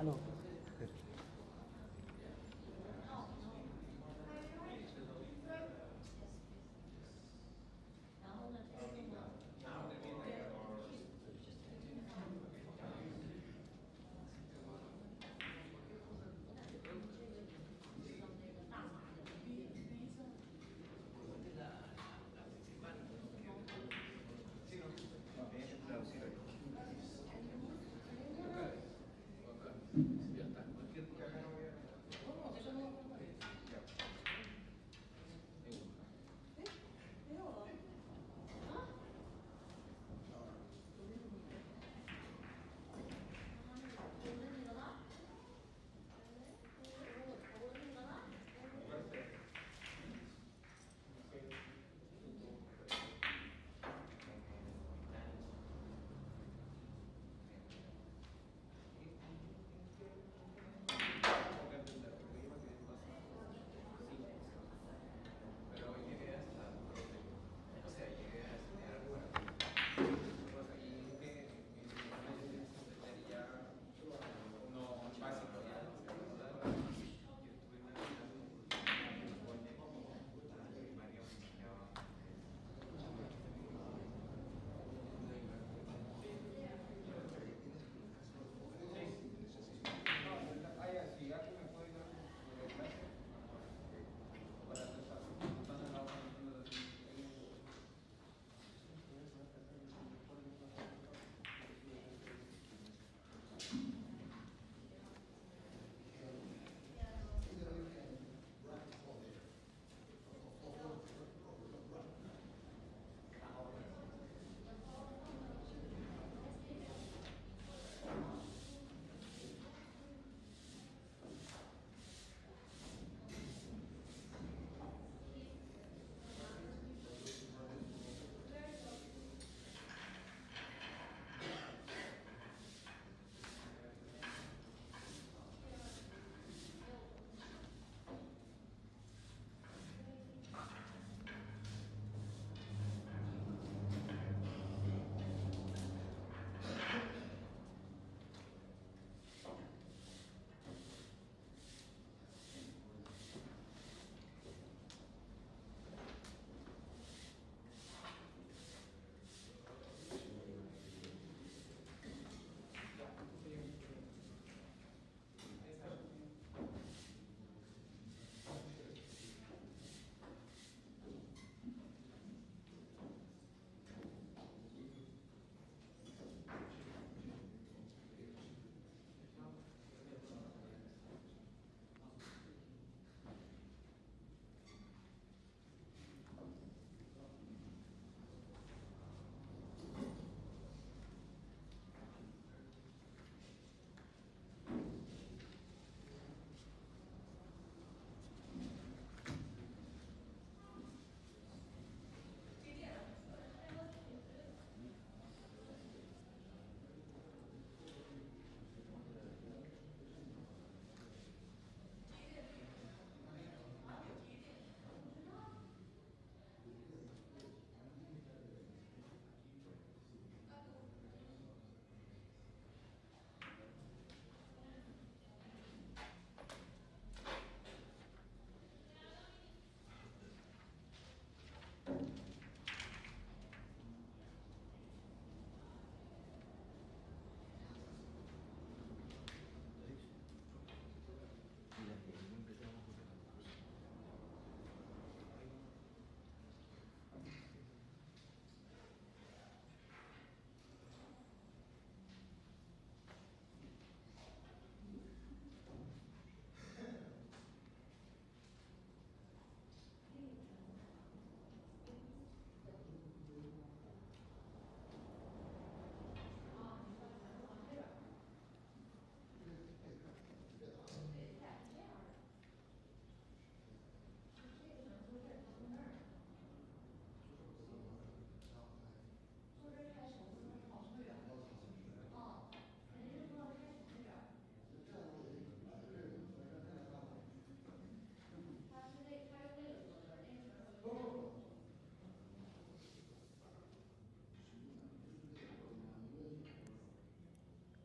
Aló. Sí, no.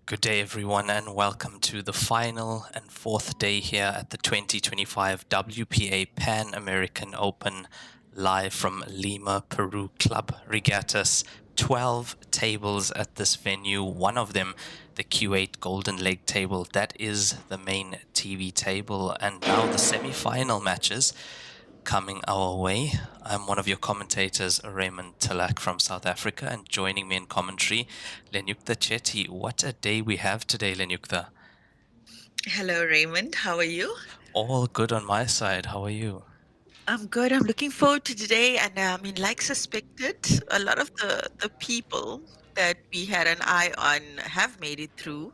Good day, everyone, and welcome to the final and fourth day here at the 2025 WPA Pan American Open, live from Lima, Peru Club Regattas. 12 tables at this venue, one of them the Q8 Golden Leg table. That is the main TV table, and now the semi-final matches coming our way. I'm one of your commentators, Raymond Tilak from South Africa, and joining me in commentary, Lenyukta Chetty. What a day we have today, Lenyukta. Hello, Raymond. How are you? All good on my side. How are you? I'm good. I'm looking forward to today. And like suspected, a lot of the people that we had an eye on have made it through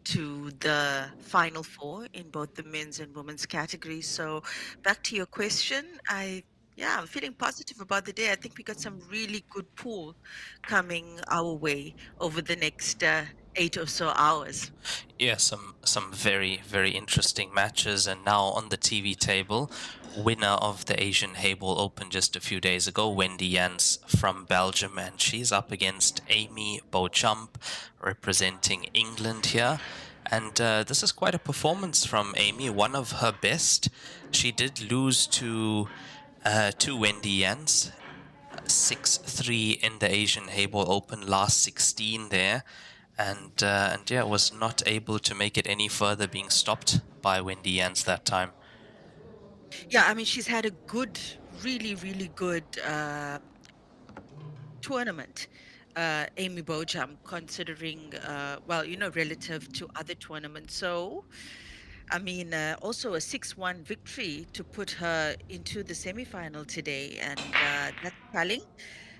to the final four in both the men's and women's categories. So, back to your question, I'm feeling positive about the day. I think we got some really good pool coming our way over the next 8 or so hours. Yeah, some very, very interesting matches. And now on the TV table, winner of the Asian Heyball Open just a few days ago, Wendy Jans from Belgium, and she's up against Amy Beauchamp representing England here. And this is quite a performance from Amy, one of her best. She did lose to Wendy Jans 6-3 in the Asian Heyball Open, last 16 there, and yeah, was not able to make it any further, being stopped by Wendy Jans that time. Yeah, I mean, she's had a good, really, really good tournament, Amy Bojam, considering, relative to other tournaments. So, I mean, also a 6-1 victory to put her into the semifinal today, and that's telling.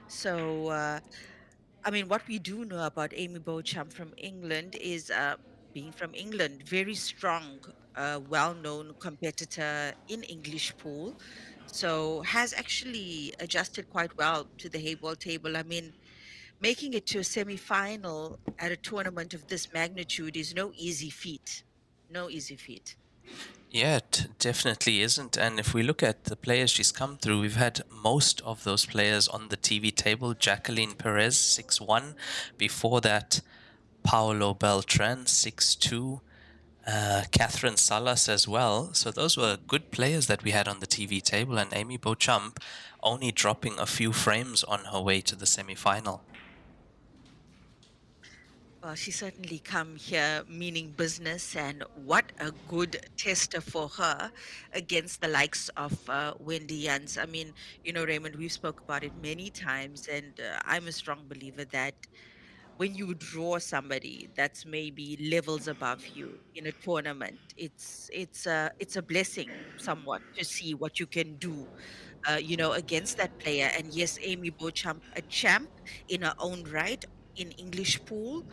So, I mean, what we do know about Amy Beauchamp from England is being from England, very strong, well-known competitor in English pool. So has actually adjusted quite well to the Hayball table. I mean, making it to a semi-final at a tournament of this magnitude is no easy feat. No easy feat. Yeah, it definitely isn't. And if we look at the players she's come through, we've had most of those players on the TV table. Jacqueline Perez, 6-1. Before that, Paolo Beltran, 6-2. Catherine Salas as well. So those were good players that we had on the TV table, and Amy Beauchamp only dropping a few frames on her way to the semi-final. Well, she certainly come here meaning business, and what a good tester for her against the likes of Wendy Jans. I mean, Raymond, we've spoke about it many times, and I'm a strong believer that when you draw somebody that's maybe levels above you in a tournament, it's a blessing somewhat to see what you can do, against that player. And yes, Amy Beauchamp, a champ in her own right in English pool.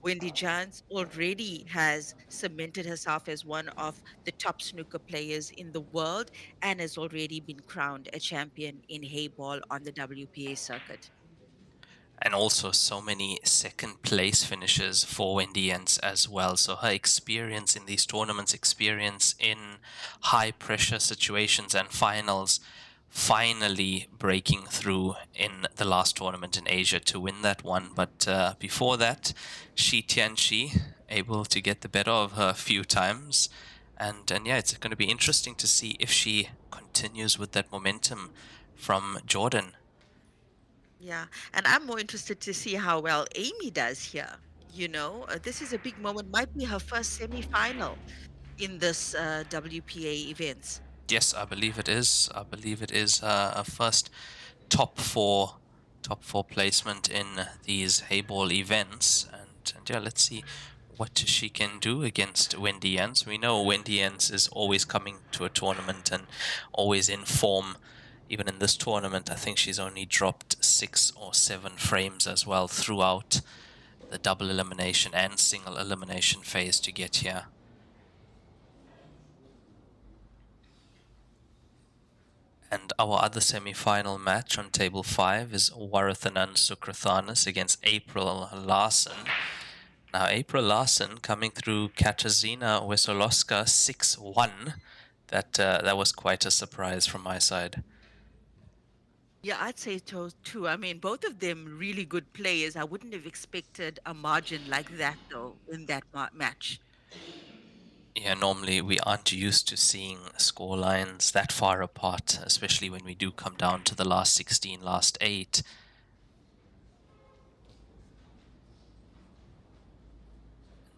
Wendy Jans already has cemented herself as one of the top snooker players in the world and has already been crowned a champion in Hayball on the WPA circuit. And also so many second place finishes for Wendy Jens as well. So her experience in these tournaments, experience in high pressure situations and finals, finally breaking through in the last tournament in Asia to win that one. But before that, Shi Tianqi able to get the better of her a few times. And yeah, it's going to be interesting to see if she continues with that momentum from Jordan. Yeah, and I'm more interested to see how well Amy does here. This is a big moment, might be her first semi-final in this WPA events. Yes, I believe it is. I believe it is a first top four, top four placement in these Hayball events, and yeah, let's see what she can do against Wendy Jens. We know Wendy Jens is always coming to a tournament and always in form. Even in this tournament, I think she's only dropped 6 or 7 frames as well throughout the double elimination and single elimination phase to get here. And our other semi-final match on table 5 is Warathanan Sukrathanis against April Larson. Now, April Larson coming through Katarzyna Wesolowska 6-1. That was quite a surprise from my side. Yeah, I'd say so too. I mean, both of them really good players. I wouldn't have expected a margin like that, though, in that match. Yeah, normally we aren't used to seeing score lines that far apart, especially when we do come down to the last 16, last 8.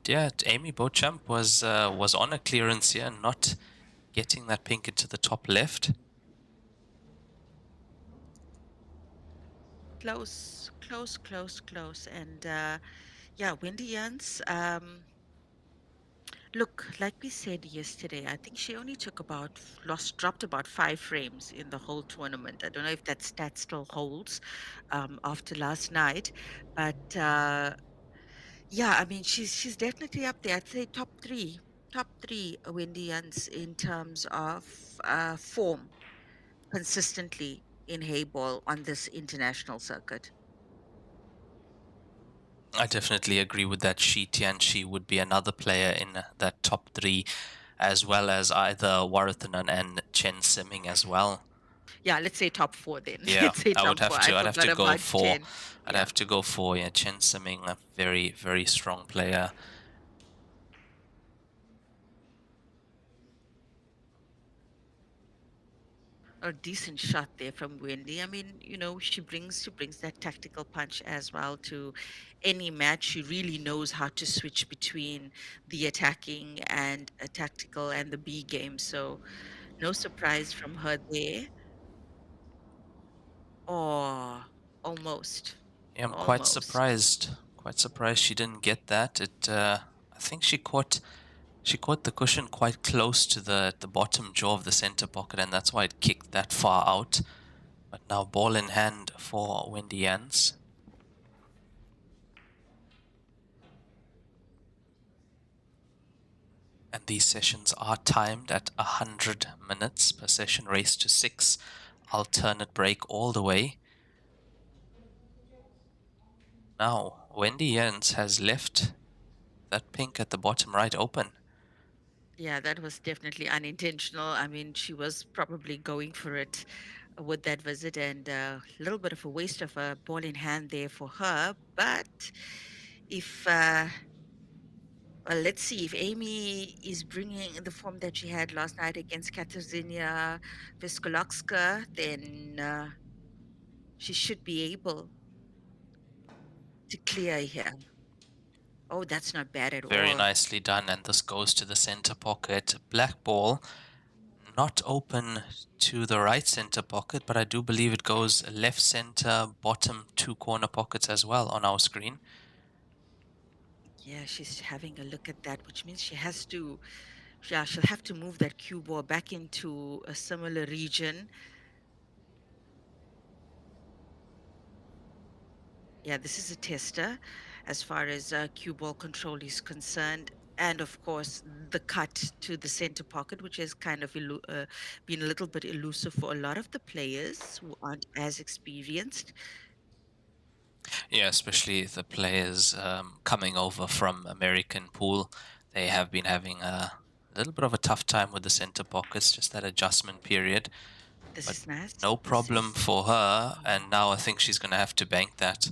Yeah, Amy Beauchamp was on a clearance here, not getting that pink into the top left. Close, close, close, close. And yeah, Wendy Jans, look, like we said yesterday, I think she only took about, dropped about 5 frames in the whole tournament. I don't know if that stat still holds after last night, but yeah, I mean, she's definitely up there. I'd say top three Wendy Jans in terms of form consistently in Heyball on this international circuit. I definitely agree with that. She would be another player in that top 3, as well as either Warathanan and Chen Simming as well. Yeah, let's say top four then. Yeah, Let's say I would top four. have I to. I'd have forgot to go about for. 10. I'd Yeah. have to go for Chen Simming, a very very strong player. A decent shot there from Wendy. I mean, she brings that tactical punch as well to any match. She really knows how to switch between the attacking and a tactical and the B game. So no surprise from her there. Oh, almost. Yeah, I'm quite Almost. surprised. Quite surprised she didn't get that. It. I think she caught the cushion quite close to the bottom jaw of the center pocket, and that's why it kicked that far out. But now ball in hand for Wendy Jans. And these sessions are timed at 100 minutes per session, race to 6, alternate break all the way. Now, Wendy Jans has left that pink at the bottom right open. Yeah, that was definitely unintentional. I mean, she was probably going for it with that visit, and a little bit of a waste of a ball in hand there for her. But if, well, let's see if Amy is bringing the form that she had last night against Katarzyna Wyskolowska, then she should be able to clear here. Oh, that's not bad at Very all. nicely done, and this goes to the center pocket. Black ball, not open to the right center pocket, but I do believe it goes left center, bottom 2 corner pockets as well on our screen. Yeah, she's having a look at that, which means she has to, yeah, she'll have to move that cue ball back into a similar region. Yeah, this is a tester as far as cue ball control is concerned. And of course, the cut to the center pocket, which has kind of been a little bit elusive for a lot of the players who aren't as experienced. Yeah, especially the players coming over from American pool. They have been having a little bit of a tough time with the center pockets, just that adjustment period. This But is nice. no This problem is, for her, mhm. and now I think she's going to have to bank that.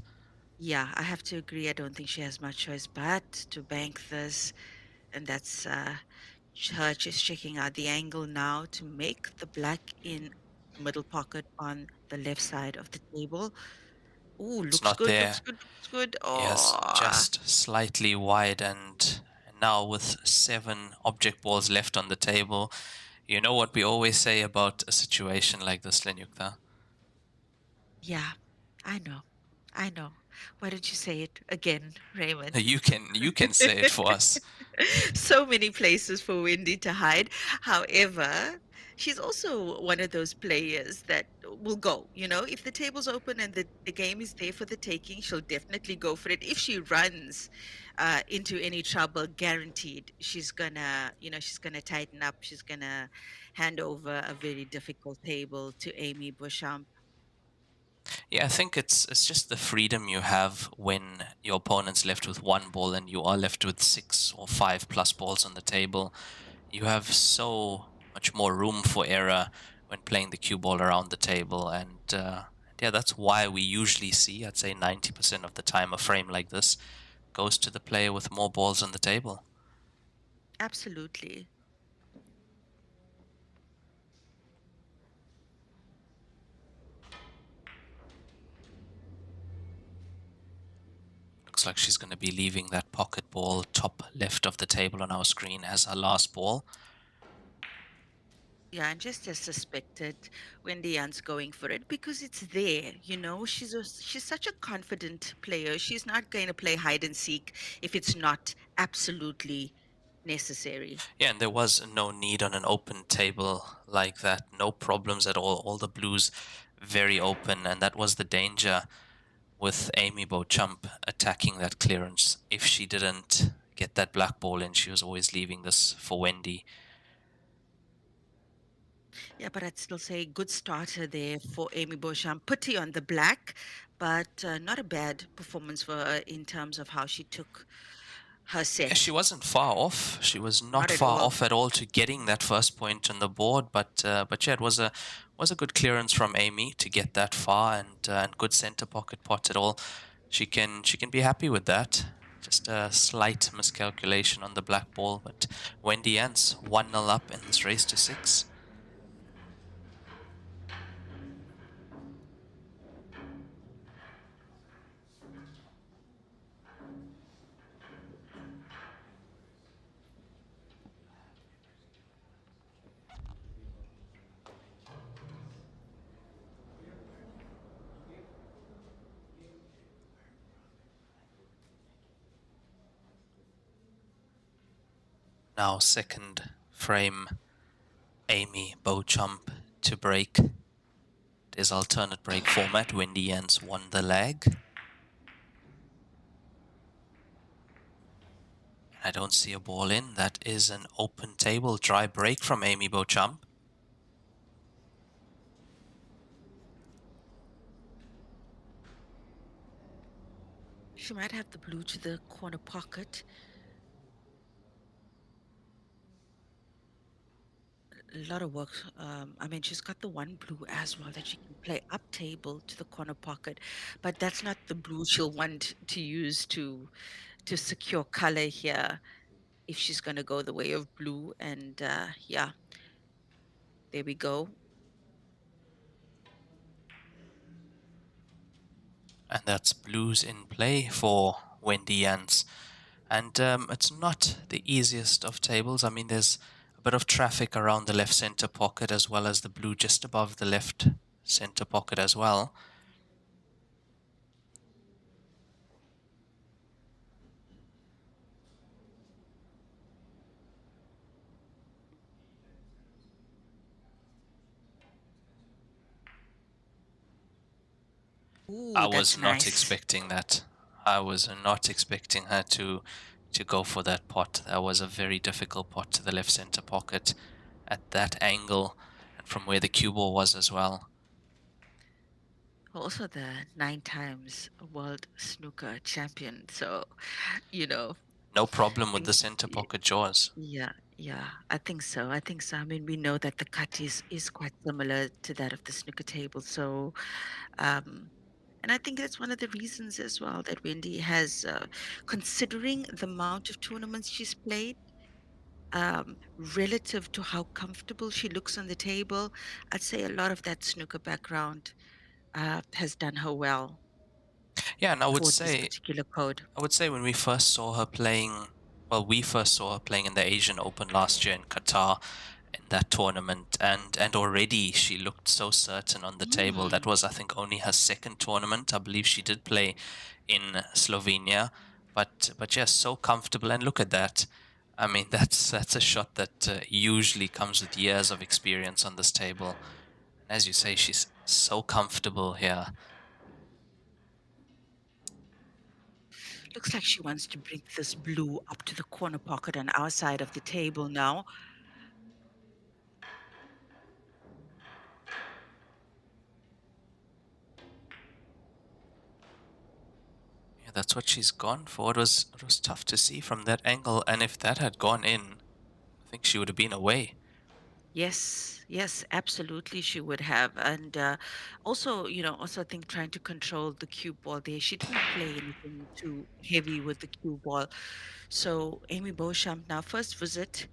Yeah, I have to agree. I don't think she has much choice but to bank this. And that's her just checking out the angle now to make the black in middle pocket on the left side of the table. Ooh, It's looks not good, looks there. good, looks good. Yes, Oh, just slightly wide, and now with 7 object balls left on the table, you know what we always say about a situation like this, Lenyukta? yeah, I know. I know. Why don't you say it again, Raymond? You can say it for us. So many places for Wendy to hide. However, she's also one of those players that will go. If the table's open and the game is there for the taking, she'll definitely go for it. If she runs into any trouble, guaranteed, she's gonna tighten up. She's gonna hand over a very difficult table to Amy Beauchamp. Yeah, I think it's just the freedom you have when your opponent's left with 1 ball and you are left with 6 or 5 plus balls on the table. You have so much more room for error when playing the cue ball around the table, and Yeah, that's why we usually see, I'd say 90% of the time, a frame like this goes to the player with more balls on the table. Absolutely. Looks like she's going to be leaving that pocket ball top left of the table on our screen as her last ball. Yeah, and just as suspected, Wendy Yance going for it because it's there. She's such a confident player. She's not going to play hide and seek if it's not absolutely necessary. Yeah, and there was no need on an open table like that. No problems at all. All the blues very open, and that was the danger with Amy Beauchamp attacking that clearance. If she didn't get that black ball in, she was always leaving this for Wendy. Yeah, but I'd still say good starter there for Amy Beauchamp. Putty on the black, but not a bad performance for her in terms of how she took her Yeah, she set. wasn't far off. She was Not not at far all. off at all to getting that first point on the board. But yeah, it was a good clearance from Amy to get that far, and good center pocket pot at all. She can be happy with that. Just a slight miscalculation on the black ball, but Wendy Ants 1-0 up in this race to 6. Now second frame, Amy Beauchamp to break. There's alternate break format. Wendy Ants won the leg. I don't see a ball in. That is an open table dry break from Amy Beauchamp. She might have the blue to the corner pocket. A lot of work. I mean, she's got the one blue as well that she can play up table to the corner pocket, but that's not the blue she'll want to use to secure color here if she's going to go the way of blue. And yeah, there we go. And that's blues in play for Wendy Jans. And it's not the easiest of tables. I mean, there's a bit of traffic around the left center pocket as well as the blue just above the left center pocket as well. I Ooh, was that's not nice. expecting that. I was not expecting her to go for that pot. That was a very difficult pot to the left center pocket at that angle and from where the cue ball was as well. Also, the 9 times world snooker champion. So, you know, No problem with think, the center pocket jaws. yeah, yeah, I think so. I think so. I mean, we know that the cut is quite similar to that of the snooker table. So, um, and I think that's one of the reasons as well that Wendy has, considering the amount of tournaments she's played, relative to how comfortable she looks on the table, I'd say a lot of that snooker background has done her well Yeah, and for this particular code. I would say when we first saw her playing, well, we first saw her playing in the Asian Open last year in Qatar in that tournament, and already she looked so certain on the table. That Mm. was, I think, only her second tournament. I believe she did play in Slovenia, but yeah, so comfortable. And look at that. I mean, that's a shot that usually comes with years of experience on this table. And as you say, she's so comfortable here. Looks like she wants to bring this blue up to the corner pocket on our side of the table now. Yeah, that's what she's gone for. It was tough to see from that angle, and if that had gone in, I think she would have been away. Yes, yes, absolutely, she would have. And also, also I think trying to control the cue ball there, she didn't play anything too heavy with the cue ball. So Amy Beauchamp now first visit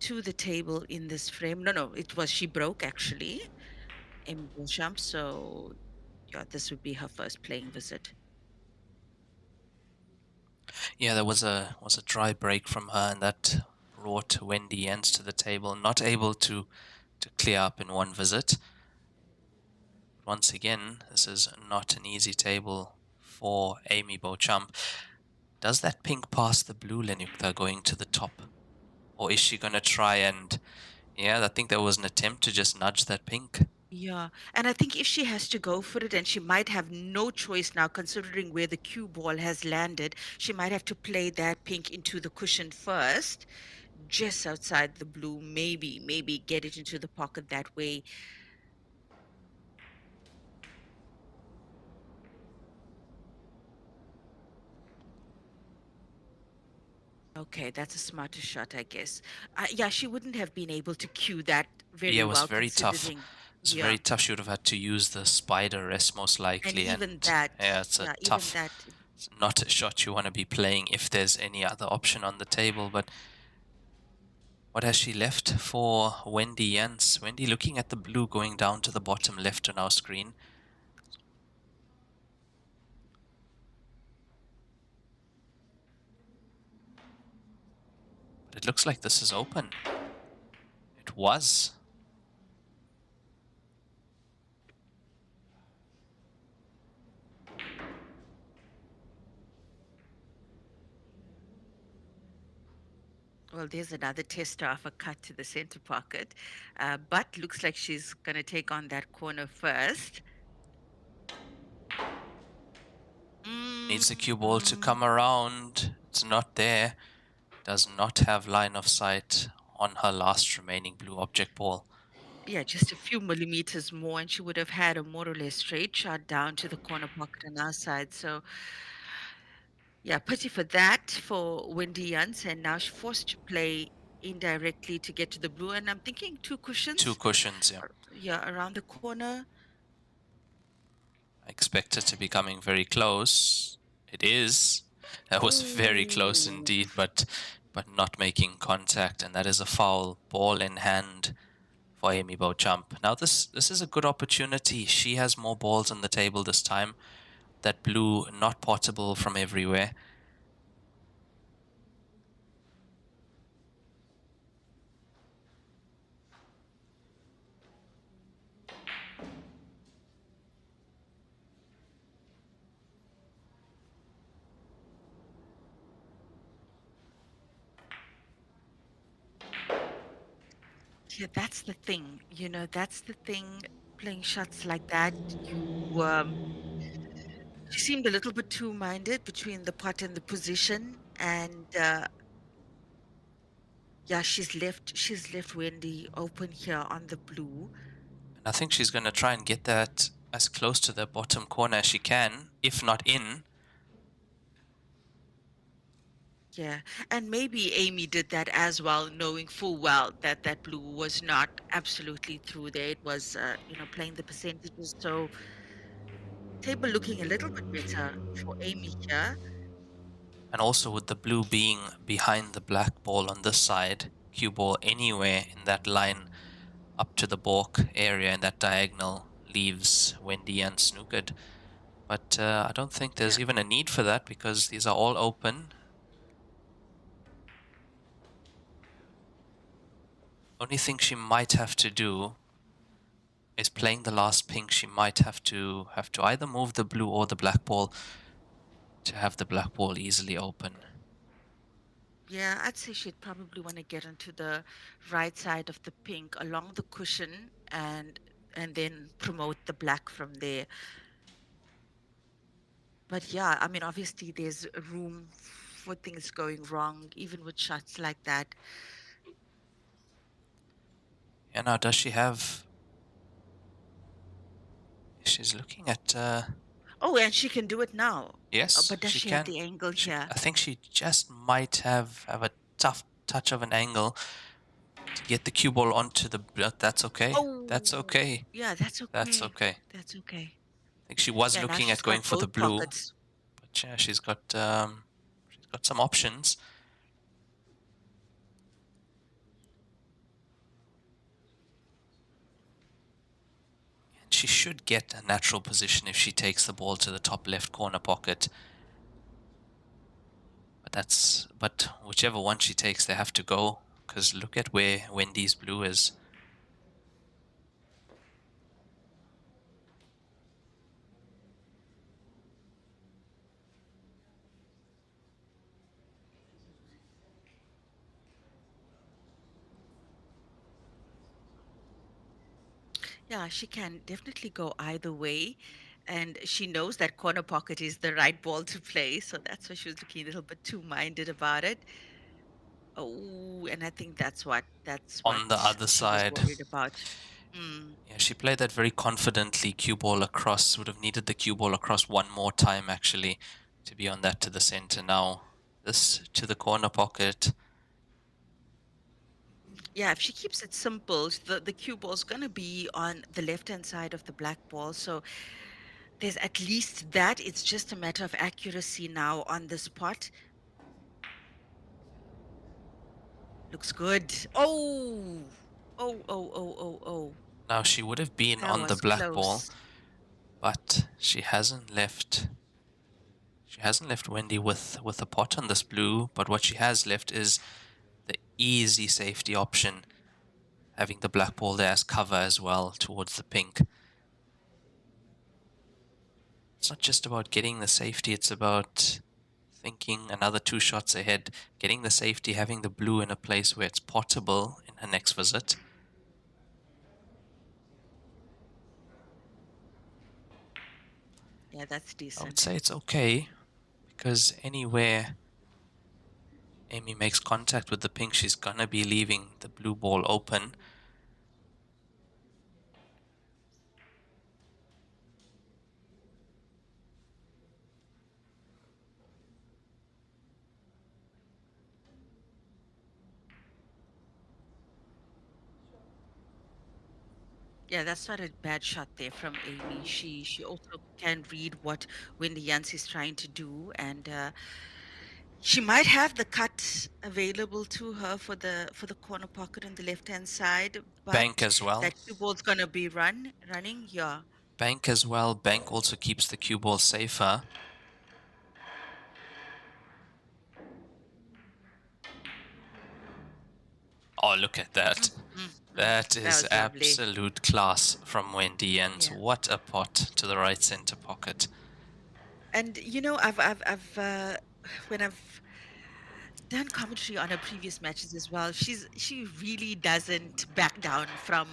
to the table in this frame. No, no, it was she broke actually, Amy Beauchamp. So yeah, this would be her first playing visit. Yeah, there was a dry break from her, and that brought Wendy Ends to the table, not able to clear up in one visit. Once again, this is not an easy table for Amy Beauchamp. Does that pink pass the blue, Lenukta, going to the top? Or is she going to try and, yeah, I think there was an attempt to just nudge that pink. Yeah, and I think if she has to go for it, and she might have no choice now, considering where the cue ball has landed, she might have to play that pink into the cushion first, just outside the blue, maybe get it into the pocket that way. Okay, that's a smarter shot, I guess. Yeah, she wouldn't have been able to cue that Yeah, very it was well, very tough. considering, It was yeah, very tough. She would have had to use the spider rest most and likely. even And that, yeah, it's a yeah, even tough, that, it's not a shot you want to be playing if there's any other option on the table. But what has she left for Wendy Jans? Wendy looking at the blue going down to the bottom left on our screen. But it looks like this is open. It was. well, there's another tester of a cut to the center pocket, but looks like she's going to take on that corner first. Needs the cue ball to Mm, come around. It's not there. Does not have line of sight on her last remaining blue object ball. yeah, just a few millimeters more, and she would have had a more or less straight shot down to the corner pocket on our side. So, yeah, pity for that for Wendy Jans, and now she's forced to play indirectly to get to the blue. And I'm thinking two Two cushions, cushions, yeah. yeah, around the corner. I expect it to be coming very close. It is. That was very close Ooh, indeed, but not making contact, and that is a foul. Ball in hand for Amy Beauchamp. Now this is a good opportunity. She has more balls on the table this time. That blue not potable from everywhere. yeah, that's the thing. That's the thing. Playing shots like that, she seemed a little bit too minded between the pot and the position, and yeah, she's left Wendy open here on the blue. And I think she's going to try and get that as close to the bottom corner as she can, if not in. Yeah, and maybe Amy did that as well, knowing full well that that blue was not absolutely through there. It was, playing the percentages. So table looking a little bit better for Amy here. And also with the blue being behind the black ball on this side, cue ball anywhere in that line up to the balk area in that diagonal leaves Wendy and snookered. But I don't think there's Yeah, even a need for that because these are all open. Only thing she might have to do is playing the last pink. She might have to either move the blue or the black ball to have the black ball easily open. yeah, I'd say she'd probably want to get onto the right side of the pink along the cushion and then promote the black from there. But yeah, I mean, obviously there's room for things going wrong, even with shots like that. Yeah, now does she have? She's looking at. Oh, and she can do it now. Yes, But does she she have can. the angle here? I think she just might have a tough touch of an angle. to get the cue ball onto the. That's okay. That's Oh, okay. yeah, that's That's okay. okay. That's okay. I think she was Yeah, now looking she's at going got for the both blue, pockets. but yeah, she's got some options. And she should get a natural position if she takes the ball to the top left corner pocket. But whichever one she takes, they have to go, because look at where Wendy's blue is. Yeah, she can definitely go either way. And she knows that corner pocket is the right ball to play. So that's why she was looking a little bit too minded about it. Oh, and I think that's what On the other she was side, worried about. Mm. yeah, she played that very confidently. Cue ball across, would have needed the cue ball across one more time actually to be on that to the center. Now this to the corner pocket. Yeah, if she keeps it simple, the cue ball's gonna be on the left-hand side of the black ball. So there's at least that. It's just a matter of accuracy now on this pot. Looks good. Oh, oh. Now she would have been That on the was black ball, close. but she hasn't left Wendy with a pot on this blue, but what she has left is the easy safety option, having the black ball there as cover as well towards the pink. It's not just about getting the safety, it's about thinking another two shots ahead, getting the safety, having the blue in a place where it's potable in her next visit. Yeah, that's I would decent. say it's okay, because anywhere Amy makes contact with the pink, she's gonna be leaving the blue ball open. Yeah, that's not a bad shot there from Amy. She also can read what Wendy Jans is trying to do, and she might have the cut available to her for the corner pocket on the left hand side, Bank but as well. that cue ball's gonna be running. Yeah, Bank as well. Bank also keeps the cue ball safer. Oh, look at that. That that is was lovely. absolute class from Wendy, and Yeah, what a pot to the right center pocket. and I've when I've done commentary on her previous matches as well. She really doesn't back down from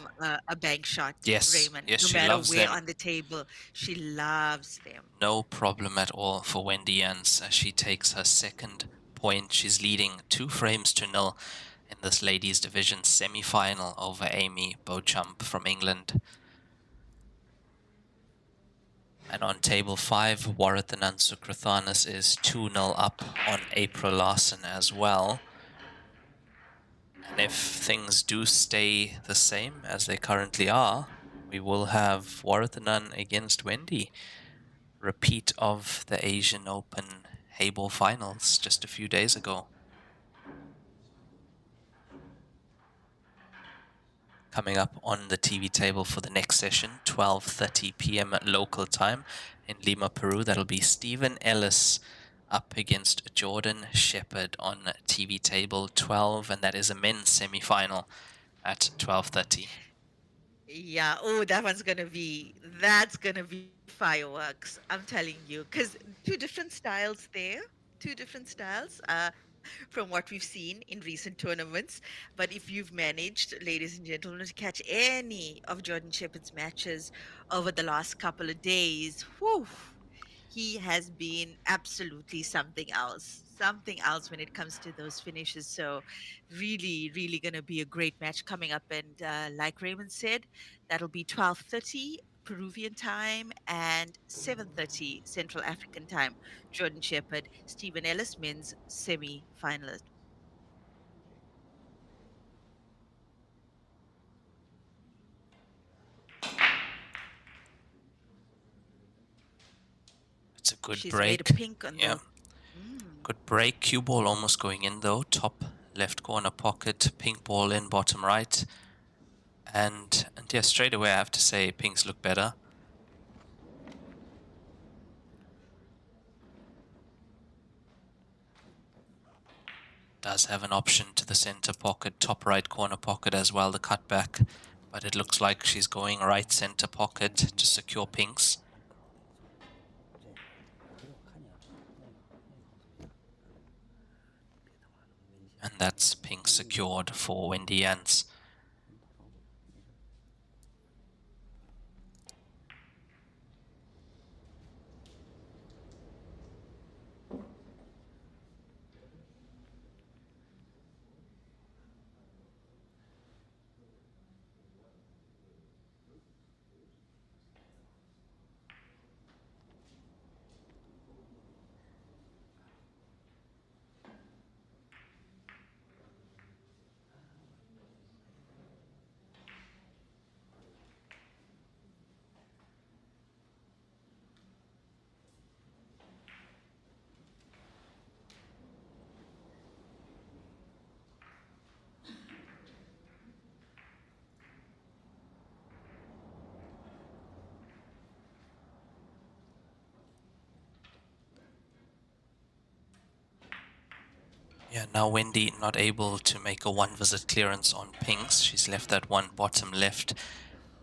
a bank shot, Yes, Raymond. yes, No she matter loves where them. on the table, she loves them. No problem at all for Wendy Jans as she takes her second point. She's leading 2-0 in this ladies division semi-final over Amy Beauchamp from England. And on table 5, Warathanan Sukrathanis is 2-0 up on April Larson as well. And if things do stay the same as they currently are, we will have Warathanan against Wendy. Repeat of the Asian Open Heyball finals just a few days ago. Coming up on the TV table for the next session, 12:30 p.m. at local time in Lima, Peru. That'll be Stephen Ellis up against Jordan Shepherd on TV table 12, and that is a men's semi-final at 12:30. Yeah. Oh, that's gonna be fireworks. I'm telling you, because two different styles there. Two different styles. From what we've seen in recent tournaments. But if you've managed, ladies and gentlemen, to catch any of Jordan Shepherd's matches over the last couple of days, whew, he has been absolutely something else when it comes to those finishes. So, really going to be a great match coming up. And like Raymond said, that'll be 12:30 Peruvian time and 7:30 Central African time. Jordan Shepherd, Stephen Ellis, men's semi-finalist. Good She's made a break. pink on Yeah. the. Mm. Good break. Cue ball almost going in though. Top left corner pocket. Pink ball in bottom right. And yeah, straight away I have to say pinks look better. Does have an option to the center pocket, top right corner pocket as well, the cutback. But it looks like she's going right center pocket to secure pinks. And that's pink secured for Wendy Yance. Yeah, now Wendy not able to make a one visit clearance on pinks. She's left that one bottom left.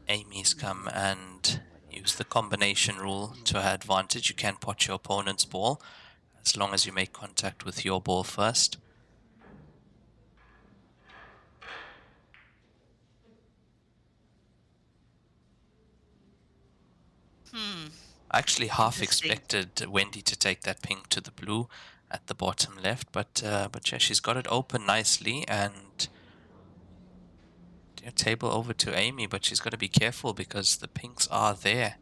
Amy's come and use the combination rule to her advantage. You can pot your opponent's ball as long as you make contact with your ball first. Hmm. I actually half Interesting. expected Wendy to take that pink to the blue at the bottom left, but yeah, she's got it open nicely and yeah, table over to Amy, but she's got to be careful because the pinks are there.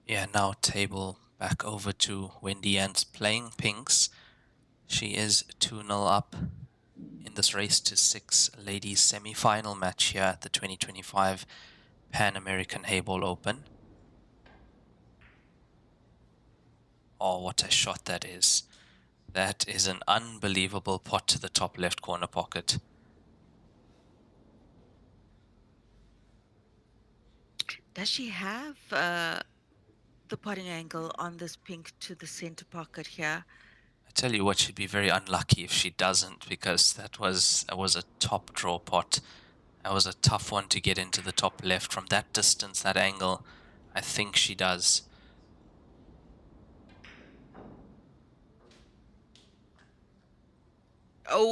Yeah, now table back over to Wendy Ants playing pinks. She is 2-0 up in this race to 6 ladies semi-final match here at the 2025 Pan American Heyball Open. Oh, what a shot that is. That is an unbelievable pot to the top left corner pocket. Does she have the potting angle on this pink to the center pocket here? I tell you what, she'd be very unlucky if she doesn't, because that was a top draw pot. That was a tough one to get into the top left from that distance, that angle. I think she does.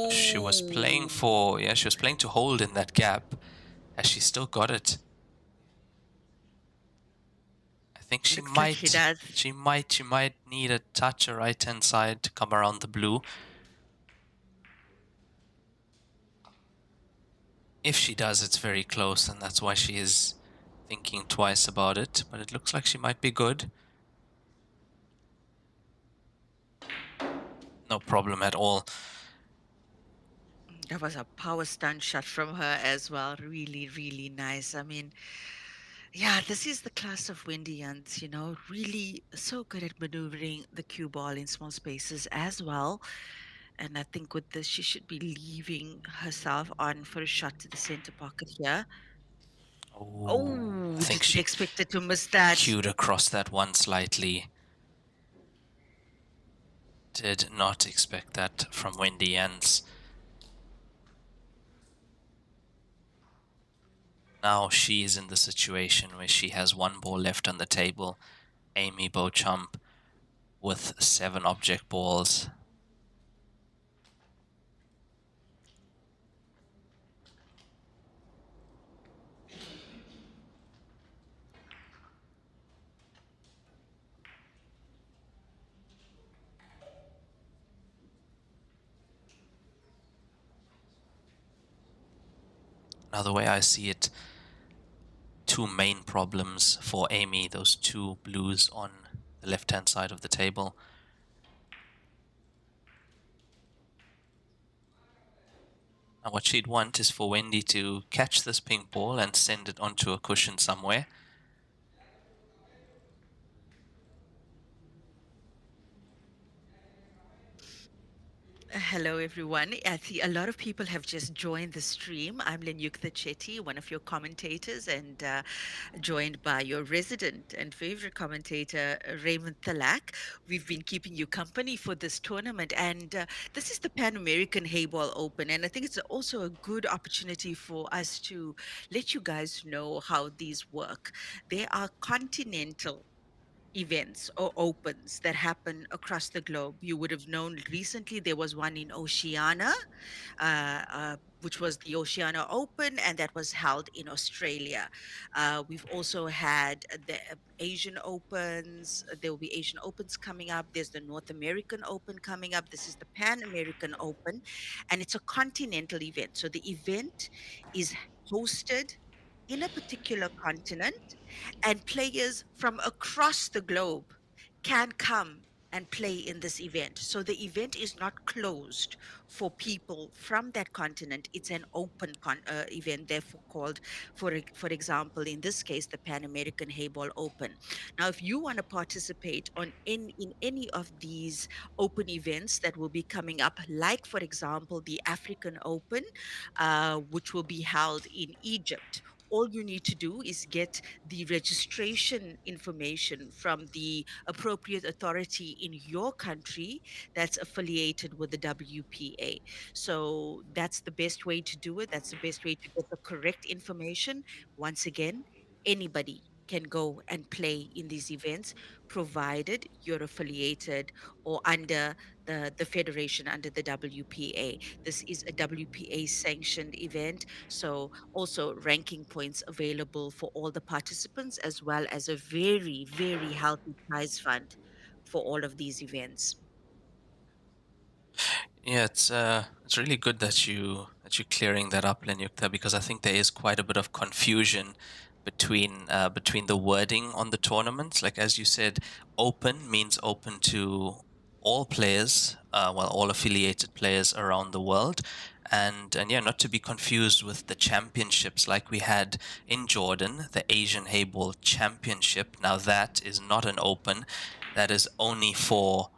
She was playing Oh, for, yeah, she was playing to hold in that gap, as she still got it. I think she looks like she might, does. she might need a touch her right hand side to come around the blue. If she does, it's very close, and that's why she is thinking twice about it. But it looks like she might be good. No problem at all. That was a power stunt shot from her as well. Really, really nice. I mean, yeah, this is the class of Wendy Yuns, really so good at maneuvering the cue ball in small spaces as well. And I think with this, she should be leaving herself on for a shot to the center pocket here. Oh, I Oh, think didn't she expect her to miss that. cued across that one slightly. Did not expect that from Wendy Jens. Now she's in the situation where she has one ball left on the table. Amy Beauchamp with 7 object balls. Now, the way I see it, two main problems for Amy, those two blues on the left hand side of the table. Now, what she'd want is for Wendy to catch this pink ball and send it onto a cushion somewhere. Hello, everyone. I see a lot of people have just joined the stream. I'm Lenyukta Chetty, one of your commentators, and joined by your resident and favorite commentator, Raymond Thalak. We've been keeping you company for this tournament, and this is the Pan American Heyball Open. And I think it's also a good opportunity for us to let you guys know how these work. They are continental events or opens that happen across the globe. You would have known recently there was one in Oceania, which was the Oceania Open, and that was held in Australia. We've also had the Asian Opens. There will be Asian Opens coming up. There's the North American Open coming up. This is the Pan American Open, and it's a continental event. So the event is hosted in a particular continent, and players from across the globe can come and play in this event. So the event is not closed for people from that continent. It's an open event, therefore called, for example, in this case, the Pan American Hayball Open. Now, if you want to participate in any of these open events that will be coming up, like for example the African Open, which will be held in Egypt. All you need to do is get the registration information from the appropriate authority in your country that's affiliated with the WPA. So that's the best way to do it. That's the best way to get the correct information. Once again, anybody can go and play in these events, provided you're affiliated or under the federation, under the WPA. This is a WPA sanctioned event. So also ranking points available for all the participants, as well as a very, very healthy prize fund for all of these events. Yeah, it's really good that you're clearing that up, Lenyukta, because I think there is quite a bit of confusion between the wording on the tournaments. Like as you said, open means open to all players, well, all affiliated players around the world, and yeah, not to be confused with the championships like we had in Jordan, the Asian Hayball Championship. Now that is not an open; that is only for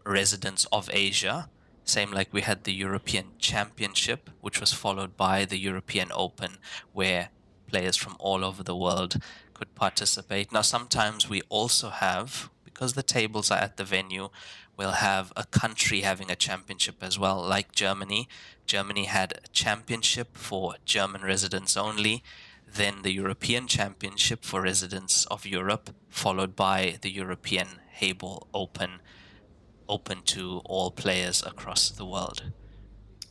residents of Asia. Same like we had the European Championship, which was followed by the European Open, where players from all over the world could participate. Now, sometimes we also have, because the tables are at the venue, we'll have a country having a championship as well, like Germany. Germany had a championship for German residents only, then the European Championship for residents of Europe, followed by the European Heyball Open, open to all players across the world.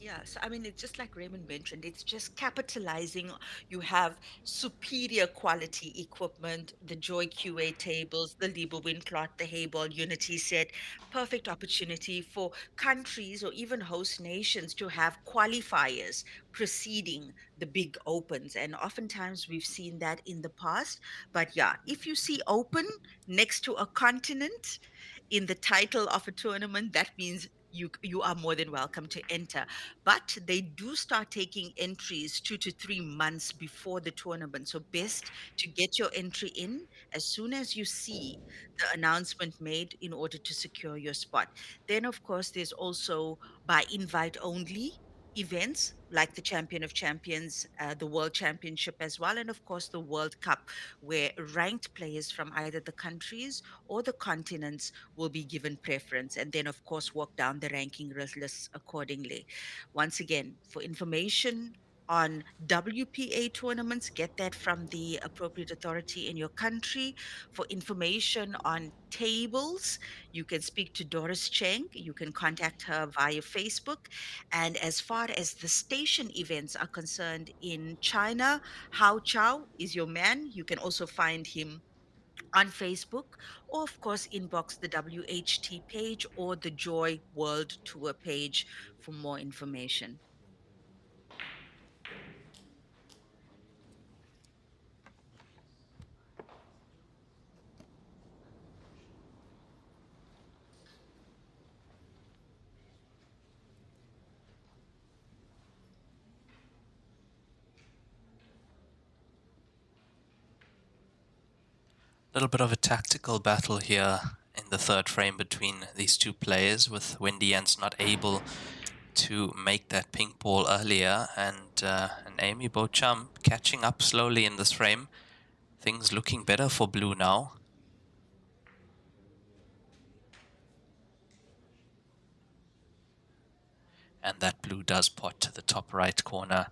Yes, I mean, it's just like Raymond mentioned, it's just capitalizing. You have superior quality equipment, the Joy QA tables, the Lieber Winclot, the Hayball Unity set, perfect opportunity for countries or even host nations to have qualifiers preceding the big opens. And oftentimes we've seen that in the past. But yeah, if you see open next to a continent in the title of a tournament, that means you are more than welcome to enter. But they do start taking entries 2 to 3 months before the tournament. So best to get your entry in as soon as you see the announcement made in order to secure your spot. Then of course there's also by invite only events like the Champion of Champions, the World Championship as well, and of course the World Cup, where ranked players from either the countries or the continents will be given preference, and then of course walk down the ranking lists accordingly. Once again, for information on WPA tournaments, get that from the appropriate authority in your country. For information on tables, you can speak to Doris Cheng. You can contact her via Facebook. And as far as the station events are concerned in China, Hao Chao is your man. You can also find him on Facebook, or of course, inbox the WHT page or the Joy World Tour page for more information. A little bit of a tactical battle here in the third frame between these two players, with Wendy Jans not able to make that pink ball earlier, and Amy Beauchamp catching up slowly in this frame. Things looking better for blue now. And that blue does pot to the top right corner.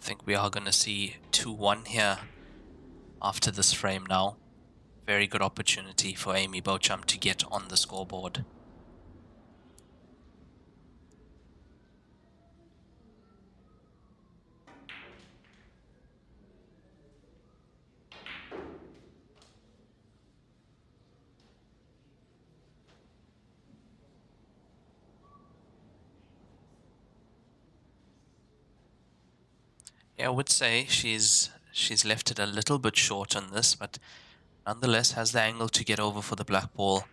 I think we are going to see 2-1 here after this frame now. Very good opportunity for Amy Beauchamp to get on the scoreboard. Yeah, I would say she's left it a little bit short on this, but nonetheless has the angle to get over for the black ball.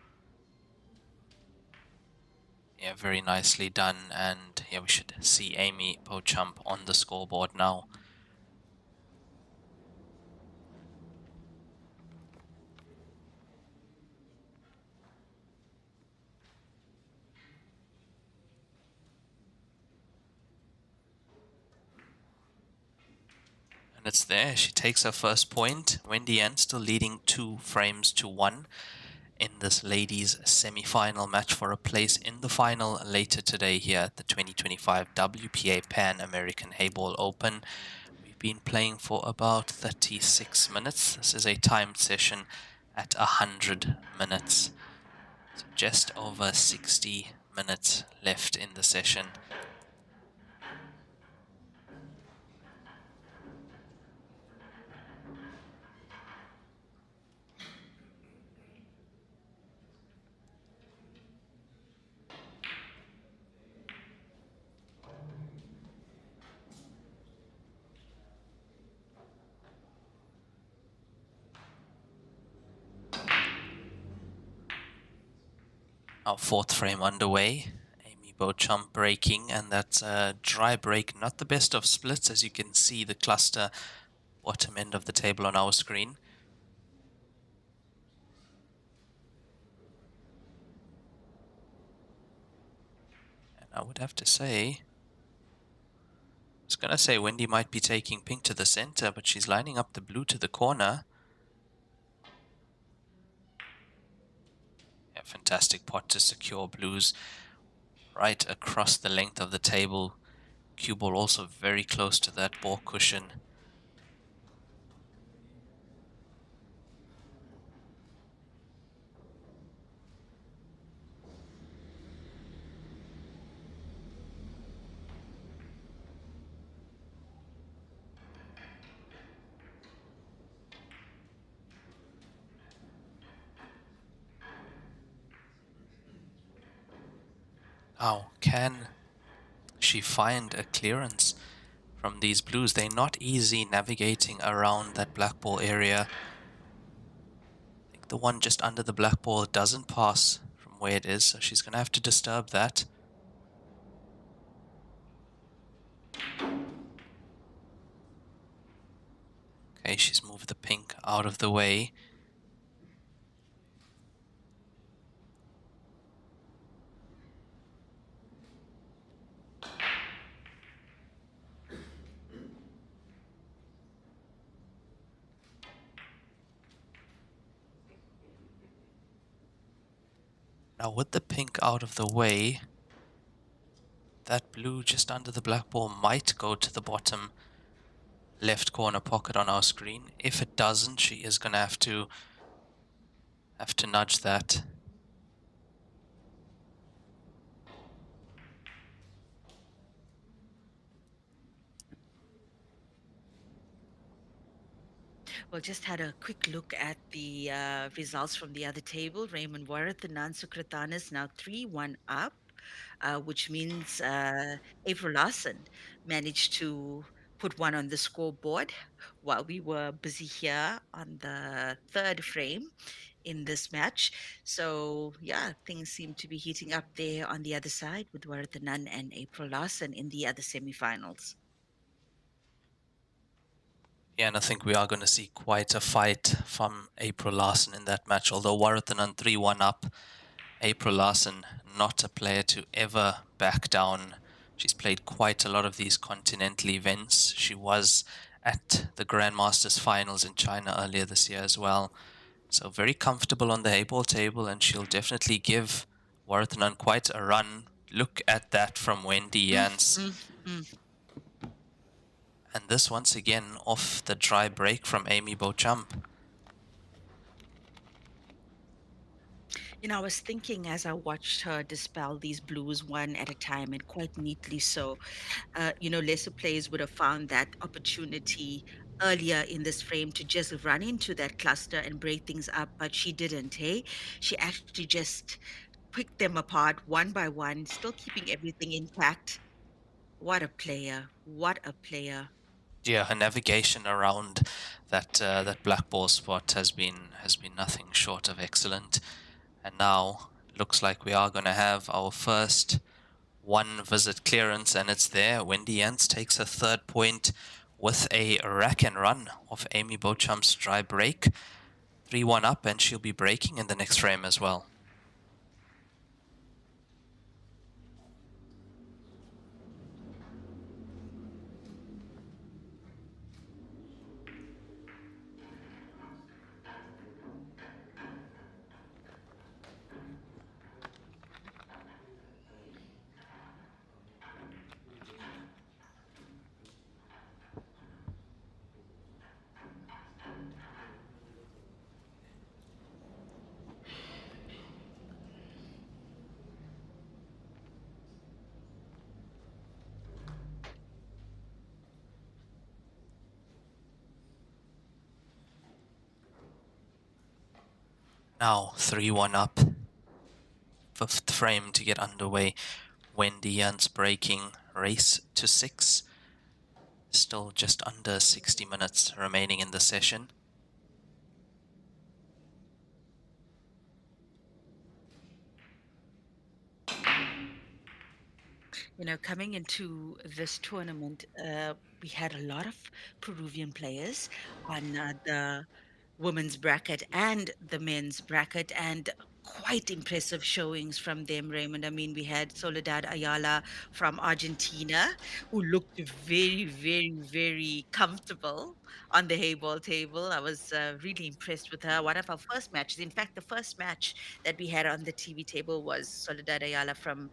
Yeah, very nicely done, and yeah, we should see Amy Beauchamp on the scoreboard now. And it's there, she takes her first point. Wendy Ann still leading 2-1 in this ladies semi-final match for a place in the final later today here at the 2025 WPA Pan American Heyball Open. We've been playing for about 36 minutes. This is a timed session at 100 minutes. So just over 60 minutes left in the session. Our fourth frame underway. Amy Beauchamp breaking, and that's a dry break. Not the best of splits, as you can see the cluster bottom end of the table on our screen. And I would have to say, I was going to say Wendy might be taking pink to the center, but she's lining up the blue to the corner. Yeah, fantastic pot to secure blues right across the length of the table. Cue ball also very close to that ball cushion. How can she find a clearance from these blues? They're not easy navigating around that black ball area. I think the one just under the black ball doesn't pass from where it is, so she's going to have to disturb that. Okay, she's moved the pink out of the way. Now, with the pink out of the way, that blue just under the black ball might go to the bottom left corner pocket on our screen. If it doesn't, she is going to have to nudge that. Well, just had a quick look at the results from the other table. Raymond Varathanan Sukratanis now 3-1 up, which means April Larson managed to put one on the scoreboard while we were busy here on the third frame in this match. So, yeah, things seem to be heating up there on the other side with Varathanan and April Larson in the other semifinals. Yeah, and I think we are going to see quite a fight from April Larson in that match. Although Warathanan 3-1 up, April Larson not a player to ever back down. She's played quite a lot of these continental events. She was at the Grandmasters finals in China earlier this year as well. So very comfortable on the Heyball table, and she'll definitely give Warathanan quite a run. Look at that from Wendy Mm, Jans. mm, mm. And this once again off the dry break from Amy Beauchamp. I was thinking as I watched her dispel these blues one at a time and quite neatly so. Lesser players would have found that opportunity earlier in this frame to just run into that cluster and break things up, but she didn't, hey? She actually just picked them apart one by one, still keeping everything intact. What a player. What a player. Yeah, her navigation around that black ball spot has been nothing short of excellent. And now looks like we are going to have our first one visit clearance, and it's there. Wendy Jans takes her third point with a rack and run of Amy Beauchamp's dry break. 3-1 up, and she'll be breaking in the next frame as well. Now 3-1 up. Fifth frame to get underway. Wendy Jans breaking, race to 6. Still just under 60 minutes remaining in the session. Coming into this tournament, we had a lot of Peruvian players on the women's bracket and the men's bracket, and quite impressive showings from them, Raymond. I mean, we had Soledad Ayala from Argentina, who looked very, very, very comfortable on the Hayball table. I was really impressed with her. One of our first matches, in fact, the first match that we had on the TV table was Soledad Ayala from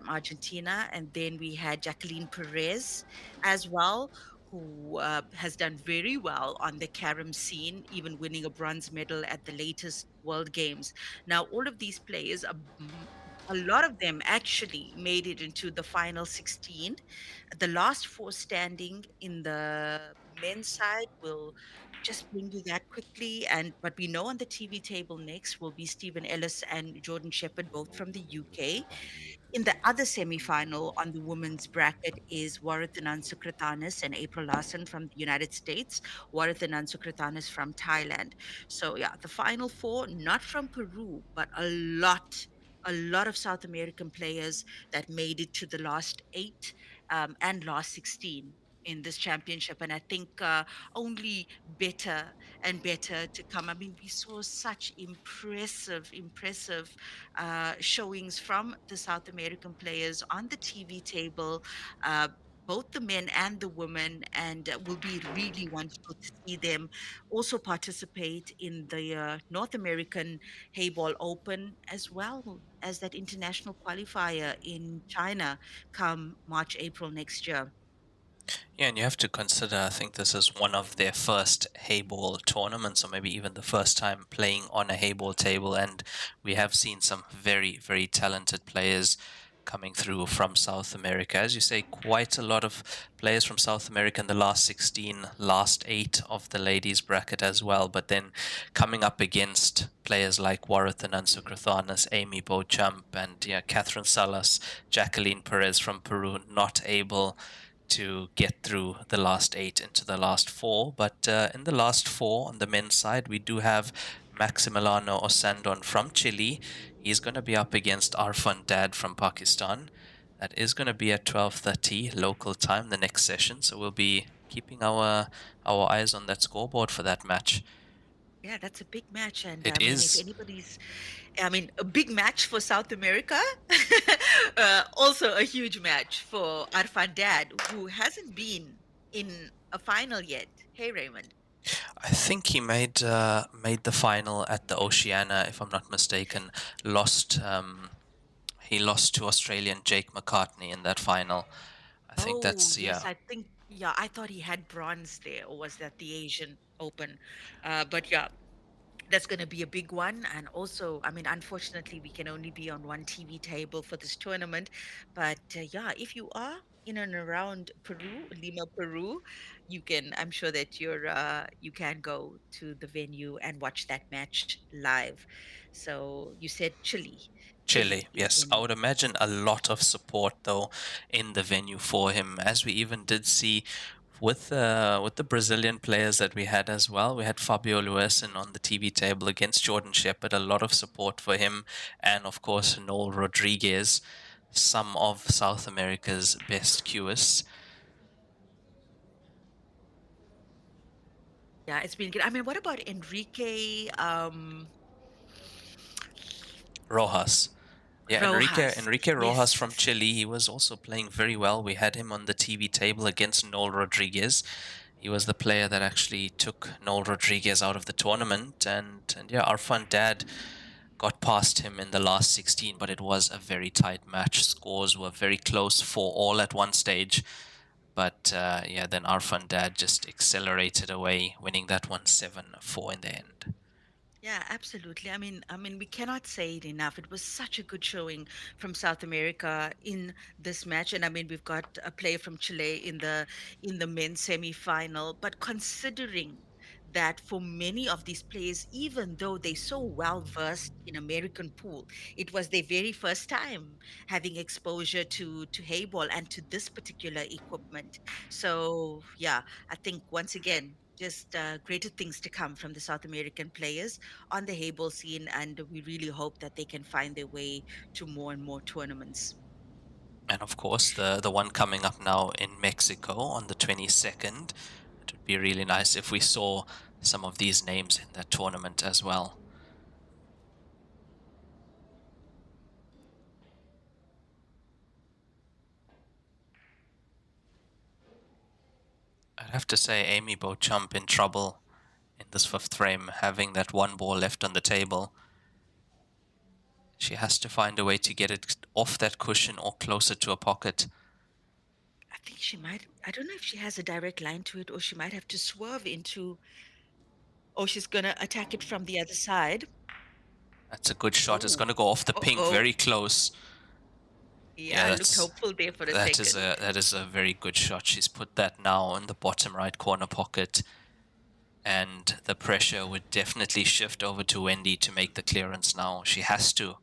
Argentina, and then we had Jacqueline Perez as well, who has done very well on the carom scene, even winning a bronze medal at the latest World Games. Now, all of these players, a lot of them actually made it into the final 16. The last four standing in the men's side will just bring you that quickly. And but we know on the TV table next will be Stephen Ellis and Jordan Shepherd, both from the UK. In the other semi-final on the women's bracket is Warathanan Sukratanis and April Larson from the United States, Warathanan Sukratanis from Thailand. So yeah, the final four, not from Peru, but a lot of South American players that made it to the last eight and last 16 in this championship. And I think only better and better to come. I mean, we saw such impressive showings from the South American players on the TV table. Uh, both the men and the women, and will be really wonderful to see them also participate in the North American Heyball Open, as well as that international qualifier in China come March, April next year. Yeah, and you have to consider, I think this is one of their first Hayball tournaments, or maybe even the first time playing on a Hayball table. And we have seen some very, very talented players coming through from South America. As you say, quite a lot of players from South America in the last 16, last 8 of the ladies bracket as well. But then coming up against players like Warathan Ansukrathanas, Amy Beauchamp, and yeah, Catherine Salas, Jacqueline Perez from Peru, not able to get through the last 8 into the last 4. But in the last 4 on the men's side, we do have Maximiliano Osandon from Chile. He's going to be up against Arfan Dad from Pakistan. That is going to be at 12:30 local time, the next session. So we'll be keeping our eyes on that scoreboard for that match. Yeah, that's a big match. And It I mean, if is. anybody's, I mean, a big match for South America, also a huge match for Arfan Dad, who hasn't been in a final yet. Hey, Raymond. I think he made the final at the Oceania, if I'm not mistaken. Lost. He lost to Australian Jake McCartney in that final. I think Oh, that's, yes, yeah, I think, yeah, I thought he had bronze there, or was that the Asian Open? But yeah, that's going to be a big one. And also, I mean, unfortunately, we can only be on one TV table for this tournament. But yeah, if you are in and around Peru, Lima, Peru, I'm sure that you can go to the venue and watch that match live. So you said Chile. Chile. Chile is Yes, I in. would imagine a lot of support though in the venue for him, as we even did see with the Brazilian players that we had as well. We had Fabio Luesin on the TV table against Jordan Shepherd. A lot of support for him, and of course Noel Rodriguez, some of South America's best cueists. Yeah, it's been good. I mean, what about Enrique Rojas. Yeah, Rojas? Enrique Rojas Yes. from Chile. He was also playing very well. We had him on the TV table against Noel Rodriguez. He was the player that actually took Noel Rodriguez out of the tournament, and yeah, our fun dad got past him in the last 16, but it was a very tight match. Scores were very close for all at one stage. But yeah, then our fun dad just accelerated away, winning that one 7-4 in the end. Yeah, absolutely. I mean, we cannot say it enough. It was such a good showing from South America in this match, and I mean, we've got a player from Chile in the men's semi-final. But considering that for many of these players, even though they're so well versed in American pool, it was their very first time having exposure to Hayball and to this particular equipment. So yeah, I think once again, just greater things to come from the South American players on the Heyball scene, and we really hope that they can find their way to more and more tournaments. And of course, the one coming up now in Mexico on the 22nd. It would be really nice if we saw some of these names in that tournament as well. I'd have to say Amy Beauchamp in trouble in this fifth frame, having that one ball left on the table. She has to find a way to get it off that cushion or closer to a pocket. I think she might, I don't know if she has a direct line to it, or she might have to swerve into, or she's going to attack it from the other side. That's a good shot. It's Oh, going to go off the pink, oh. very close. Yeah, Yeah, looked hopeful there for a second. that is a very good shot. She's put that now in the bottom right corner pocket, and the pressure would definitely shift over to Wendy to make the clearance now. She has to.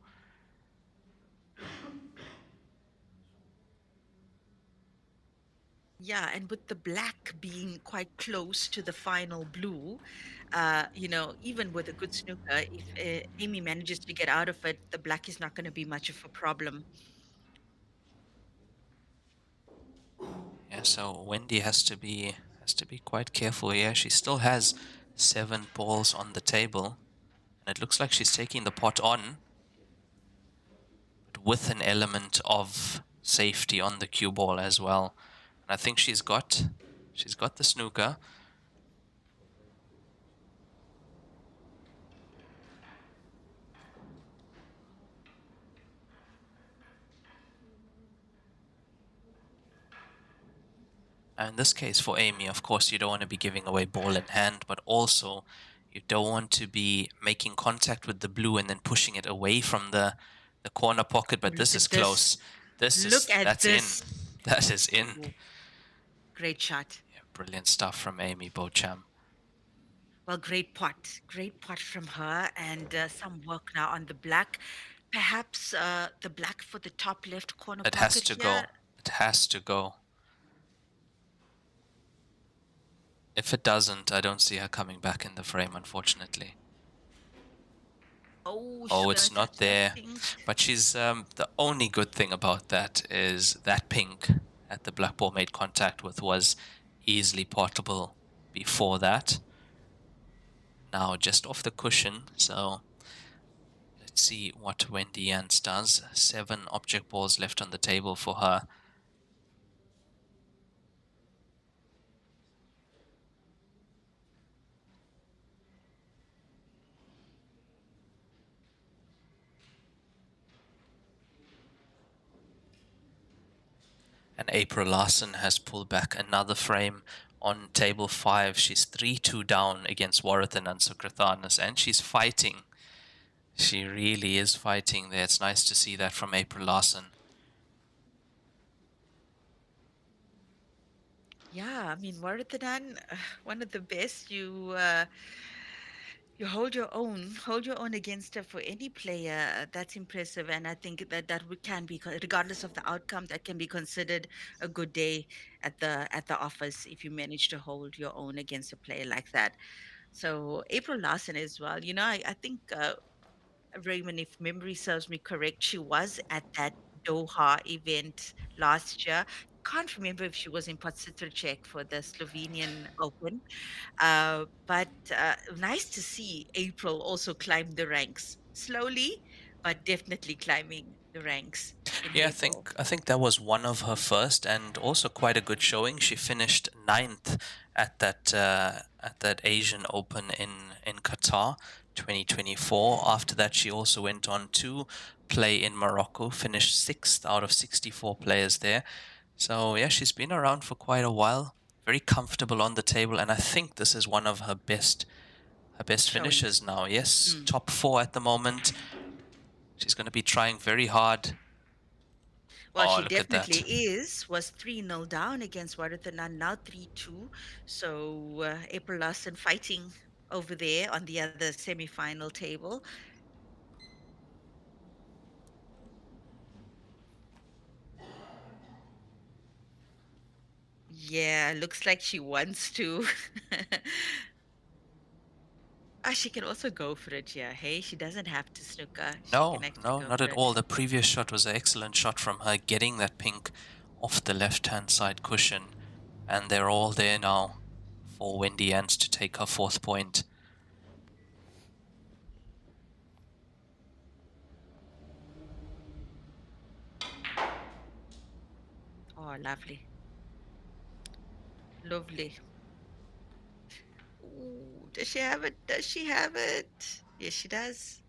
Yeah, and with the black being quite close to the final blue, even with a good snooker, if Amy manages to get out of it, the black is not going to be much of a problem. Yeah, so Wendy has to be quite careful here. She still has 7 balls on the table, and it looks like she's taking the pot on, but with an element of safety on the cue ball as well. And I think she's got the snooker. And in this case for Amy, of course, you don't want to be giving away ball in hand, but also you don't want to be making contact with the blue and then pushing it away from the corner pocket. Oh, But look this is at this. close. Look at That's in. this. That is in. Ooh, great shot. Yeah, brilliant stuff from Amy Beauchamp. Well, great pot. Great pot from her, and some work now on the black. Perhaps the black for the top left corner It has pocket to here. go. It has to go. If it doesn't, I don't see her coming back in the frame, unfortunately. Oh, she's Oh, gonna it's not touch that there. pink. But she's the only good thing about that is that pink at the black ball made contact with was easily potable before that. Now just off the cushion, so let's see what Wendy Yance does. 7 object balls left on the table for her. And April Larson has pulled back another frame on table 5. She's 3-2 down against Warathan and Sukrathanas, and she's fighting. She really is fighting there. It's nice to see that from April Larson. Yeah, I mean, Warathan, one of the best. You hold your own against her for any player. That's impressive, and I think can be, regardless of the outcome, that can be considered a good day at the office if you manage to hold your own against a player like that. So April Larson as well. I think Raymond, if memory serves me correct, she was at that Doha event last year. Can't remember if she was in Podsitricek for the Slovenian Open, but nice to see April also climb the ranks slowly, but definitely climbing the ranks in Yeah, Heyball. I think that was one of her first and also quite a good showing. She finished 9th at that Asian Open in Qatar 2024. After that, she also went on to play in Morocco, finished 6th out of 64 players there. So yeah, she's been around for quite a while. Very comfortable on the table, and I think this is one of her best Showings. finishes now. Yes, Mm. top 4 at the moment. She's going to be trying very hard. Well, Oh, she look at definitely that. was 3-0 down against Warathan, now 3-2. So April Larson fighting over there on the other semi-final table. Yeah, looks like she wants to. She can also go for it, yeah. Hey, she doesn't have to snooker. She can No, actually no, go not for at it. all. The previous shot was an excellent shot from her, getting that pink off the left-hand side cushion. And they're all there now for Wendy Ants to take her 4th point. Oh, lovely. Lovely. Ooh, does she have it? Does she have it? Yes, she does.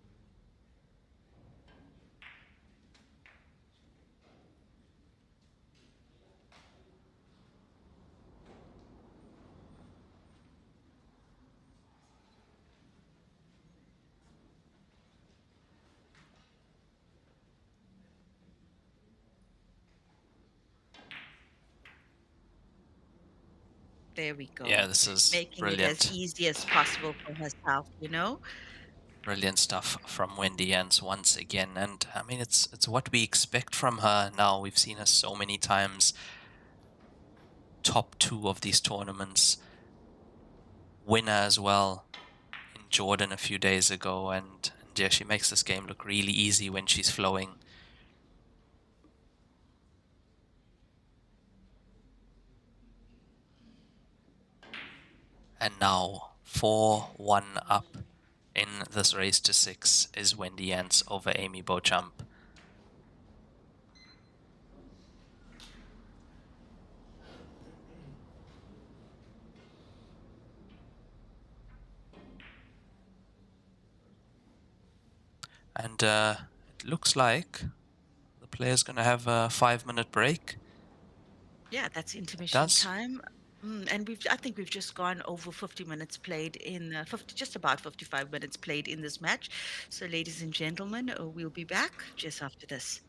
There we Yeah, go. this is Making it as brilliant. easy as possible for herself, you know? Brilliant stuff from Wendy Ants once again. And I mean, it's what we expect from her now. We've seen her so many times, top 2 of these tournaments, winner as well in Jordan a few days ago. And yeah, she makes this game look really easy when she's flowing. And now 4-1 up in this race to 6 is Wendy Ants over Amy Beauchamp. And it looks like the player's going to have a 5 minute break. Yeah, that's It intermission does. time. And I think we've just gone over 50 minutes played in 50, just about 55 minutes played in this match. So, ladies and gentlemen, we'll be back just after this.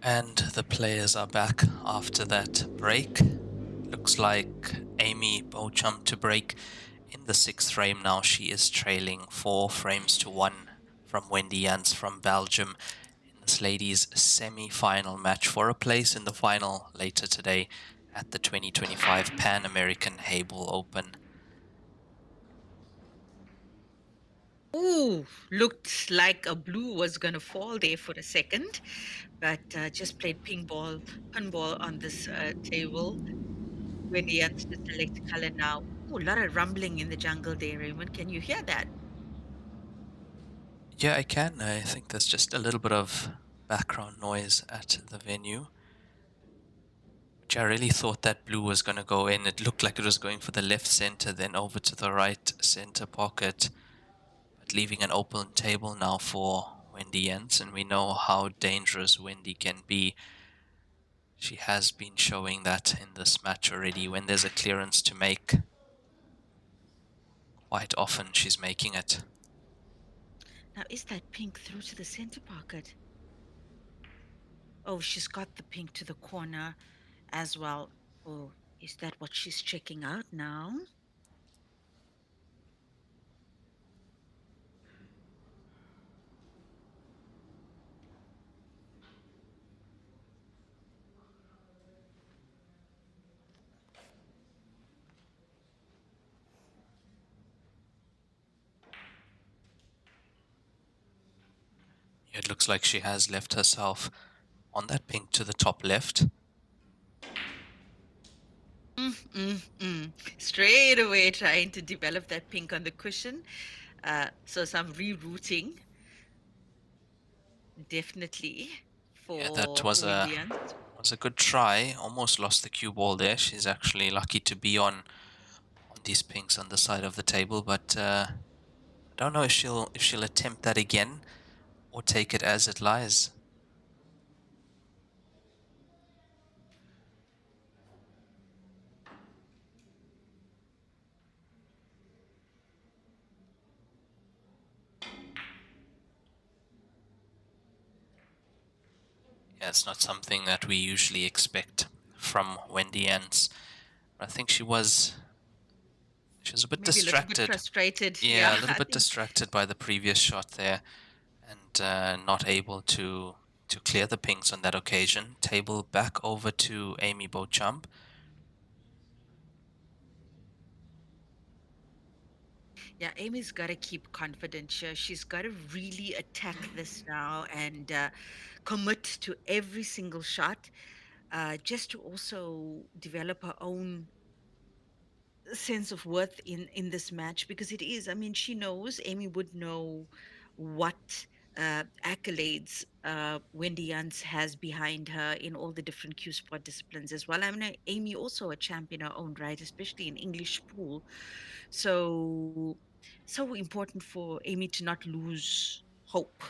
And the players are back after that break. Looks like Amy Beauchamp to break in the sixth frame now. She is trailing 4 frames to 1 from Wendy Jans from Belgium in this ladies' semi-final match for a place in the final later today at the 2025 Pan American Heyball Open. Ooh, looked like a blue was going to fall there for a second, but just played pinball on this table. Wendy wants to select color now. Oh, a lot of rumbling in the jungle there, Raymond. Can you hear that? Yeah, I can. I think there's just a little bit of background noise at the venue, which I really thought that blue was going to go in. It looked like it was going for the left center, then over to the right center pocket, but leaving an open table now for Wendy Jens. And we know how dangerous Wendy can be. She has been showing that in this match already. When there's a clearance to make, quite often she's making it. Now, is that pink through to the center pocket? Oh, she's got the pink to the corner as well. Oh, is that what she's checking out now? It looks like she has left herself on that pink to the top left. Straight away trying to develop that pink on the cushion. So some rerouting, definitely, Yeah, that for Windians. was a good try. Almost lost the cue ball there. She's actually lucky to be on these pinks on the side of the table, but I don't know if she'll attempt that again or take it as it lies. Yeah, it's not something that we usually expect from Wendy Ants. I think she was a bit Maybe a little bit distracted. frustrated. Yeah, Yeah, a little I bit think. distracted by the previous shot there, and not able to clear the pinks on that occasion. Table back over to Amy Beauchamp. Yeah, Amy's got to keep confident here. She's got to really attack this now and commit to every single shot, just to also develop her own sense of worth in this match, because it is, I mean, she knows, Amy would know what accolades Wendy Yance has behind her in all the different Q sport disciplines as well. I mean, Amy also a champ in her own right, especially in English pool. So so important for Amy to not lose hope,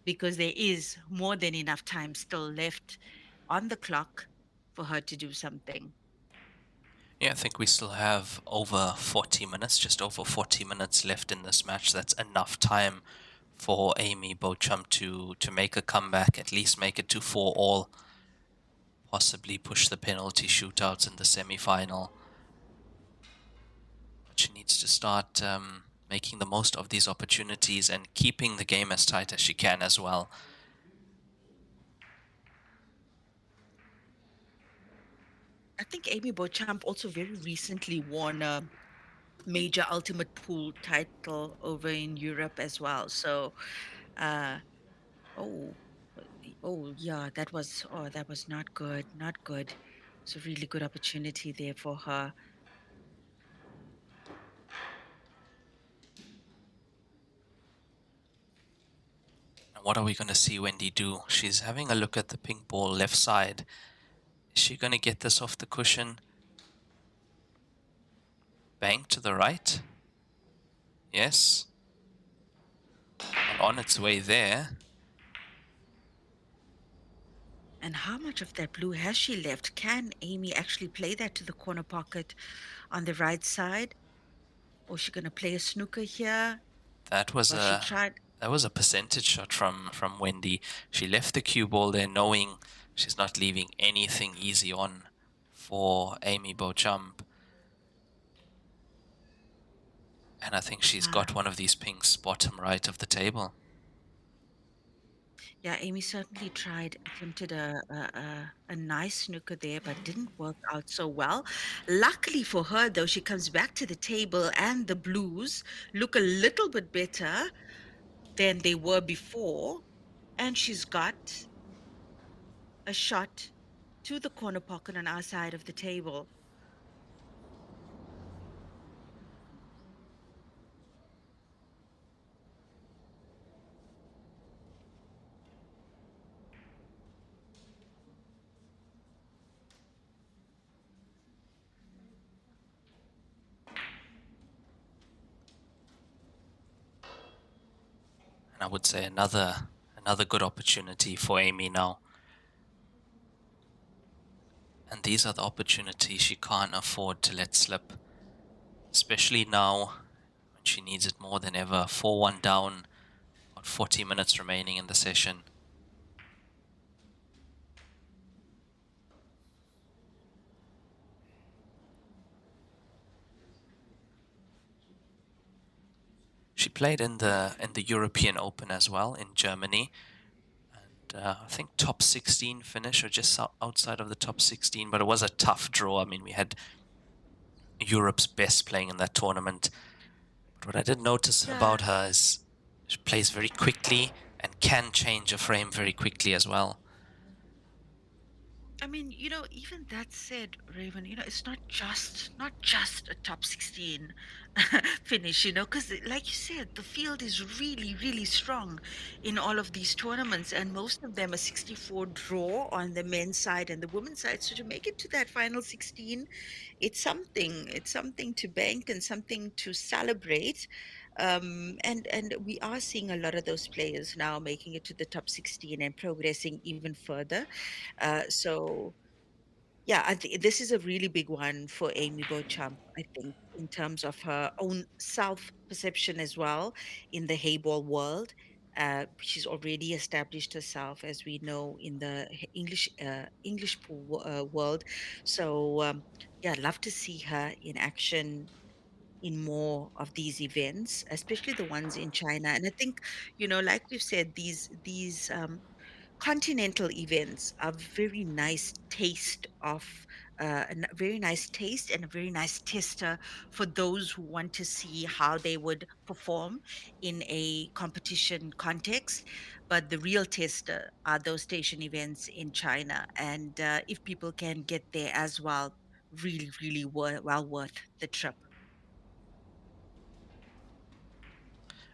because there is more than enough time still left on the clock for her to do something. Yeah, I think we still have over 40 minutes, just over 40 minutes left in this match. That's enough time for Amy Beauchamp to make a comeback, at least make it to 4-all, possibly push the penalty shootouts in the semi-final. But she needs to start making the most of these opportunities and keeping the game as tight as she can as well. I think Amy Beauchamp also very recently won a major ultimate pool title over in Europe as well. So, uh, oh, yeah, that was not good, not good. It's a really good opportunity there for her. And what are we going to see Wendy do? She's having a look at the pink ball left side. Is she going to get this off the cushion? Bank to the right? Yes. And on its way there. And how much of that blue has she left? Can Amy actually play that to the corner pocket on the right side? Or is she going to play a snooker here? That was Well, she a tried. percentage shot from Wendy. She left the cue ball there knowing she's not leaving anything easy on for Amy Beauchamp. And I think she's uh, got one of these pinks bottom right of the table. Yeah, Amy certainly tried, attempted a nice snooker there, but didn't work out so well. Luckily for her, though, she comes back to the table and the blues look a little bit better than they were before. And she's got a shot to the corner pocket on our side of the table. And I would say another good opportunity for Amy now. And these are the opportunities she can't afford to let slip, especially now when she needs it more than ever. 4-1 down, about 40 minutes remaining in the session. She played in the European Open as well in Germany, and I think top 16 finish or just outside of the top 16. But it was a tough draw. I mean, we had Europe's best playing in that tournament. But what I did notice Yeah. about her is she plays very quickly and can change a frame very quickly as well. I mean, even that said, Raven, it's not just a top 16 finish, because like you said, the field is really, really strong in all of these tournaments, and most of them are 64 draw on the men's side and the women's side. So to make it to that final 16, it's something to bank and something to celebrate. And we are seeing a lot of those players now making it to the top 16 and progressing even further. So yeah, I think this is a really big one for Amy Beauchamp, I think, in terms of her own self-perception as well in the Heyball world. She's already established herself, as we know, in the English pool world. So yeah, I'd love to see her in action in more of these events, especially the ones in China. And I think, like we've said, these continental events are very nice taste of very nice taste and a very nice tester for those who want to see how they would perform in a competition context. But the real tester are those station events in China, and if people can get there as well, really, really well worth the trip.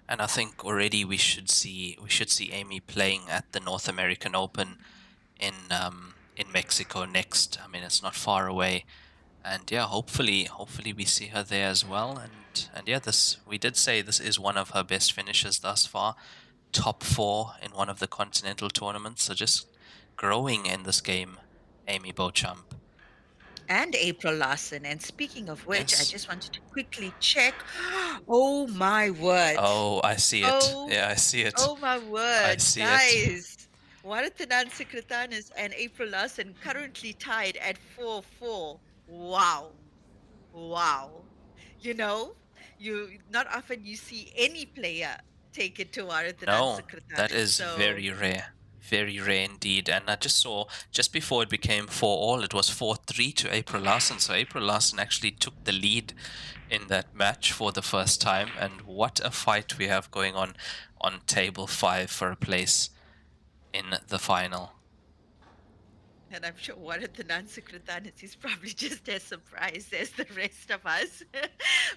And I think already we should see Amy playing at the North American Open in Mexico next. I mean, it's not far away, and yeah, hopefully we see her there as well. And yeah, this we did say this is one of her best finishes thus far, top four in one of the continental tournaments. So just growing in this game, Amy Beauchamp. And April Larson. And speaking of which, I Yes. just wanted to quickly check. Oh my word. Oh, I see it. Oh, Yeah, I see it. oh my I word. see it. Guys, Warathanan Sekretanis and April Larson currently tied at 4-4. Wow. Wow. You know, you not often you see any player take it to Warathanan No, that Sekretanis. is So very rare indeed. And I just saw just before it became 4-all, it was 4-3 to April Larson. So April Larson actually took the lead in that match for the first time. And what a fight we have going on table 5 for a place in the final. and I'm sure one of the non-secretanis is probably just as surprised as the rest of us.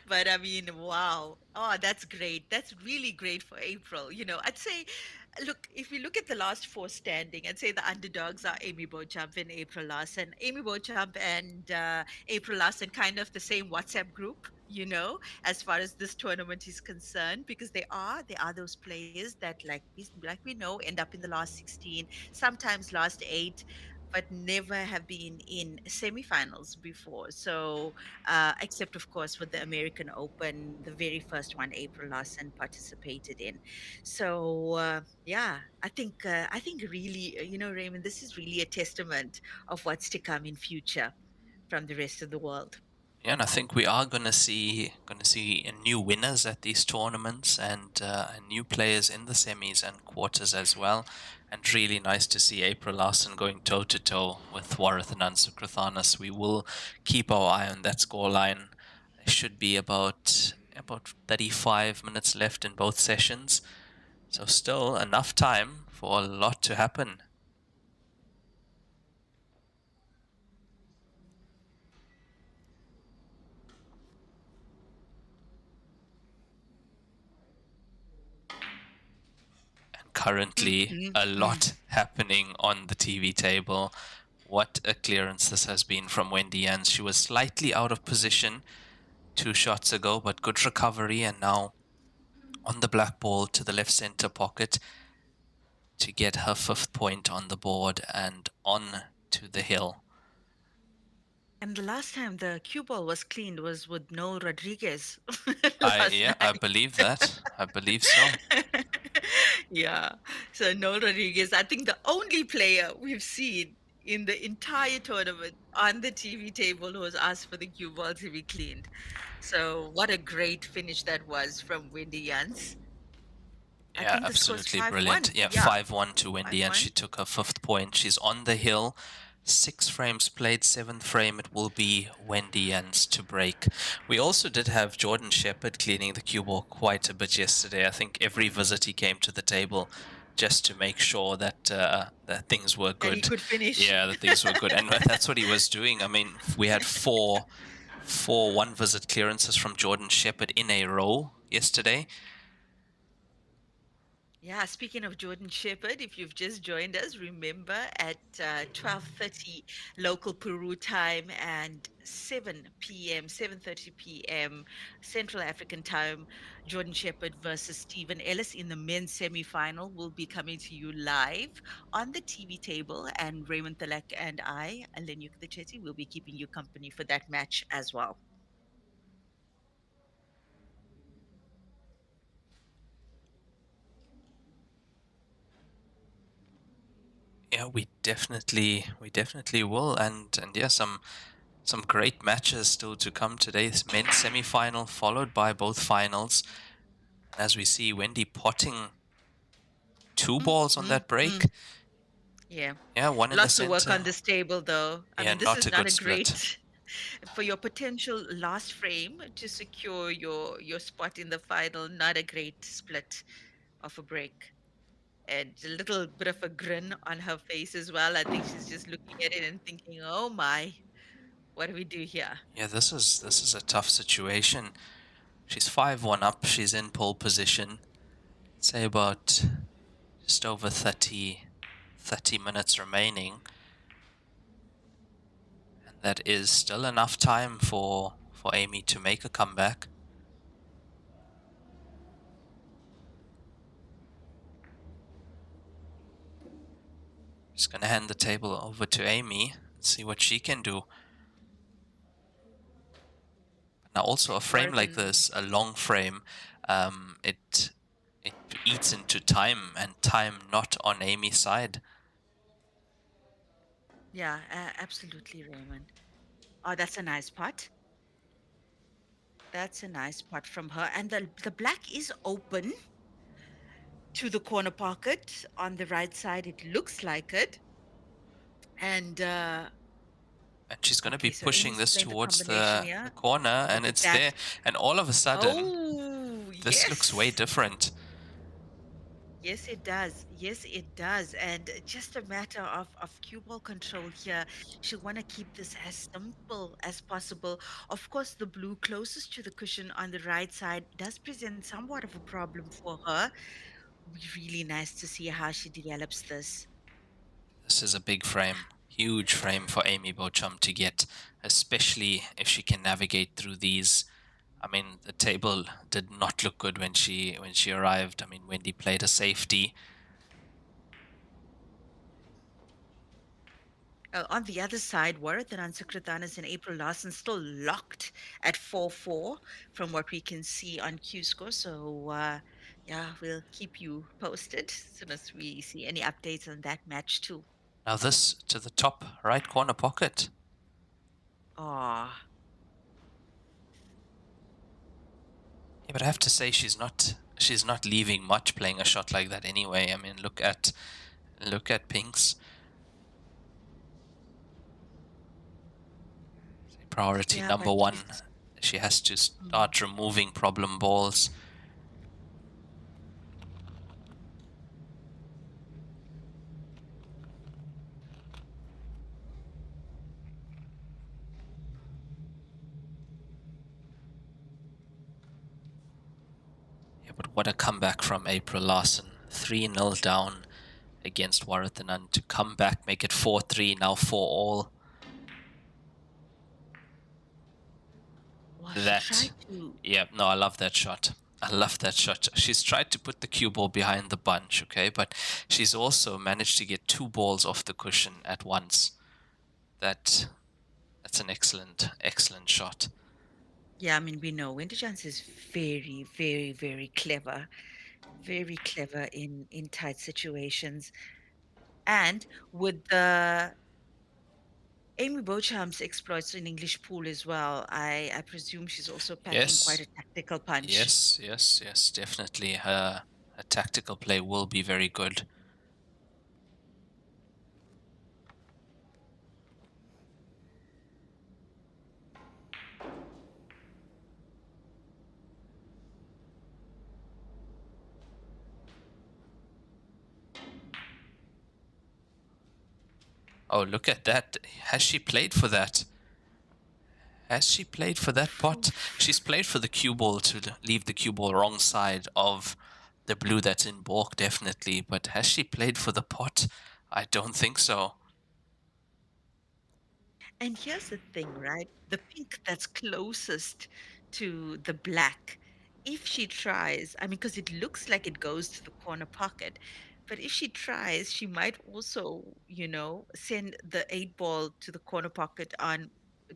But I mean, wow. Oh, that's great. That's really great for April. I'd say, look, if we look at the last four standing, I'd say the underdogs are Amy Beauchamp and April Larson. Amy Beauchamp and April Larson kind of the same WhatsApp group. As far as this tournament is concerned, because they are those players that, like we know, end up in the last 16, sometimes last eight, but never have been in semifinals before. So, except of course with the American Open, the very first one April Larson participated in. So, yeah, I think really, Raymond, this is really a testament of what's to come in future from the rest of the world. Yeah, and I think we are gonna see new winners at these tournaments and new players in the semis and quarters as well. And really nice to see April Larson going toe to toe with Warathan Sukrathanas. We will keep our eye on that scoreline. There should be about 35 minutes left in both sessions, so still enough time for a lot to happen. Currently a Mm-hmm. lot happening on the TV table. What a clearance this has been from Wendy Jans. She was slightly out of position 2 shots ago, but good recovery, and now on the black ball to the left center pocket to get her 5th point on the board and on to the hill. And the last time the cue ball was cleaned was with Noel Rodriguez last I night. believe that. I believe so. Yeah. So Noel Rodriguez, I think the only player we've seen in the entire tournament on the TV table who was asked for the cue ball to be cleaned. So what a great finish that was from Wendy Jans. I Yeah, think the score's absolutely 5-1. brilliant. Yeah, Yeah, 5-1 to Wendy, and 5-1. she took her 5th point. She's on the hill. 6 frames played, 7th frame. It will be Wendy Jans to break. We also did have Jordan Shepherd cleaning the cue ball quite a bit yesterday. I think every visit he came to the table just to make sure that that things were That he good. could finish. Yeah, that things were good, and that's what he was doing. I mean, we had four one-visit clearances from Jordan Shepherd in a row yesterday. Yeah, speaking of Jordan Shepherd, if you've just joined us, remember at 12:30 local Peru time and 7 p.m., 7:30 p.m. Central African time, Jordan Shepherd versus Stephen Ellis in the men's semi-final will be coming to you live on the TV table, and Raymond Thalek and I, Alenyuk Chetty, will be keeping you company for that match as well. Yeah, we definitely will, and yeah, some great matches still to come today. This men's semi-final followed by both finals. And as we see, Wendy potting 2 Mm, balls on mm, that break. mm. Yeah. Yeah, one in the Lots of work on center. this table, though. I Yeah, mean, this not is a not good a split. great for your potential last frame to secure your spot in the final. Not a great split of a break, and a little bit of a grin on her face as well. I think she's just looking at it and thinking, "Oh my, what do we do here?" Yeah, this is a tough situation. She's 5-1 up. She's in pole position. Say about just over 30 minutes remaining. And that is still enough time for Amy to make a comeback. Just gonna hand the table over to Amy and see what she can do. Now, also a frame like Warathan, this, a long frame, it eats into time, and time not on Amy's side. yeah, absolutely, Raymond. Oh, that's a nice pot. That's a nice pot from her, and the black is open to the corner pocket on the right side. It looks like it. And And she's gonna be okay, so pushing Amy's this playing the towards combination the here. corner, and Look at it's that. there. And all of a sudden, Oh, this looks way yes. different. Yes, it does. Yes, it does. And just a matter of cue ball control here. She'll want to keep this as simple as possible. Of course, the blue closest to the cushion on the right side does present somewhat of a problem for her. Be really nice to see how she develops this. This is a big frame, huge frame for Amy Beauchamp to get, especially if she can navigate through these. I mean, the table did not look good when she arrived. I mean, Wendy played a safety. On the other side, Warathan Sukritanas and April Larson still locked at 4-4 from what we can see on Q score. So, yeah, we'll keep you posted as soon as we see any updates on that match, too. Now this to the top right corner pocket. Oh, Yeah, but I have to say she's not leaving much playing a shot like that anyway. I mean, look at Pink's priority yeah, but number one. she's. She has to Mm. start removing problem balls. Yeah, but what a comeback from April Larson. 3-0 down against Warathanan to come back, make it 4-3, now 4-all. Well, she That, tried to. yeah, no, I love that shot. I love that shot. She's tried to put the cue ball behind the bunch, okay, but she's also managed to get two balls off the cushion at once. That that's an excellent shot. Yeah, I mean, we know Wendy Jones is very, very, very clever in tight situations. And with the Amy Beauchamp's exploits in English pool as well, I presume she's also packing quite Yes, a tactical punch. yes, definitely. Her tactical play will be very good. Oh, look at that. Has she played for that? Has she played for that pot? Oof. She's played for the cue ball to leave the cue ball wrong side of the blue that's in balk, definitely. But has she played for the pot? I don't think so. And here's the thing, right? The pink that's closest to the black, if she tries, I mean, because it looks like it goes to the corner pocket, but if she tries, she might also, send the 8 ball to the corner pocket on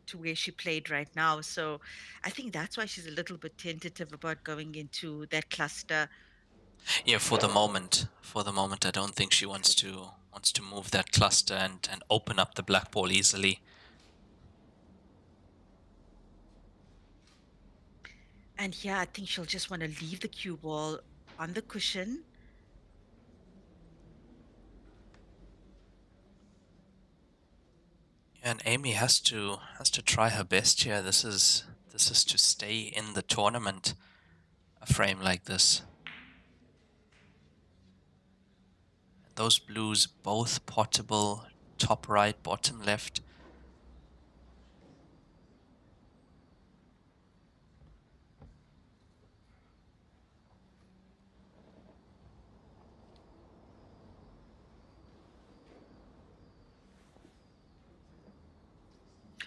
to where she played right now. So I think that's why she's a little bit tentative about going into that cluster. Yeah, for the moment, I don't think she wants to move that cluster and open up the black ball easily. And yeah, I think she'll just want to leave the cue ball on the cushion. Yeah, and Amy has to try her best here. This is to stay in the tournament. A frame like this. Those blues both potable, top right, bottom left.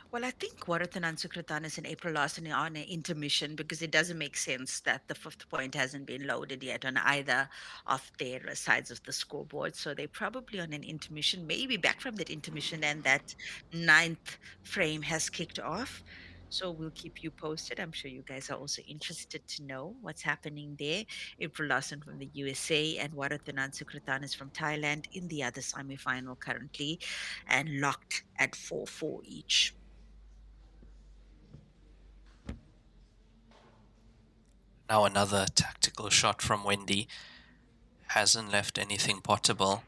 Well, I think Warathan and Sukratanis in April last and on an intermission because it doesn't make sense that the fifth point hasn't been loaded yet on either of their sides of the scoreboard. So they're probably on an intermission, maybe back from that intermission, and that ninth frame has kicked off. So we'll keep you posted. I'm sure you guys are also interested to know what's happening there. April Lawson from the USA and Warathan and Sukratanis from Thailand in the other semifinal currently and locked at 4-4 each. Now another tactical shot from Wendy. Hasn't left anything potable.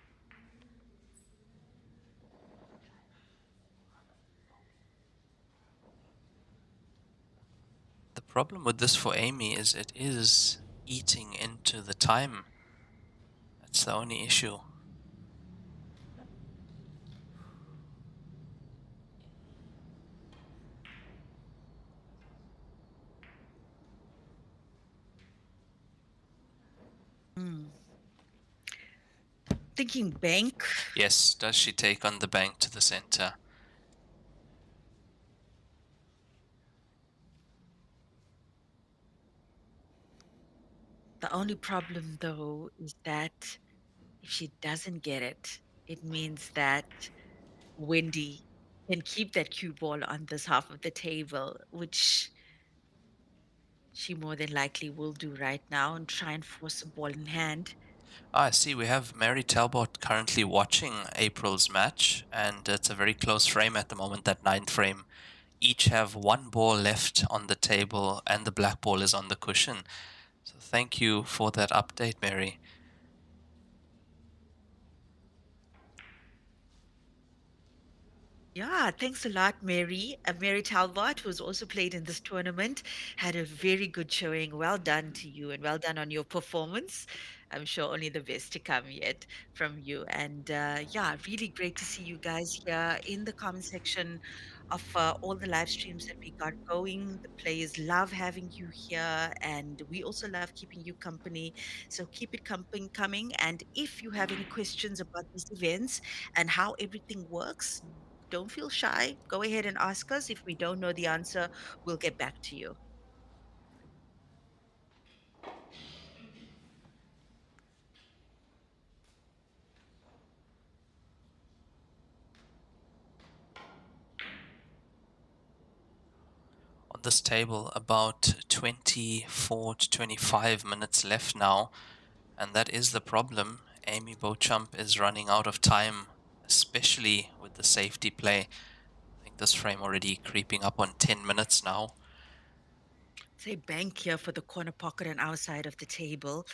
The problem with this for Amy is it is eating into the time. That's the only issue. Mm. Thinking bank. Yes, does she take on the bank to the center? The only problem, though, is that if she doesn't get it, it means that Wendy can keep that cue ball on this half of the table, which she more than likely will do right now and try and force a ball in hand. I see we have Mary Talbot currently watching April's match, and it's a very close frame at the moment, that ninth frame. Each have one ball left on the table, and the black ball is on the cushion. So thank you for that update, Mary. Yeah, thanks a lot, Mary. Mary Talbot, who's also played in this tournament, had a very good showing. Well done to you and well done on your performance. I'm sure only the best to come yet from you. And yeah, really great to see you guys here in the comment section of all the live streams that we got going. The players love having you here, and we also love keeping you company. So keep it coming. And if you have any questions about these events and how everything works, don't feel shy. Go ahead and ask us. If we don't know the answer, we'll get back to you. on this table, about 24 to 25 minutes left now, and that is the problem. Amy Beauchamp is running out of time, especially with the safety play. I think this frame already creeping up on 10 minutes now. Say bank here for the corner pocket on our side of the table.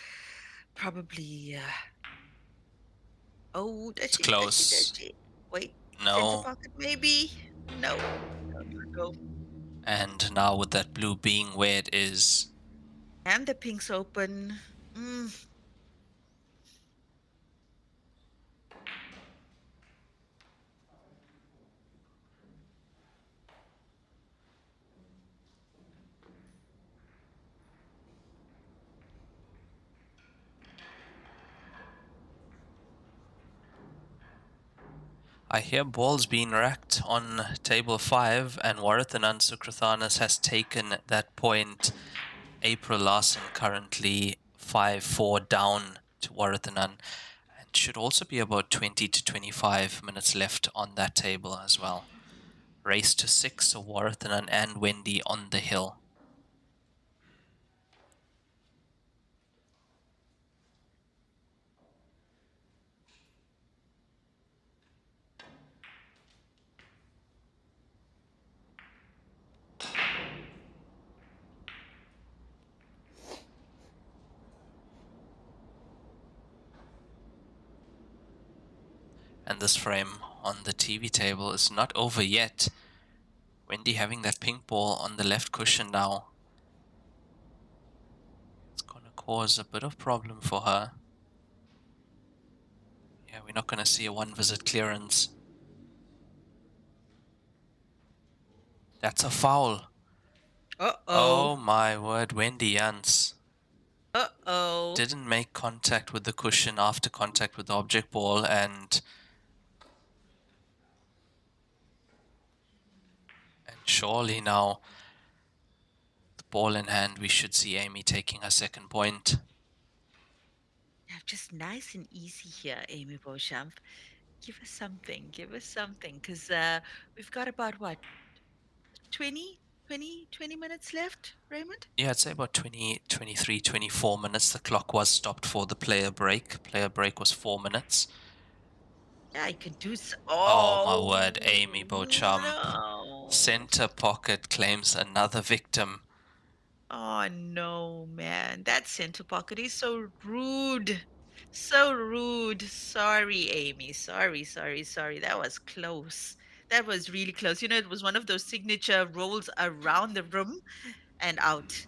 Probably. Oh, does It's she? Does she? Does close. she? Wait, center No. pocket maybe? No, no, no, no. And now with that blue being where it is, And the pink's open. Mm, I hear balls being racked on table 5, and Warathanan Sukrathanis has taken that point. April Larson currently 5-4 down to Warathanan, and should also be about 20 to 25 minutes left on that table as well. Race to 6 of Warathanan and Wendy on the hill. And this frame on the TV table is not over yet. Wendy having that pink ball on the left cushion now. It's going to cause a bit of problem for her. Yeah, we're not going to see a one-visit clearance. That's a foul. uh-oh. Oh my word, Wendy Jans Uh-oh. didn't make contact with the cushion after contact with the object ball, and surely now, the ball in hand, we should see Amy taking her second point. Yeah, just nice and easy here, Amy Beauchamp. Give us something. Give us something. Because we've got about, what, 20 minutes left, Raymond? Yeah, I'd say about 20, 23, 24 minutes. The clock was stopped for the player break. Player break was 4 minutes. Yeah, I can do so. Oh my word, Amy Oh, Beauchamp. no. Center pocket claims another victim. Oh, no, man. That center pocket is so rude. So rude. Sorry, Amy. Sorry, sorry, sorry. That was close. That was really close. You know, it was one of those signature rolls around the room and out.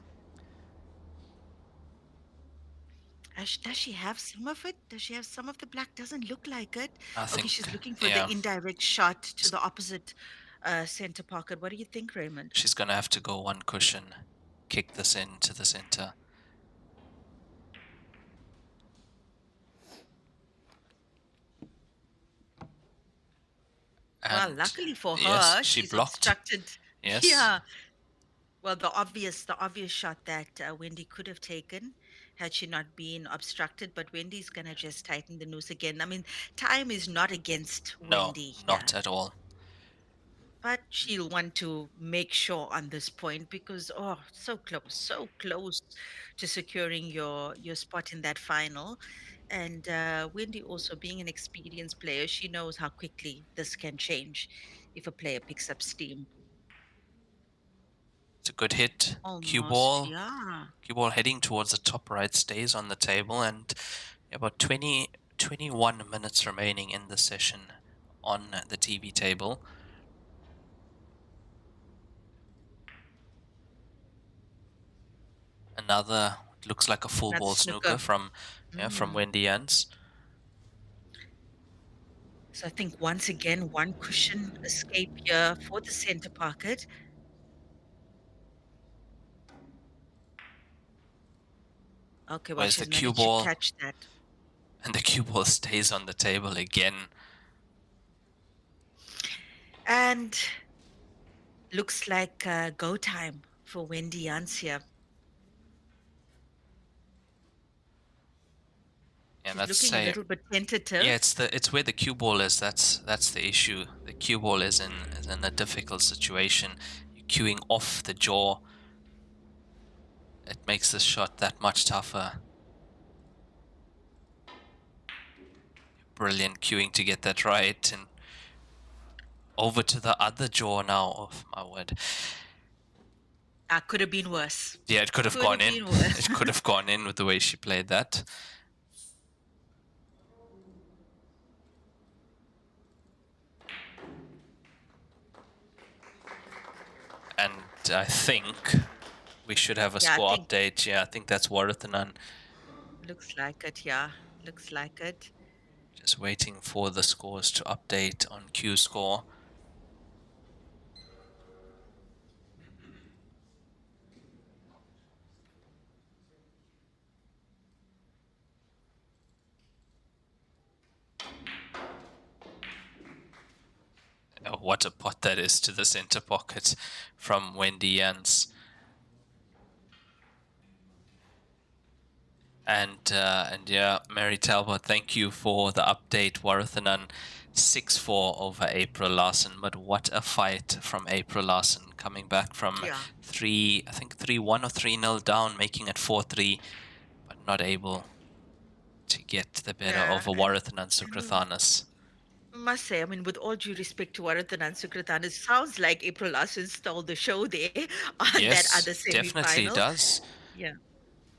Does she have some of it? Does she have some of the black? Doesn't look like it. I Okay, think, she's looking for the yeah, indirect shot to the opposite center pocket. What do you think, Raymond? she's going to have to go one cushion, kick this into the center. Well, And luckily for yes, her, she she's blocked. obstructed. Yes. Yeah. Well, the obvious shot that Wendy could have taken had she not been obstructed, but Wendy's gonna just tighten the noose again. I mean, time is not against No, Wendy here, not at all. but she'll want to make sure on this point because so close to securing your spot in that final. And Wendy also being an experienced player, she knows how quickly this can change if a player picks up steam. It's a good hit. Cue Almost, ball. yeah. Cue ball heading towards the top right, stays on the table, and about 20, 21 minutes remaining in the session on the TV table. Another, it looks like a full Another ball snooker snooker. from Mm. Wendy Jans. So I think once again, one cushion escape here for the center pocket. Okay, well, Where's the she's cue managed to ball? catch that. And the cue ball stays on the table again. And looks like go time for Wendy Jans here. And She's let's looking a say, little bit yeah, tentative. it's where the cue ball is. That's the issue. The cue ball is in a difficult situation. cueing off the jaw. It makes this shot that much tougher. Brilliant cueing to get that right, and over to the other jaw now. Oh my word. Could have been worse. Yeah, it could have Could gone have in. been worse. It could have gone in with the way she played that. And I think we should have a Yeah, I score think update. Yeah, I think that's Warathanan. looks like it. Yeah, looks like it. Just waiting for the scores to update on Q score. Oh, what a pot that is to the center pocket from Wendy Jans. And yeah, Mary Talbot, thank you for the update. Warathanan 6-4 over April Larson. But what a fight from April Larson, coming back from Yeah. 3-1 or 3-0 down, making it 4-3, but not able to get the better Yeah, over Warathanan and Sukrathanas. must say, I mean, with all due respect to Varadhan and Sukratan, it sounds like April Larson stole the show there on that Yes, other definitely semi-final. does. Yeah.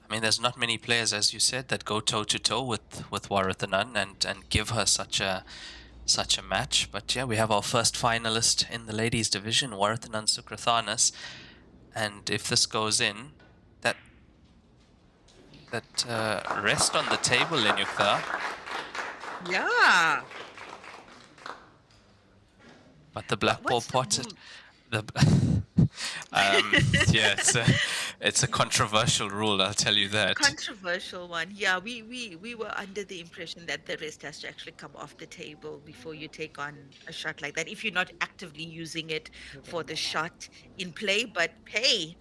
I mean, there's not many players, as you said, that go toe to toe with Warathanan and give her such a match. But yeah, we have our first finalist in the ladies' division, Warathanan Sukrathanas, and if this goes in, that rest on the table, Lenyukta. Yeah. But the black ball What's the potted rule? the yeah, it's a controversial rule, I'll tell you that. Controversial one. Yeah, we were under the impression that the rest has to actually come off the table before you take on a shot like that. If you're not actively using it for the shot in play, but hey,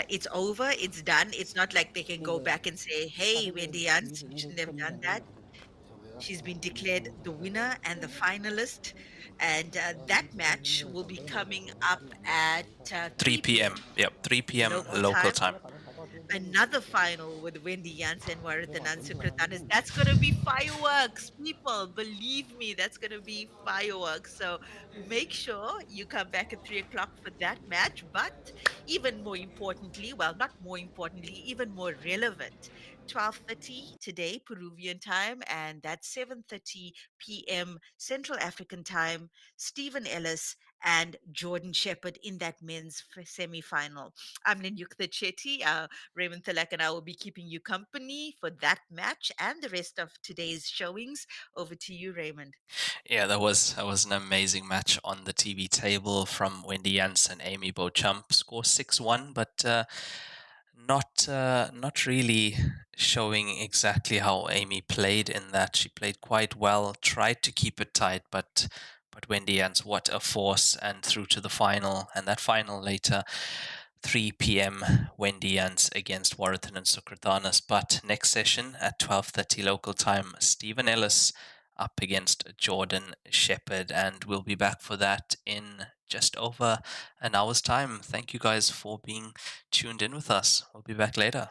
it's over, it's done. It's not like they can go back and say, "Hey, Wendy Yance, you shouldn't have done that." She's been declared the winner and the finalist, and that match will be coming up at 3 3 p.m. p.m. Yep, 3 p.m. local local time. time. Another final with Wendy Janssen and Warathanan Sukratanis. That's going to be fireworks, people. Believe me, that's going to be fireworks. So make sure you come back at 3 o'clock for that match. But even more importantly, well, not more importantly, even more relevant, 12:30 today, Peruvian time, and that's 7:30 p.m. Central African time. Stephen Ellis and Jordan Shepherd in that men's semi-final. I'm Linyukta Chetty. Raymond Thalak and I will be keeping you company for that match and the rest of today's showings. Over to you, Raymond. Yeah, that was an amazing match on the TV table from Wendy Yance and Amy Beauchamp. Score 6-1, but not really showing exactly how Amy played in that. She played quite well, tried to keep it tight, but Wendy Yance, what a force, and through to the final, and that final later. 3 p.m. Wendy Yance against Warathan and Sukrathanas. But next session at 12:30 local time, Stephen Ellis up against Jordan Shepherd, and we'll be back for that in just over an hour's time. Thank you guys for being tuned in with us. We'll be back later.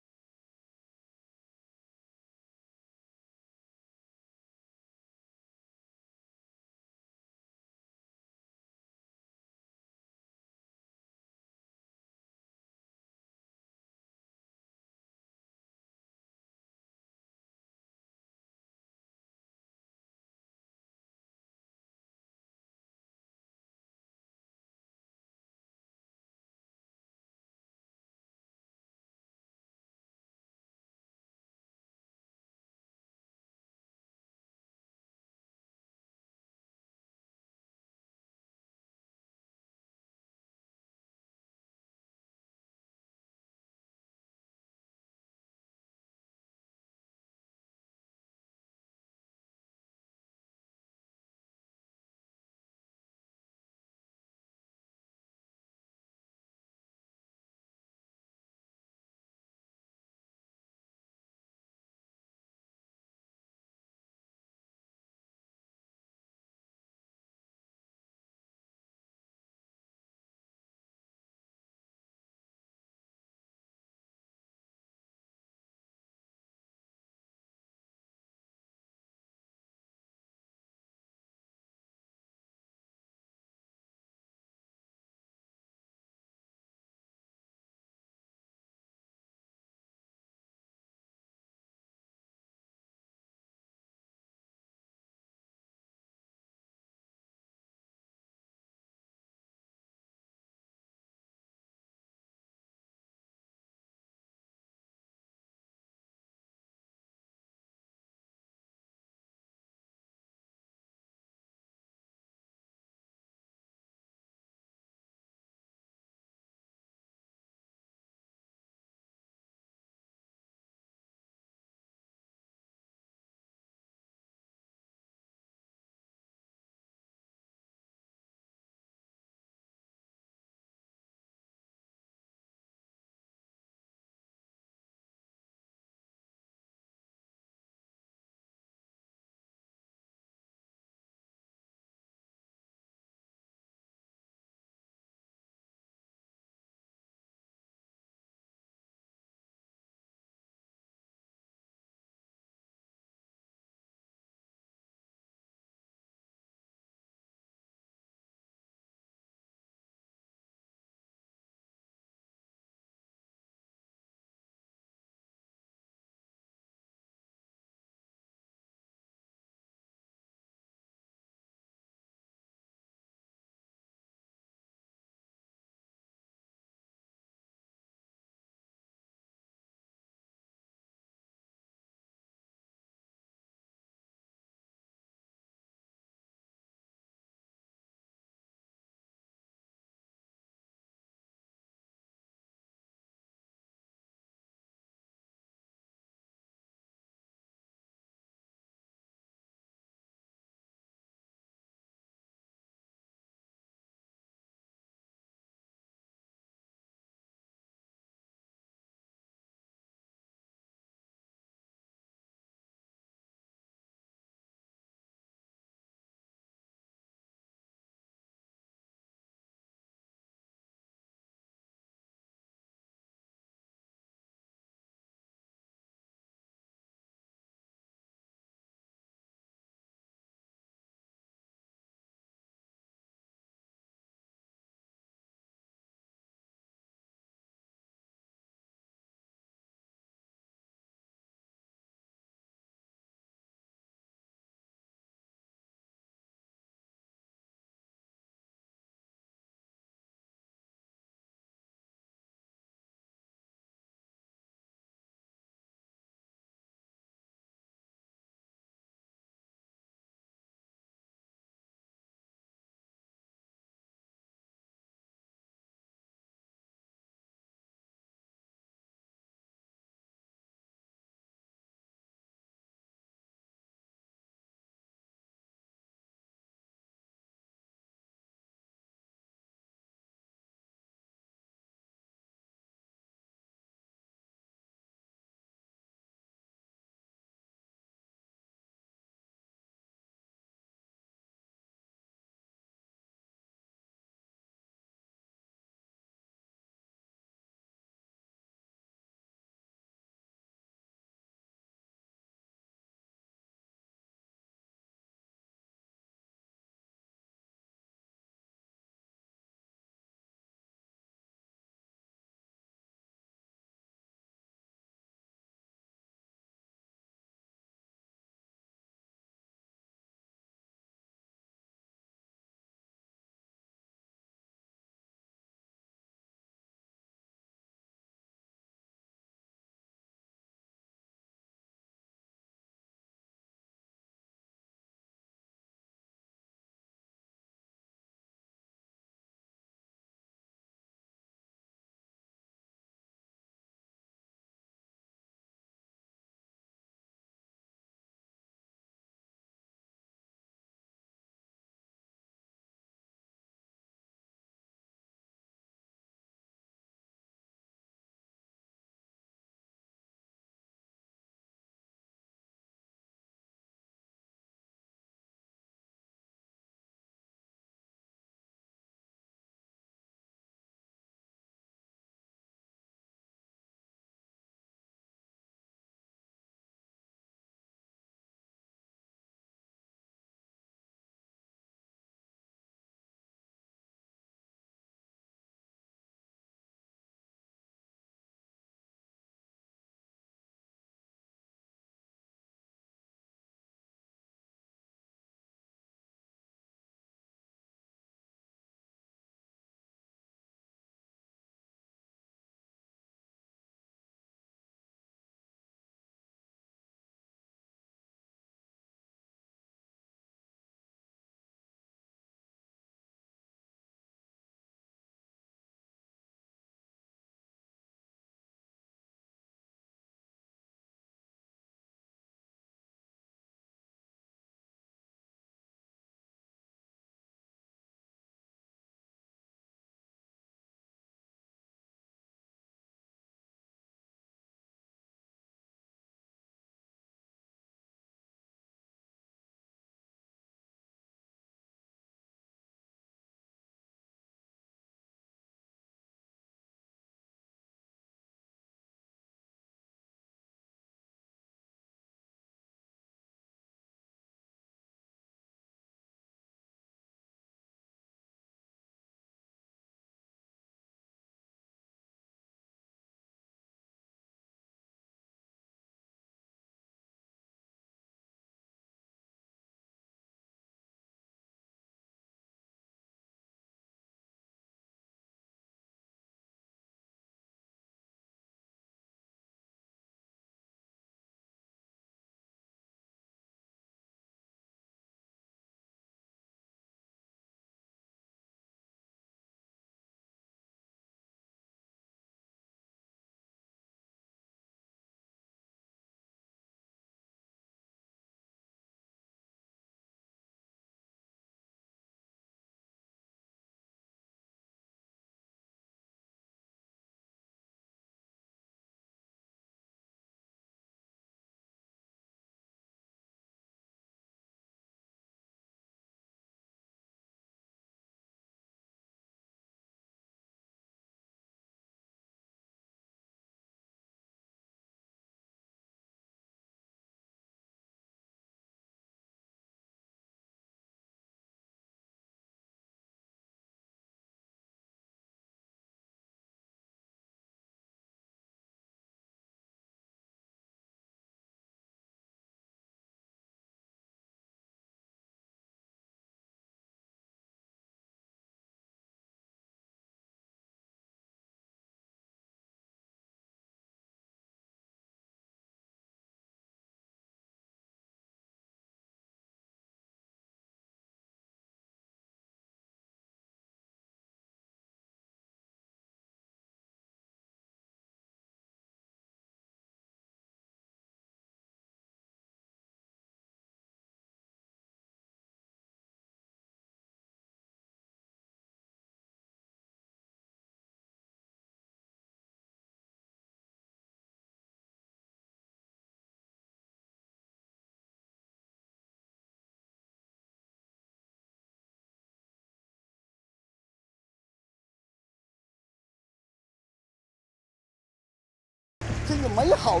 这一美好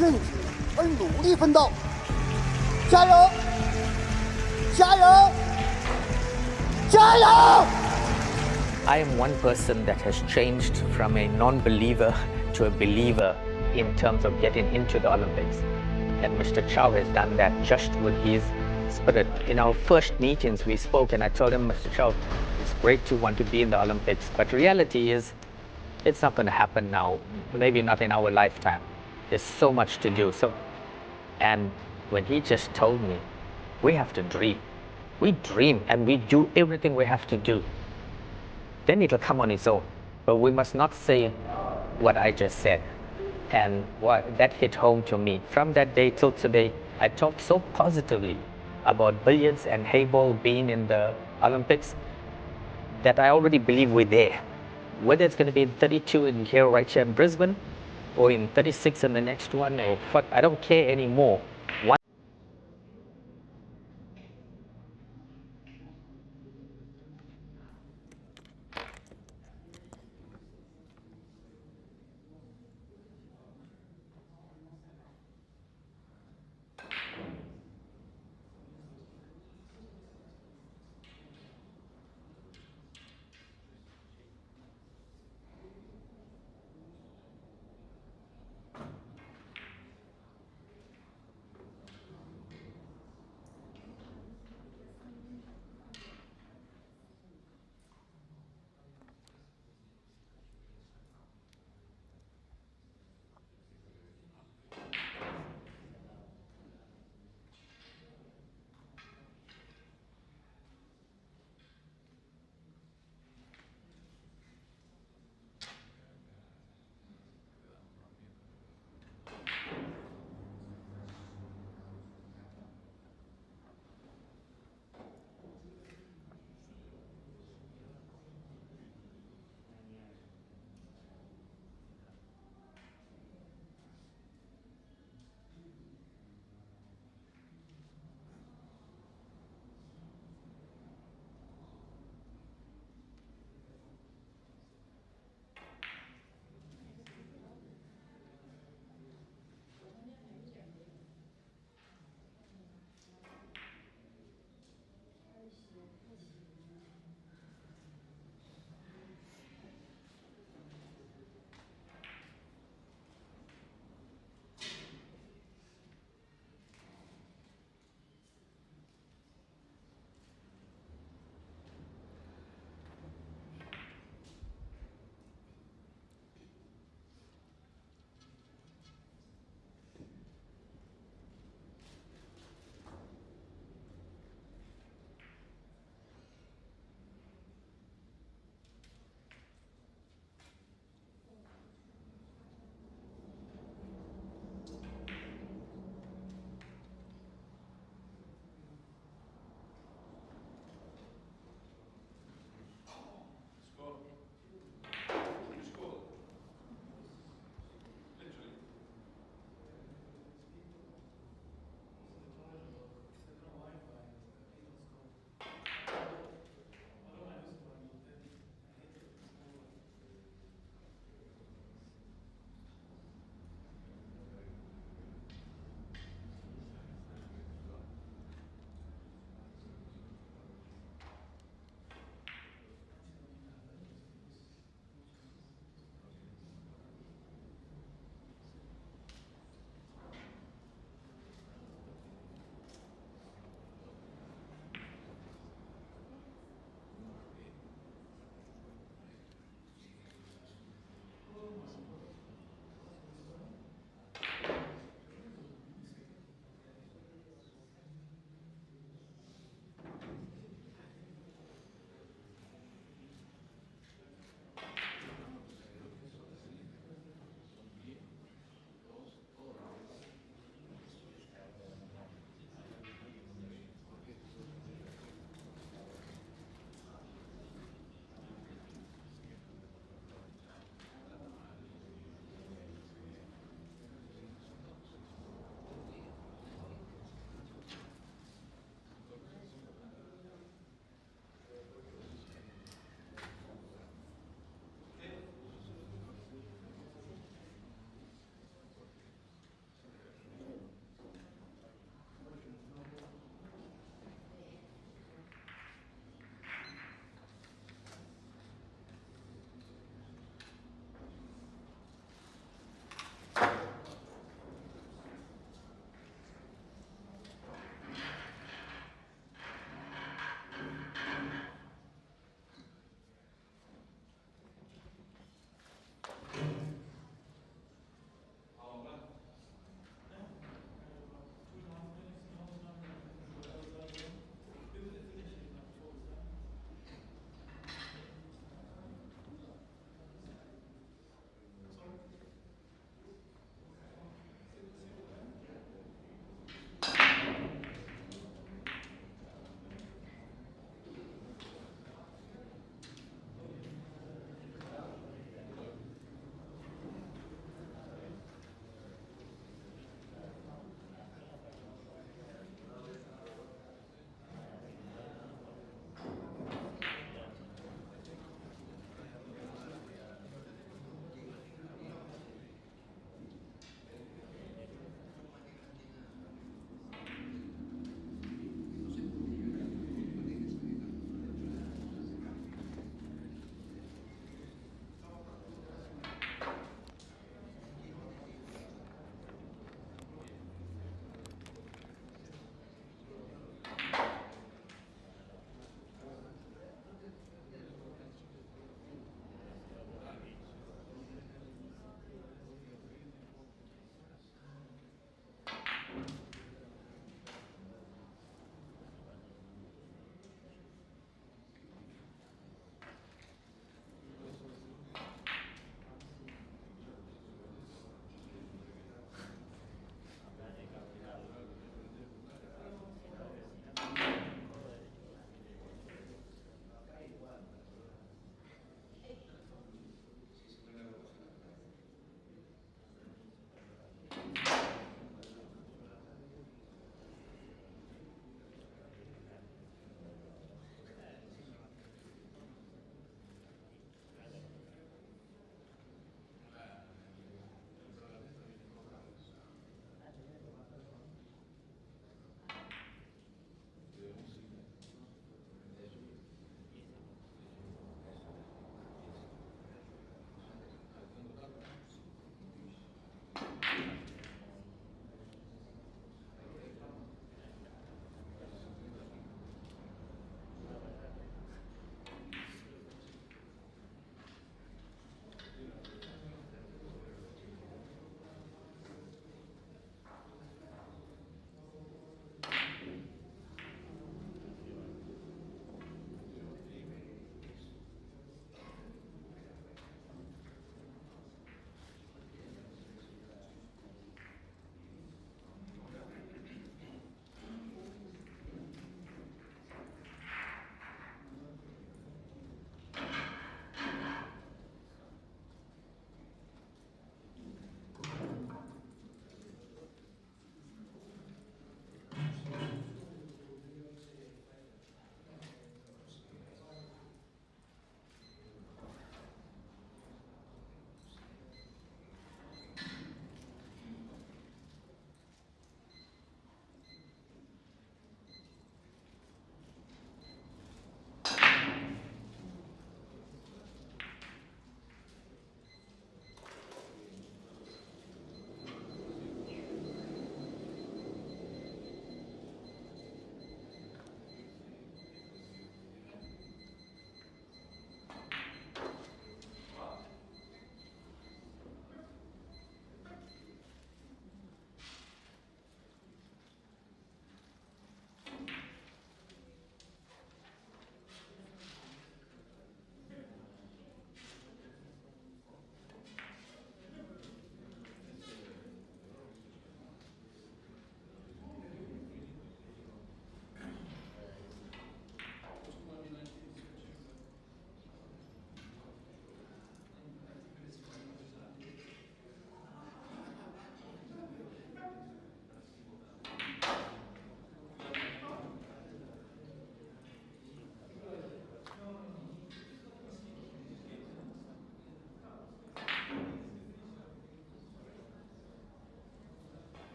愿景而努力奋斗。加油！加油！加油！ I am one person that has changed from a non-believer to a believer in terms of getting into the Olympics. And Mr. Chow has done that just with his spirit. In our first meetings, we spoke and I told him, Mr. Chow, it's great to want to be in the Olympics, but reality is it's not going to happen now, maybe not in our lifetime. There's so much to do. And when he just told me, we have to dream. We dream and we do everything we have to do. Then it'll come on its own. But we must not say what I just said. And that hit home to me. From that day till today, I talked so positively about billiards and Heyball being in the Olympics that I already believe we're there. Whether it's going to be in 32 in here, right here in Brisbane, or in 36 in the next one, or what, I don't care anymore.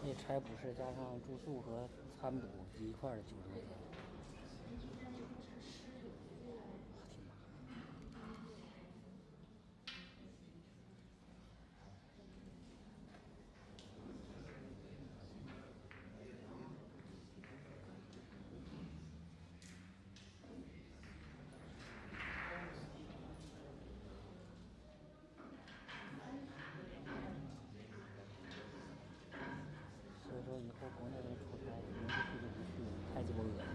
那拆补是加上住宿和餐补一块儿90块钱。所以说以后国内人出差，能不去就不去，太鸡巴恶心。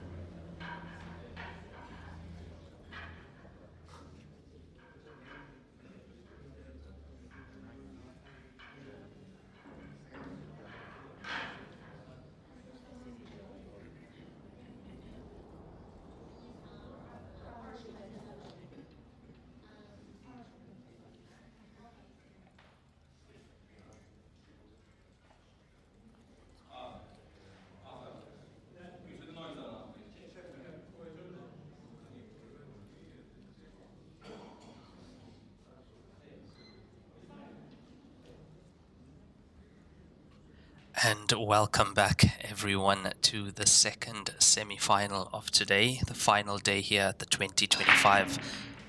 And welcome back, everyone, to the second semi-final of today, the final day here at the 2025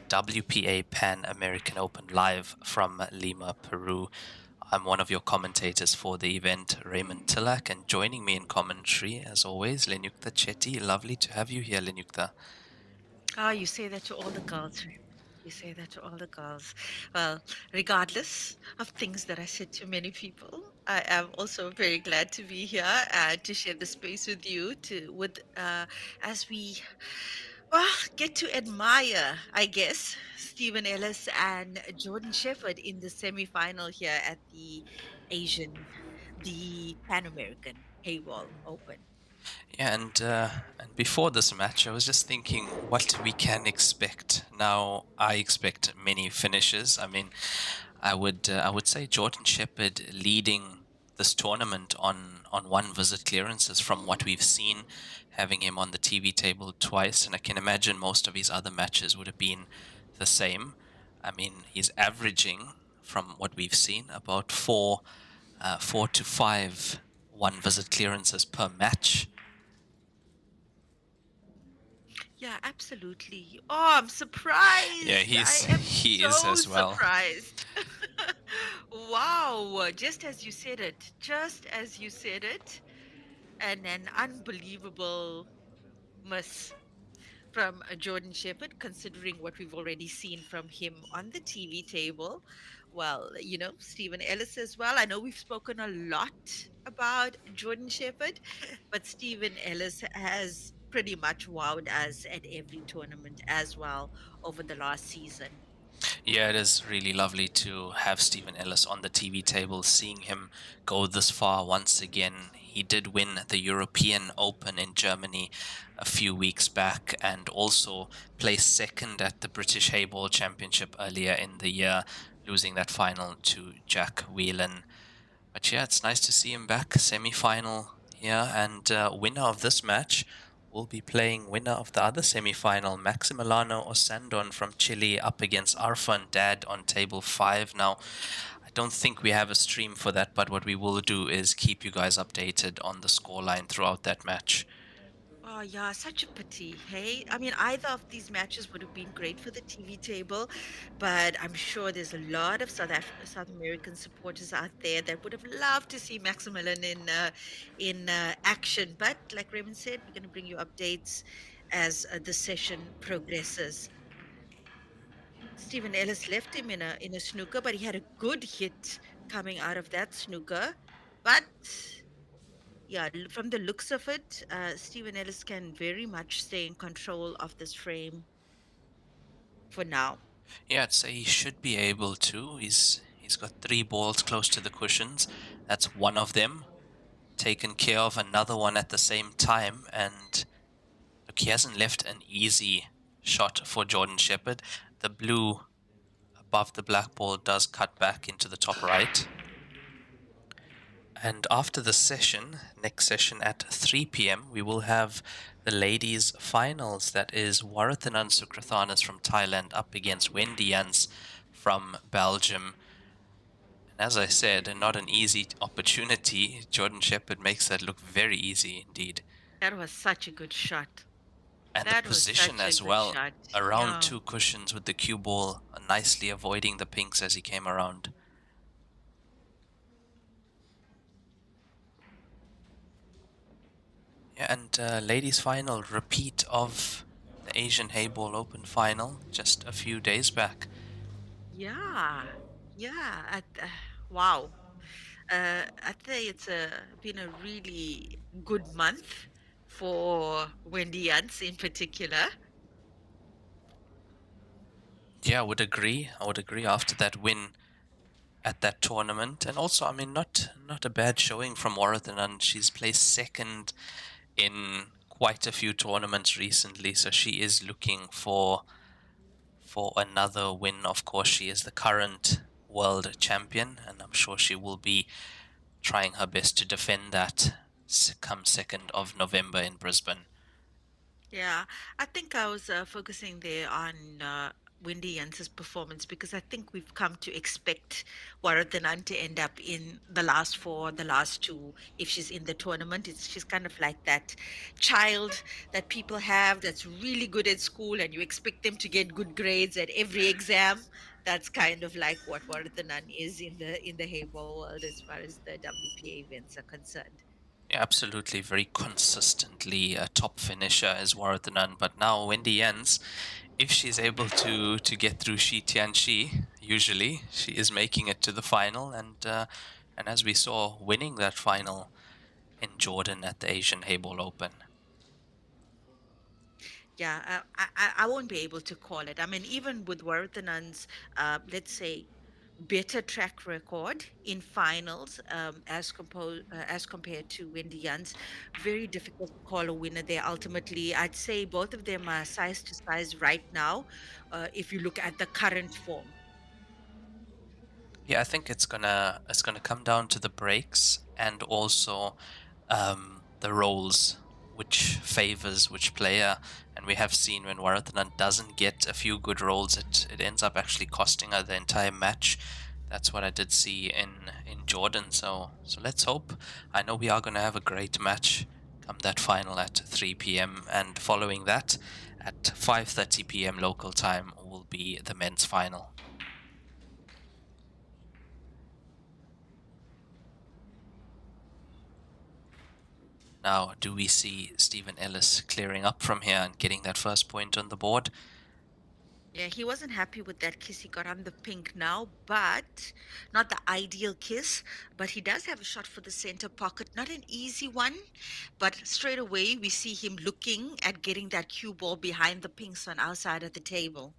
WPA Pan American Open live from Lima, Peru. I'm one of your commentators for the event, Raymond Tilak, and joining me in commentary, as always, Lenyukta Chetty. Lovely to have you here, Lenyukta. Ah, you say that to all the girls, Raymond. You say that to all the girls. Well, regardless of things that I said to many people, I am also very glad to be here to share the space with you as we get to admire, I guess, Stephen Ellis and Jordan Shepherd in the semi-final here at the Pan American Heyball Open. Yeah, and before this match, I was just thinking what we can expect. Now, I expect many finishes. I mean, I would say Jordan Shepherd leading this tournament on one visit clearances from what we've seen, having him on the TV table twice, and I can imagine most of his other matches would have been the same. I mean, he's averaging from what we've seen about four to five one visit clearances per match. Yeah, absolutely. Oh, I'm surprised. Yeah, I am he is so as well. surprised. Wow, just as you said it, just as you said it, and an unbelievable miss from Jordan Shepherd, considering what we've already seen from him on the TV table. Well, Stephen Ellis as well. I know we've spoken a lot about Jordan Shepherd, but Stephen Ellis has pretty much wowed us at every tournament as well over the last season. Yeah, it is really lovely to have Stephen Ellis on the TV table, seeing him go this far once again. He did win the European Open in Germany a few weeks back and also placed second at the British Heyball Championship earlier in the year, losing that final to Jack Whelan. But yeah, it's nice to see him back, semi-final here, and winner of this match will be playing winner of the other semi-final, Maximiliano Osandon from Chile up against Arfan Dad on table 5. Now, I don't think we have a stream for that, but what we will do is keep you guys updated on the scoreline throughout that match. Oh yeah, such a pity. Hey, I mean, either of these matches would have been great for the TV table, but I'm sure there's a lot of South American supporters out there that would have loved to see Maximilian in action. But like Raymond said, we're going to bring you updates as the session progresses. Stephen Ellis left him in a snooker, but he had a good hit coming out of that snooker. But yeah, from the looks of it, Stephen Ellis can very much stay in control of this frame for now. Yeah, I'd say he should be able to. He's got 3 balls close to the cushions. That's one of them. Taken care of another one at the same time, and look, he hasn't left an easy shot for Jordan Shepherd. The blue above the black ball does cut back into the top right. And after the session, next session at 3 p.m., we will have the ladies' finals. That is Warathanan Sukrathanas from Thailand up against Wendy Jans from Belgium. And as I said, not an easy opportunity. Jordan Shepherd makes that look very easy indeed. That was such a good shot. And the That was position such a as good well, shot. around Yeah. 2 cushions with the cue ball, nicely avoiding the pinks as he came around. Yeah, and ladies final, repeat of the Asian Heyball Open final just a few days back. Yeah. Yeah. Wow. I'd say it's been a really good month for Wendy Yance in particular. Yeah, I would agree. I would agree after that win at that tournament. And also, I mean, not a bad showing from Warathanan. She's placed second in quite a few tournaments recently, so she is looking for another win. Of course, she is the current world champion, and I'm sure she will be trying her best to defend that come 2nd of November in Brisbane. Yeah, I think I was focusing there on Wendy Jansen's performance because I think we've come to expect Warathanan to end up in the last four, the last two, if she's in the tournament. She's kind of like that child that people have that's really good at school and you expect them to get good grades at every exam. That's kind of like what Warathanan is in the Heyball world as far as the WPA events are concerned. Yeah, absolutely, very consistently a top finisher is Warathanan. But now Wendy Jans, if she's able to get through Shi Tianxi, usually she is making it to the final, and as we saw, winning that final in Jordan at the Asian Heyball Open. Yeah, I won't be able to call it. I mean, even with Warathanan's, let's say, better track record in finals as compared to Wendy Jan's, very difficult to call a winner there. Ultimately, I'd say both of them are size to size right now. If you look at the current form. Yeah, I think it's gonna come down to the breaks and also the roles, which favors which player. And we have seen when Warathanan doesn't get a few good rolls, it ends up actually costing her the entire match. That's what I did see in Jordan. So let's hope. I know we are going to have a great match come that final at 3 p.m. and following that at 5:30 p.m. local time will be the men's final. Now, do we see Stephen Ellis clearing up from here and getting that first point on the board? Yeah, he wasn't happy with that kiss he got on the pink now, but not the ideal kiss. But he does have a shot for the center pocket. Not an easy one, but straight away we see him looking at getting that cue ball behind the pinks on our side of the table.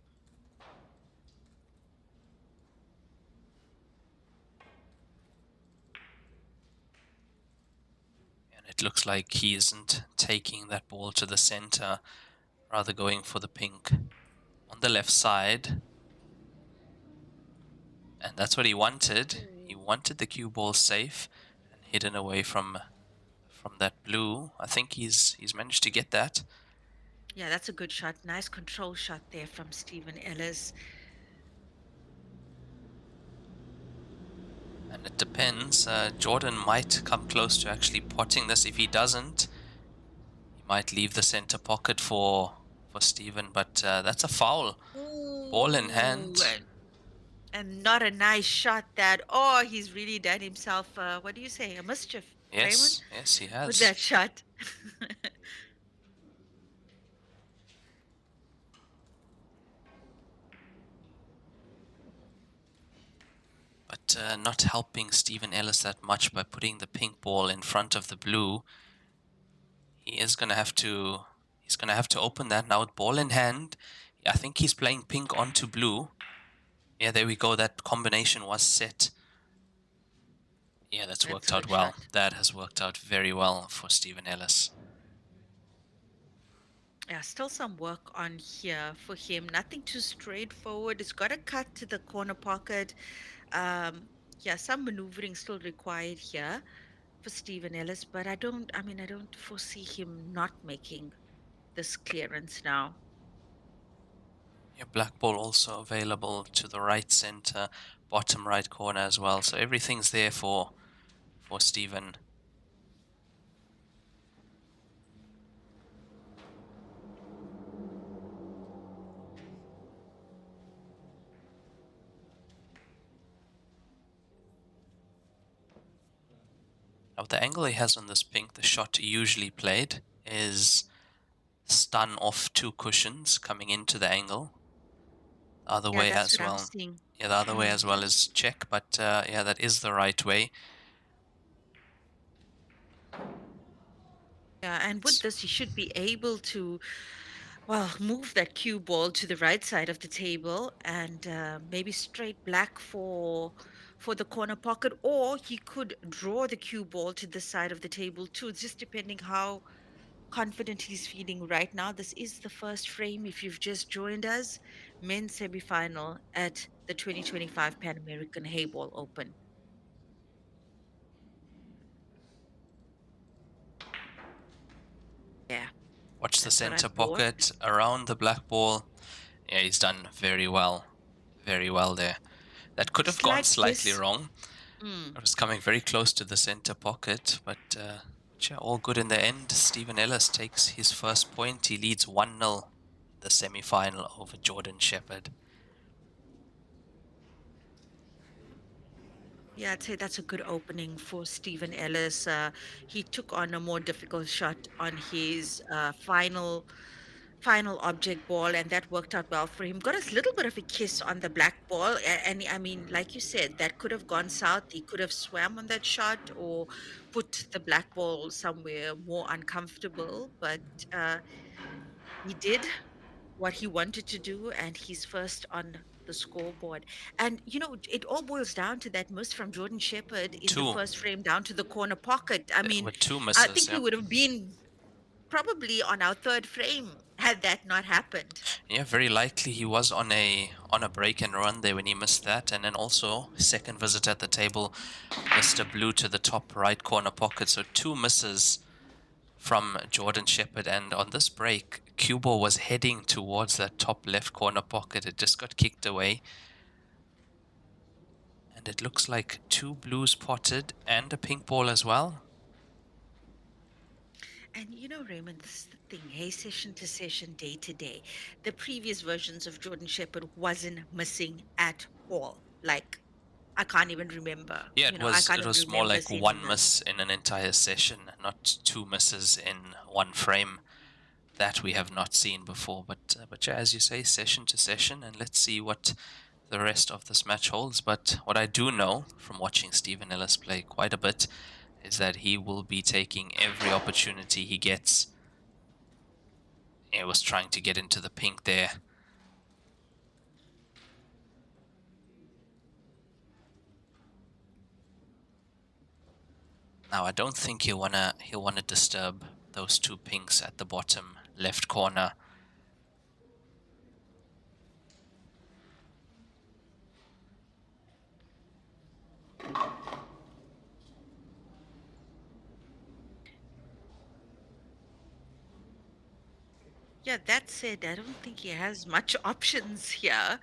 And it looks like he isn't taking that ball to the center, rather going for the pink on the left side. And that's what he wanted. He wanted the cue ball safe and hidden away from that blue. I think he's managed to get that. Yeah, that's a good shot. Nice control shot there from Stephen Ellis. And it depends. Jordan might come close to actually potting this. If he doesn't, he Might leave the center pocket for Steven, but that's a foul. Ball in hand. Ooh, and not a nice shot that. Oh, he's really done himself, what do you say, a mischief, Raymond, Yes, yes, he with has. that shot. But not helping Stephen Ellis that much by putting the pink ball in front of the blue. He is going to have to. He's going to have to open that now with ball in hand. I think he's playing pink onto blue. Yeah, there we go. That combination was set. Yeah, that's worked a out good well. shot. That has worked out very well for Stephen Ellis. Yeah, still some work on here for him. Nothing too straightforward. It's got to cut to the corner pocket. Yeah, some maneuvering still required here for Stephen Ellis, but I don't foresee him not making this clearance now. Yeah, black ball also available to the right center, bottom right corner as well. So everything's there for Stephen. Now the angle he has on this pink, the shot usually played is stun off 2 cushions coming into the angle. The other Yeah, way that's as what I'm well. seeing. Yeah, the other way as well is check, but yeah, that is the right way. Yeah, and with this, you should be able to, well, move that cue ball to the right side of the table and maybe straight black for the corner pocket, or he could draw the cue ball to the side of the table too, just depending how confident he's feeling right now. This is the first frame. If you've just joined us, men's semifinal at the 2025 Pan American Heyball Open. Yeah, Watch the that's what I center thought. pocket around the black ball. Yeah, he's done very well. Very well there. That could have gone Slight slightly guess. wrong. It was coming very close to the center pocket, but yeah, all good in the end. Stephen Ellis takes his first point. He leads 1-0 in the semi-final over Jordan Shepherd. Yeah, I'd say that's a good opening for Stephen Ellis. He took on a more difficult shot on his final object ball, and that worked out well for him. Got a little bit of a kiss on the black ball, and I mean, like you said, that could have gone south. He could have swam on that shot or put the black ball somewhere more uncomfortable, but he did what he wanted to do, and he's first on the scoreboard. And it all boils down to that miss from Jordan Shepherd in the 2 first frame down to the corner pocket. I mean, with 2 I misses, think we yeah. would have been probably on our third frame had that not happened. Yeah, very likely he was on a break and run there when he missed that, and then also second visit at the table, Mr. Blue to the top right corner pocket. So 2 misses from Jordan Shepherd, and on this break, cue ball was heading towards that top left corner pocket. It just got kicked away, and it looks like 2 blues potted and a pink ball as well. And Raymond, this is the thing, hey, session to session, day to day. The previous versions of Jordan Shepherd wasn't missing at all. Like, I can't even remember. Yeah, I can't it even was more remember like seeing 1 this. miss in an entire session, not 2 misses in 1 frame. That we have not seen before, but yeah, as you say, session to session, and let's see what the rest of this match holds. But what I do know from watching Stephen Ellis play quite a bit is that he will be taking every opportunity he gets. He was trying to get into the pink there. Now I don't think he'll wanna disturb those 2 pinks at the bottom left corner. Yeah, that said, I don't think he has much options here.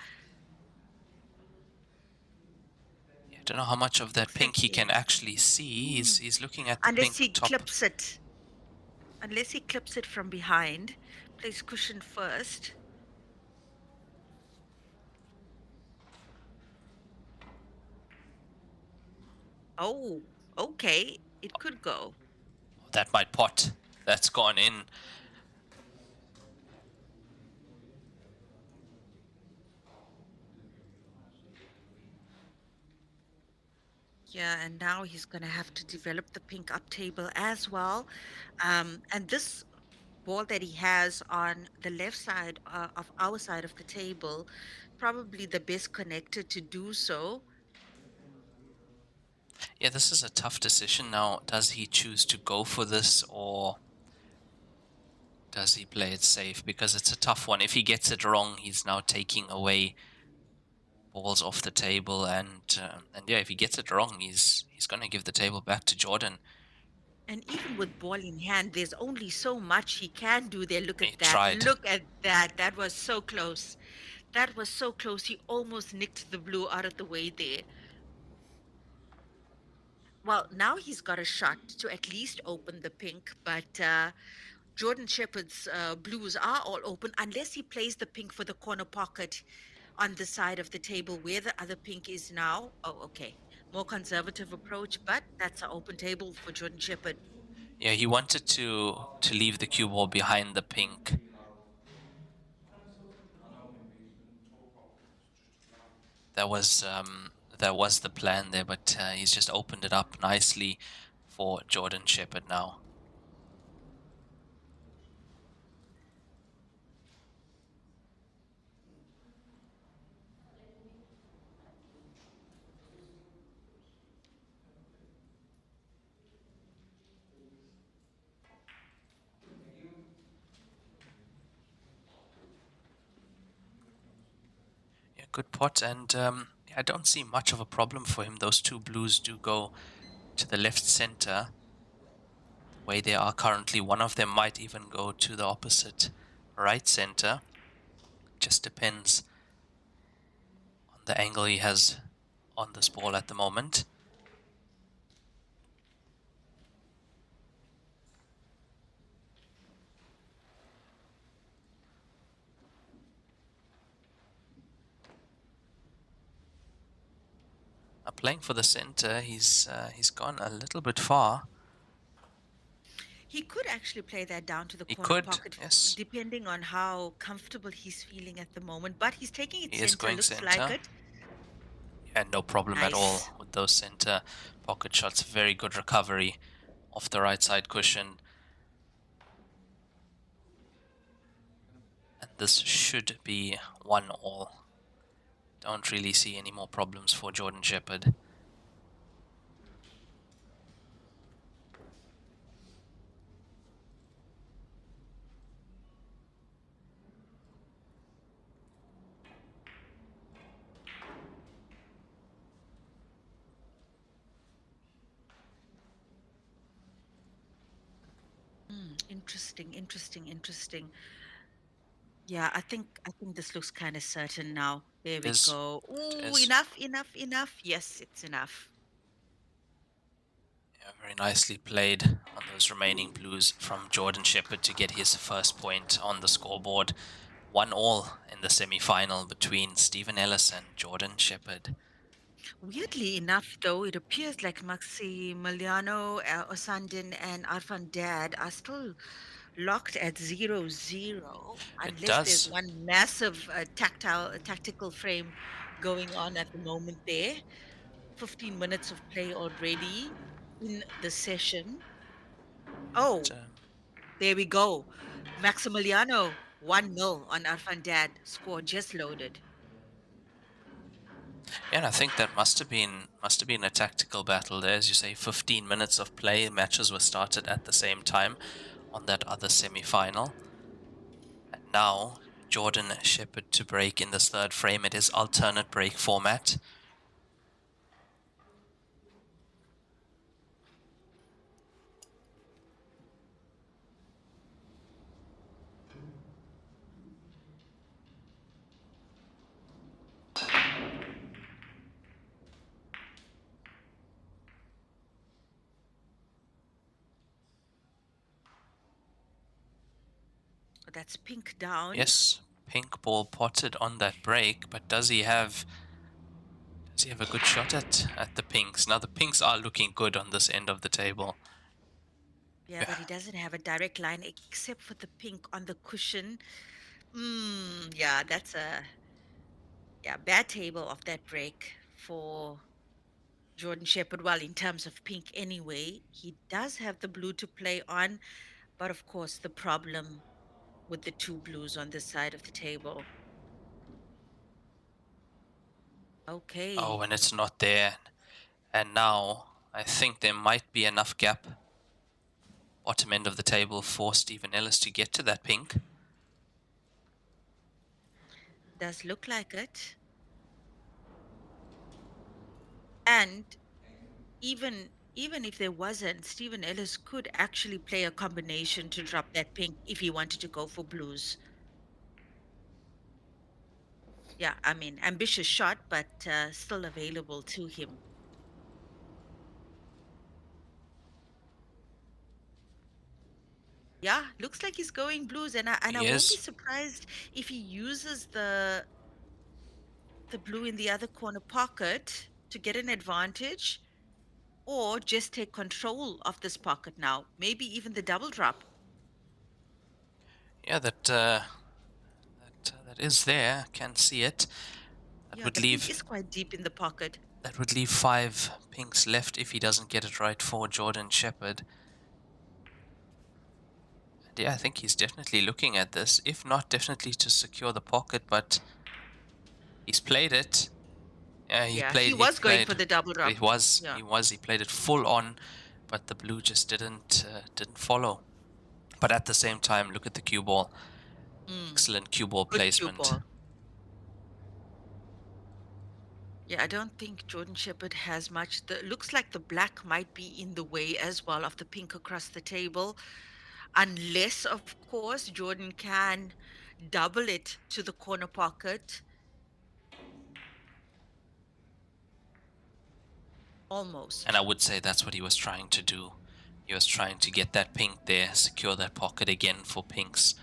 I don't know how much of that pink he Exactly. can actually see. He's looking at the Unless pink he top. clips it. Unless he clips it from behind, plays cushion first. Oh, okay. It could go. That might pot. That's gone in. Yeah, and now he's going to have to develop the pink up table as well. And this ball that he has on the left side of our side of the table, probably the best connected to do so. Yeah, this is a tough decision now. Does he choose to go for this, or does he play it safe? Because it's a tough one. If he gets it wrong, he's now taking away balls off the table, and yeah, if he gets it wrong, he's going to give the table back to Jordan. And even with ball in hand, there's only so much he can do there. Look He at that. tried. Look at that. That was so close. That was so close. He almost nicked the blue out of the way there. Well, now he's got a shot to at least open the pink, but Jordan Shepherd's blues are all open unless he plays the pink for the corner pocket on the side of the table where the other pink is now. Oh, okay. More conservative approach, but that's an open table for Jordan Shepherd. Yeah, he wanted to leave the cue ball behind the pink. That was the plan there, but he's just opened it up nicely for Jordan Shepherd now. Yeah, good pot, and I don't see much of a problem for him. Those two blues do go to the left center. The way they are currently, one of them might even go to the opposite right center. Just depends on the angle he has on this ball at the moment. Playing for the center, he's gone a little bit far. He could actually play that down to the He corner could, pocket, yes. depending on how comfortable he's feeling at the moment. But he's taking it He is center, going looks like center. it. Yeah, no problem at all Nice. with those center pocket shots. Very good recovery off the right side cushion. And this should be 1-all. Don't really see any more problems for Jordan Shepherd. Interesting, interesting, interesting. Yeah, I think this looks kind of certain now. There It we is. go. It Ooh, is. enough, enough, enough. Yes, it's enough. Yeah, very nicely played on those remaining blues from Jordan Shepherd to get his first point on the scoreboard. 1-all in the semi-final between Stephen Ellis and Jordan Shepherd. Weirdly enough, though, it appears like Maximiliano Osandin and Arfan Dad are still locked at 0-0, It unless there's does. one massive tactical frame going on at the moment there. 15 minutes of play already in the session. But, Oh, there we go. Maximiliano 1-0 on Arfan Dad. Score just loaded. yeah, and I think that must have been a tactical battle there. As you say, 15 minutes of play. Matches were started at the same time on that other semi-final. And now Jordan Shepherd to break in this third frame. It is alternate break format. That's pink down. Yes, pink ball potted on that break, but does he have a good shot at the pinks? Now the pinks are looking good on this end of the table. Yeah, but he doesn't have a direct line except for the pink on the cushion. Yeah, that's a bad table of that break for Jordan Shepherd. Well, in terms of pink anyway, he does have the blue to play on, but of course the problem with the two blues on this side of the table. Oh, Okay. and it's not there. And now I think there might be enough gap bottom end of the table for Stephen Ellis to get to that pink. Does look like it. And even if there wasn't, Stephen Ellis could actually play a combination to drop that pink if he wanted to go for blues. Yeah, I mean, ambitious shot, but still available to him. Yeah, looks like he's going blues, and I He won't be is. surprised if he uses the blue in the other corner pocket to get an advantage, or just take control of this pocket now. Maybe even the double drop. Yeah, that is there. Can see it. That Yeah, would the pink leave is quite deep in the pocket. 5 pinks left if he doesn't get it right for Jordan Shepherd. And yeah, I think he's definitely looking at this. If not, definitely to secure the pocket, but he's played it. Yeah, Yeah, he was going for the double drop. Yeah. he played it full on, but the blue just didn't follow. But at the same time, look at the cue ball. Mm, Excellent cue ball good cue placement. ball. Yeah, I don't think Jordan Shepherd has much. The looks like the black might be in the way as well of the pink across the table, unless, of course, Jordan can double it to the corner pocket. And I Almost. would say that's what he was trying to do. He was trying to get that pink there, secure that pocket again for pinks.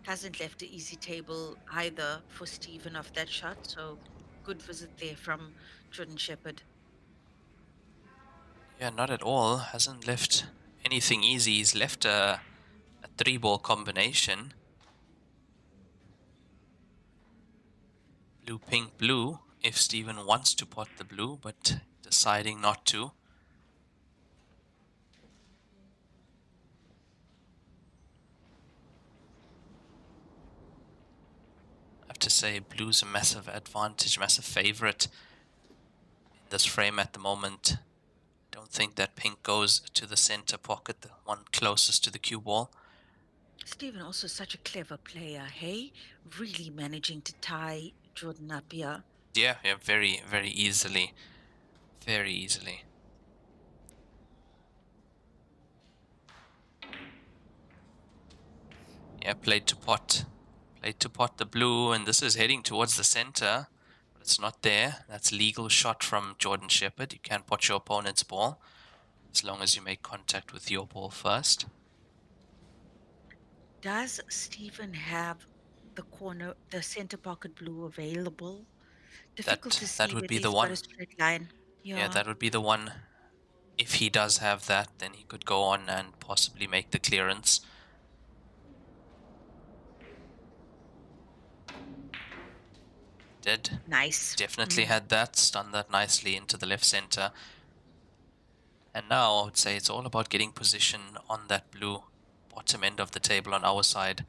Hasn't left an easy table either for Stephen off that shot. So good visit there from Jordan Shepherd. Yeah, not at all. Hasn't left anything easy. He's left a 3-ball combination. Blue, pink, blue, if Steven wants to pot the blue, but deciding not to. I have to say, blue's a massive advantage, massive favorite in this frame at the moment. Don't think that pink goes to the center pocket, the one closest to the cue ball. Stephen also such a clever player, hey? Really managing to tie Jordan up here. Yeah, very, very easily. Very easily. Yeah, played to pot the blue, and this is heading towards the center, but it's not there. That's legal shot from Jordan Shepherd. You can pot your opponent's ball as long as you make contact with your ball first. Does Stephen have the center pocket blue available? Difficult to That see would whether be the he's got a one. straight line. Yeah, Yeah. that would be the one. If he does have that, then he could go on and possibly make the clearance. Did. Nice. Definitely had that, stunned that nicely into the left center. And now I would say it's all about getting position on that blue bottom end of the table on our side.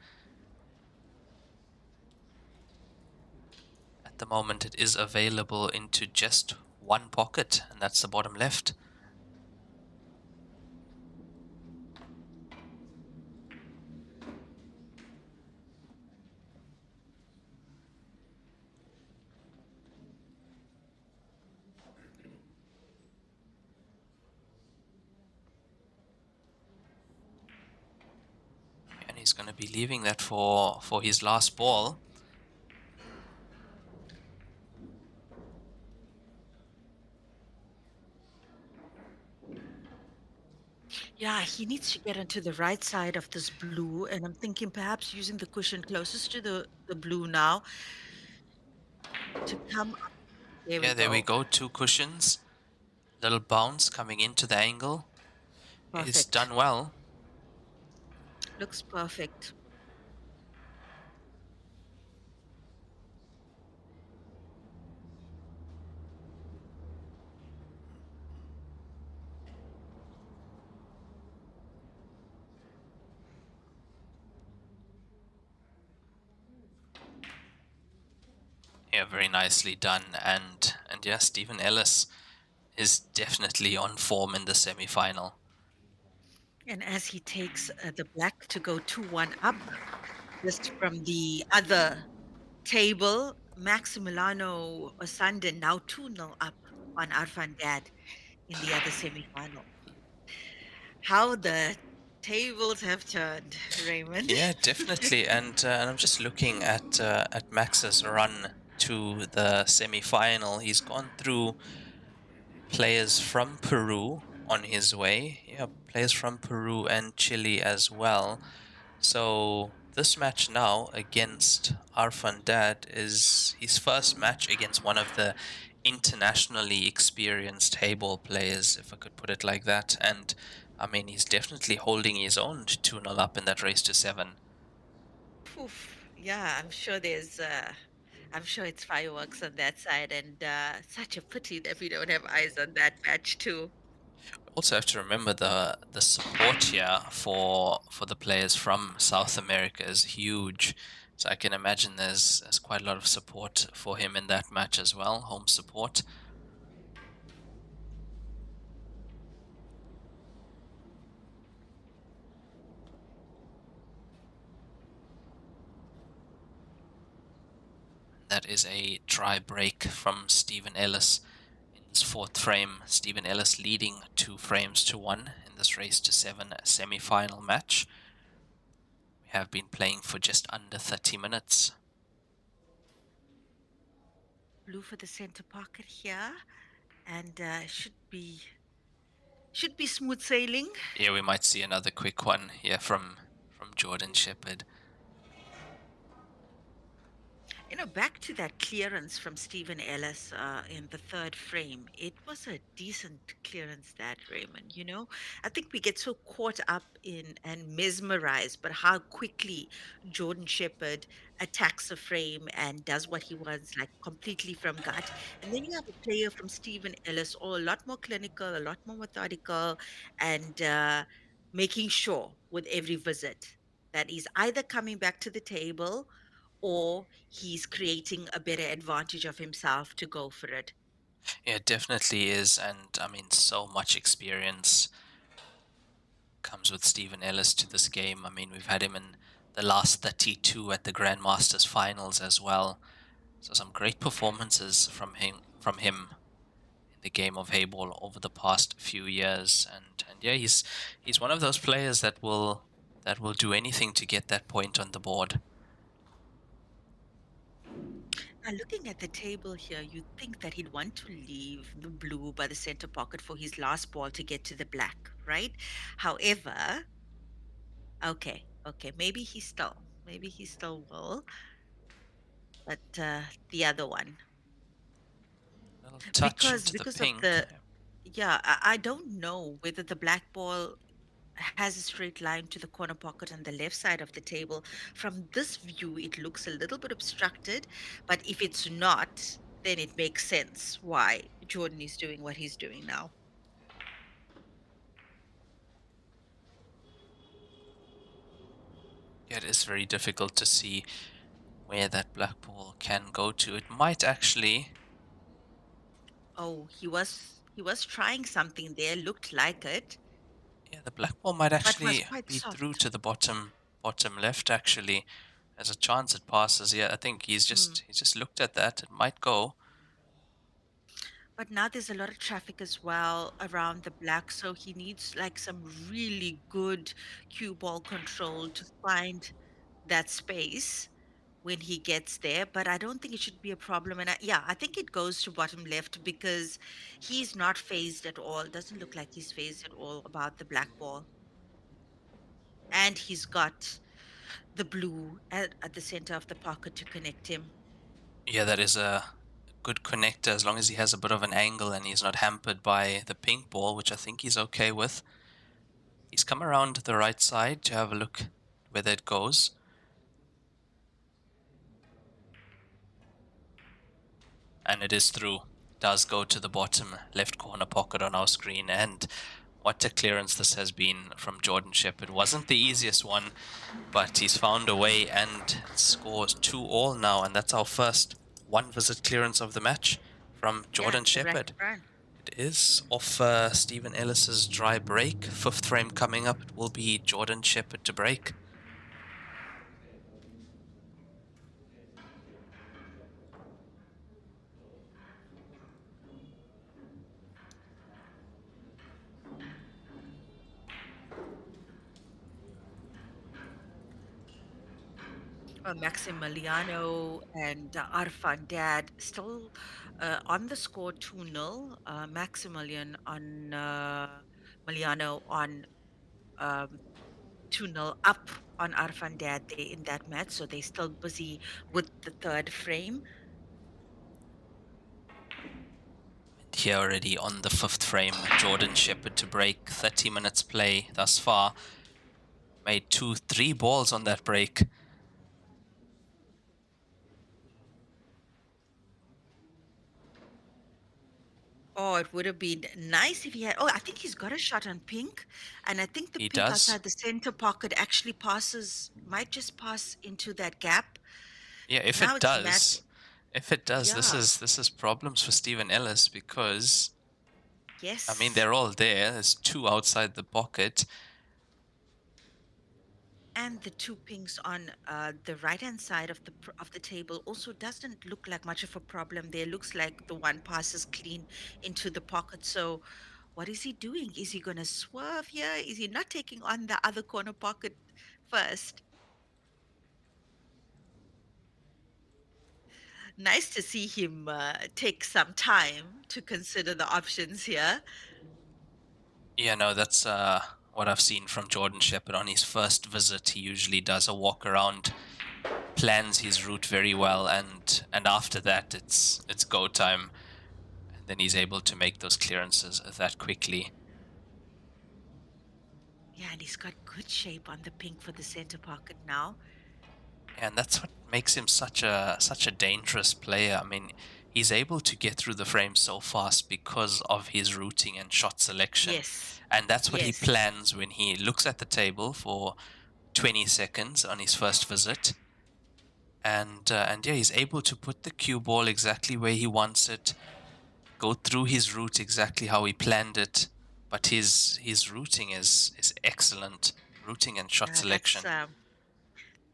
At the moment it is available into just one pocket, and that's the bottom left. And he's going to be leaving that for his last ball. Yeah, he needs to get onto the right side of this blue, and I'm thinking perhaps using the cushion closest to the blue now to come up. There we Yeah, there we go. go. Two cushions. Little bounce coming into the angle. It's Perfect. done well. Looks perfect. Yeah, very nicely done. And yeah, Stephen Ellis is definitely on form in the semi-final. And as he takes the black to go 2-1 up, just from the other table, Maximiliano Osanden now 2-0 up on Arfan Dad in the other semi-final. How the tables have turned, Raymond. Yeah, definitely. And I'm just looking at Max's run to the semi-final. He's gone through players from Peru on his way. Yeah, players from Peru and Chile as well. So this match now against Arfan Dad is his first match against one of the internationally experienced Heyball players, if I could put it like that. And I mean, he's definitely holding his own 2-0 up in that race to 7. Oof. Yeah, I'm sure it's fireworks on that side, and such a pity that we don't have eyes on that match too. Also have to remember the support here for the players from South America is huge. So I can imagine there's quite a lot of support for him in that match as well, home support. That is a try break from Stephen Ellis in this fourth frame. Stephen Ellis leading 2 frames to 1 in this race to 7 semi-final match. We have been playing for just under 30 minutes. Blue for the center pocket here, and should be smooth sailing. Yeah, we might see another quick one here from Jordan Shepherd. Back to that clearance from Stephen Ellis in the third frame. It was a decent clearance, that, Raymond. I think we get so caught up in and mesmerized, but how quickly Jordan Shepherd attacks a frame and does what he wants, like completely from gut. And then you have a player from Stephen Ellis, all a lot more clinical, a lot more methodical, and making sure with every visit that he's either coming back to the table or he's creating a better advantage of himself to go for it. Yeah, it definitely is, and I mean, so much experience comes with Stephen Ellis to this game. I mean, we've had him in the last 32 at the Grandmasters finals as well. So some great performances from him in the game of Heyball over the past few years, and yeah, he's one of those players that will do anything to get that point on the board. Now, looking at the table here, you'd think that he'd want to leave the blue by the center pocket for his last ball to get to the black, right? However, okay, maybe he still will, but the other one, Little touch because into the because of pink. the yeah, I don't know whether the black ball has a straight line to the corner pocket on the left side of the table. From this view, it looks a little bit obstructed, but if it's not, then it makes sense why Jordan is doing what he's doing now. Yeah, it is very difficult to see where that black ball can go to. It might actually, Oh, he was trying something there, looked like it, yeah, the black ball might but was actually quite be through soft. to the bottom left. Actually, there's a chance it passes. Yeah, I think he's Hmm. just looked at that. It might go. But now there's a lot of traffic as well around the black, so he needs like some really good cue ball control to find that space. when he gets there, but I don't think it should be a problem. And yeah, I think it goes to bottom left because he's not phased at all. Doesn't look like he's phased at all about the black ball. And he's got the blue at the center of the pocket to connect him. Yeah, that is a good connector as long as he has a bit of an angle and he's not hampered by the pink ball, which I think he's okay with. He's come around the right side to have a look whether it goes. And it is through. Does go to the bottom left corner pocket on our screen. And what a clearance this has been from Jordan Shepherd. Wasn't the easiest one, but he's found a way and scores 2-all now. And that's our first one-visit clearance of the match from Yeah, Jordan it's a Shepherd. rapid run. It is off Stephen Ellis's dry break. Fifth frame coming up. It will be Jordan Shepherd to break. Maximiliano and Arfan Dad still on the score 2-0. Maximilian on Miliano on 2-0 up on Arfan Dad there in that match. So they're still busy with the third frame. Here already on the fifth frame, Jordan Shepherd to break. 30 minutes play thus far. Made 3 balls on that break. Oh, it would have been nice if he had. Oh, I think he's got a shot on pink. And I think the He pink does. outside the center pocket actually might just pass into that gap. Yeah, if Now it it's does, this Yeah. is problems for Stephen Ellis because Yes. I mean they're all there. There's 2 outside the pocket. And the 2 pinks on the right-hand side of the table also doesn't look like much of a problem there. Looks like the one passes clean into the pocket. So what is he doing? Is he going to swerve here? Is he not taking on the other corner pocket first? Nice to see him take some time to consider the options here. Yeah, no, that's what I've seen from Jordan Shepherd on his first visit. He usually does a walk around, plans his route very well, and after that it's go time. And then he's able to make those clearances that quickly. Yeah, and he's got good shape on the pink for the center pocket now. And that's what makes him such a dangerous player. I mean, he's able to get through the frame so fast because of his routing and shot selection. Yes. And that's what he Yes. plans when he looks at the table for 20 seconds on his first visit. And yeah, he's able to put the cue ball exactly where he wants it, go through his route exactly how he planned it. But his routing is excellent. Routing and shot selection.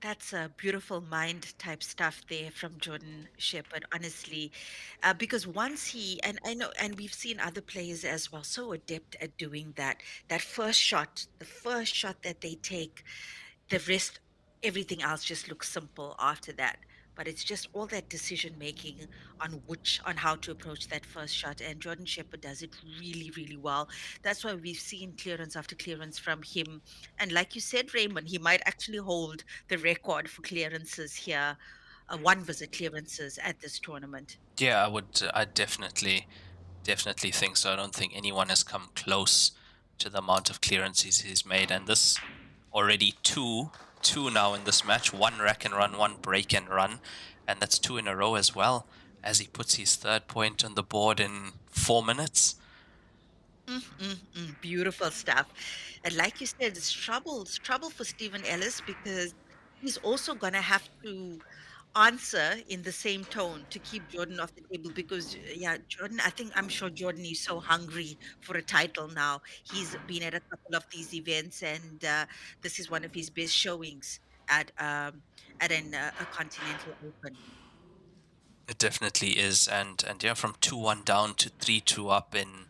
That's a beautiful mind type stuff there from Jordan Shepherd, honestly. Because once and I know, and we've seen other players as well, so adept at doing that. That the first shot that they take, the rest, everything else just looks simple after that. But it's just all that decision making on how to approach that first shot. And Jordan Shepherd does it really, really well. That's why we've seen clearance after clearance from him. And like you said, Raymond, he might actually hold the record for clearances here, one visit clearances at this tournament. Yeah, I definitely think so. I don't think anyone has come close to the amount of clearances he's made. And this already two now in this match. 1 rack and run, 1 break and run. And that's 2 in a row as well, as he puts his third point on the board in 4 minutes. Beautiful stuff. And like you said, it's trouble for Stephen Ellis because he's also going to have to answer in the same tone to keep Jordan off the table because, yeah, Jordan, I'm sure Jordan is so hungry for a title now. He's been at a couple of these events and this is one of his best showings at a Continental Open. It definitely is. And yeah, from 2-1 down to 3-2 up in,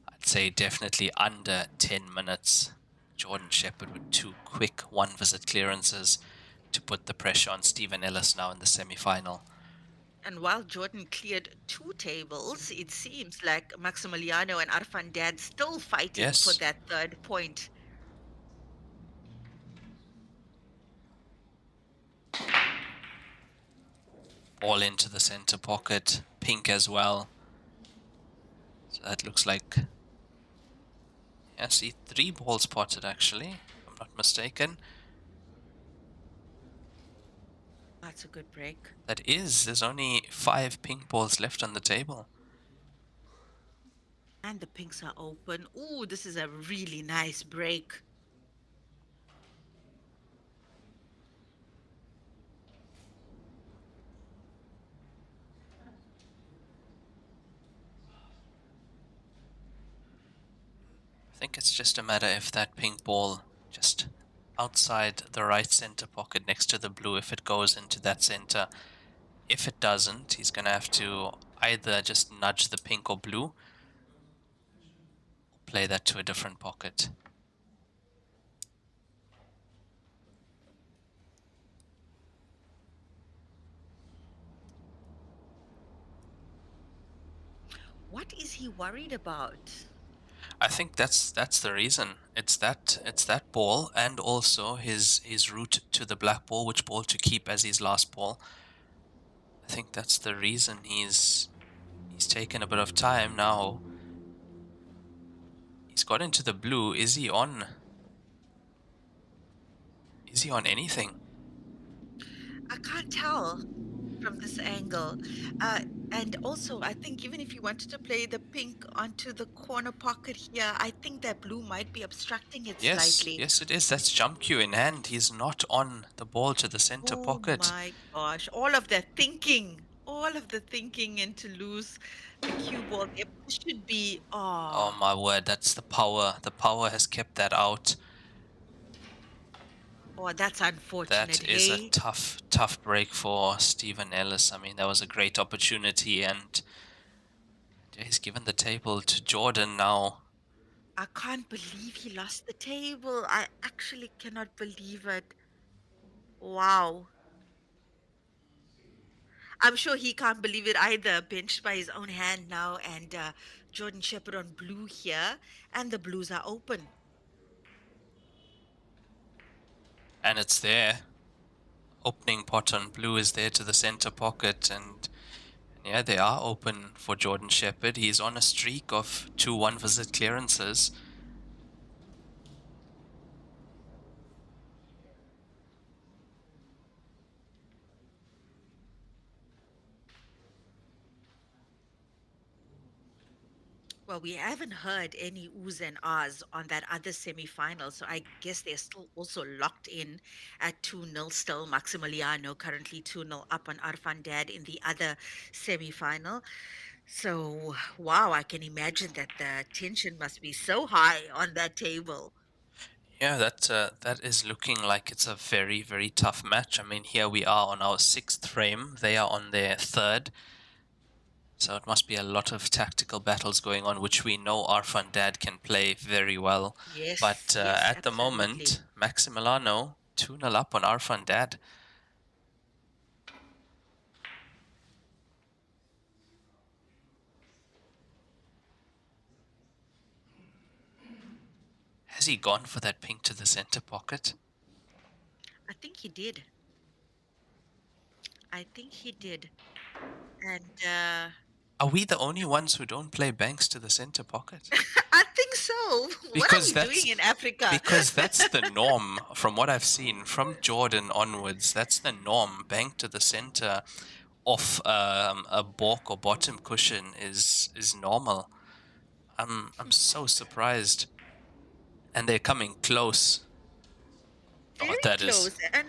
I'd say, definitely under 10 minutes. Jordan Shepherd with 2 quick 1 visit clearances to put the pressure on Stephen Ellis now in the semi-final. And while Jordan cleared 2 tables, it seems like Maximiliano and Arfan Dad still fighting for Yes. that 3rd point. All into the center pocket, pink as well. So that looks like, I see 3 balls potted actually, if I'm not mistaken. That's a good break. That is, there's only 5 pink balls left on the table. And the pinks are open. Ooh, this is a really nice break. I think it's just a matter if that pink ball just outside the right center pocket next to the blue, if it goes into that center. If it doesn't, he's going to have to either just nudge the pink or blue, or play that to a different pocket. What is he worried about? I think that's the reason. It's that ball, and also his route to the black ball, which ball to keep as his last ball. I think that's the reason he's taken a bit of time now. He's got into the blue. Is he on anything? I can't tell from this angle. And also, I think even if you wanted to play the pink onto the corner pocket here, I think that blue might be obstructing it slightly. Yes, it is. That's jump cue in hand. He's not on the ball to the center Oh pocket. my gosh, all of the thinking and to lose the cue ball. It should be, Oh oh, my word, that's the power. The power has kept that out. oh, that's unfortunate. That is a Hey, tough break for Stephen Ellis. I mean, that was a great opportunity, and he's given the table to Jordan now. I can't believe he lost the table. I actually cannot believe it. Wow. I'm sure he can't believe it either. Benched by his own hand now, and Jordan Shepherd on blue here, and the blues are open. And it's there. Opening pot on blue is there to the center pocket, and yeah, they are open for Jordan Shepherd. He's on a streak of 2 1-visit clearances. Well, we haven't heard any oohs and ahs on that other semi-final, so I guess they're still also locked in at 2-0 still. Maximiliano currently 2-0 up on Arfan Dad in the other semi-final. So, wow, I can imagine that the tension must be so high on that table. Yeah, that is looking like it's a very, very tough match. I mean, here we are on our 6th frame. They are on their 3rd. So it must be a lot of tactical battles going on, which we know Arfan Dad can play very well. Yes, But yes, at the absolutely. moment, Maximiliano 2-0 up on Arfan Dad. Has he gone for that pink to the center pocket? I think he did. I think he did. And Are we the only ones who don't play banks to the center pocket? I think so. What are we doing in Africa? Because that's the norm from what I've seen from Jordan onwards. That's the norm. Bank to the center off a balk or bottom cushion is normal. I'm so surprised, and they're coming close. Very Oh, that close. is And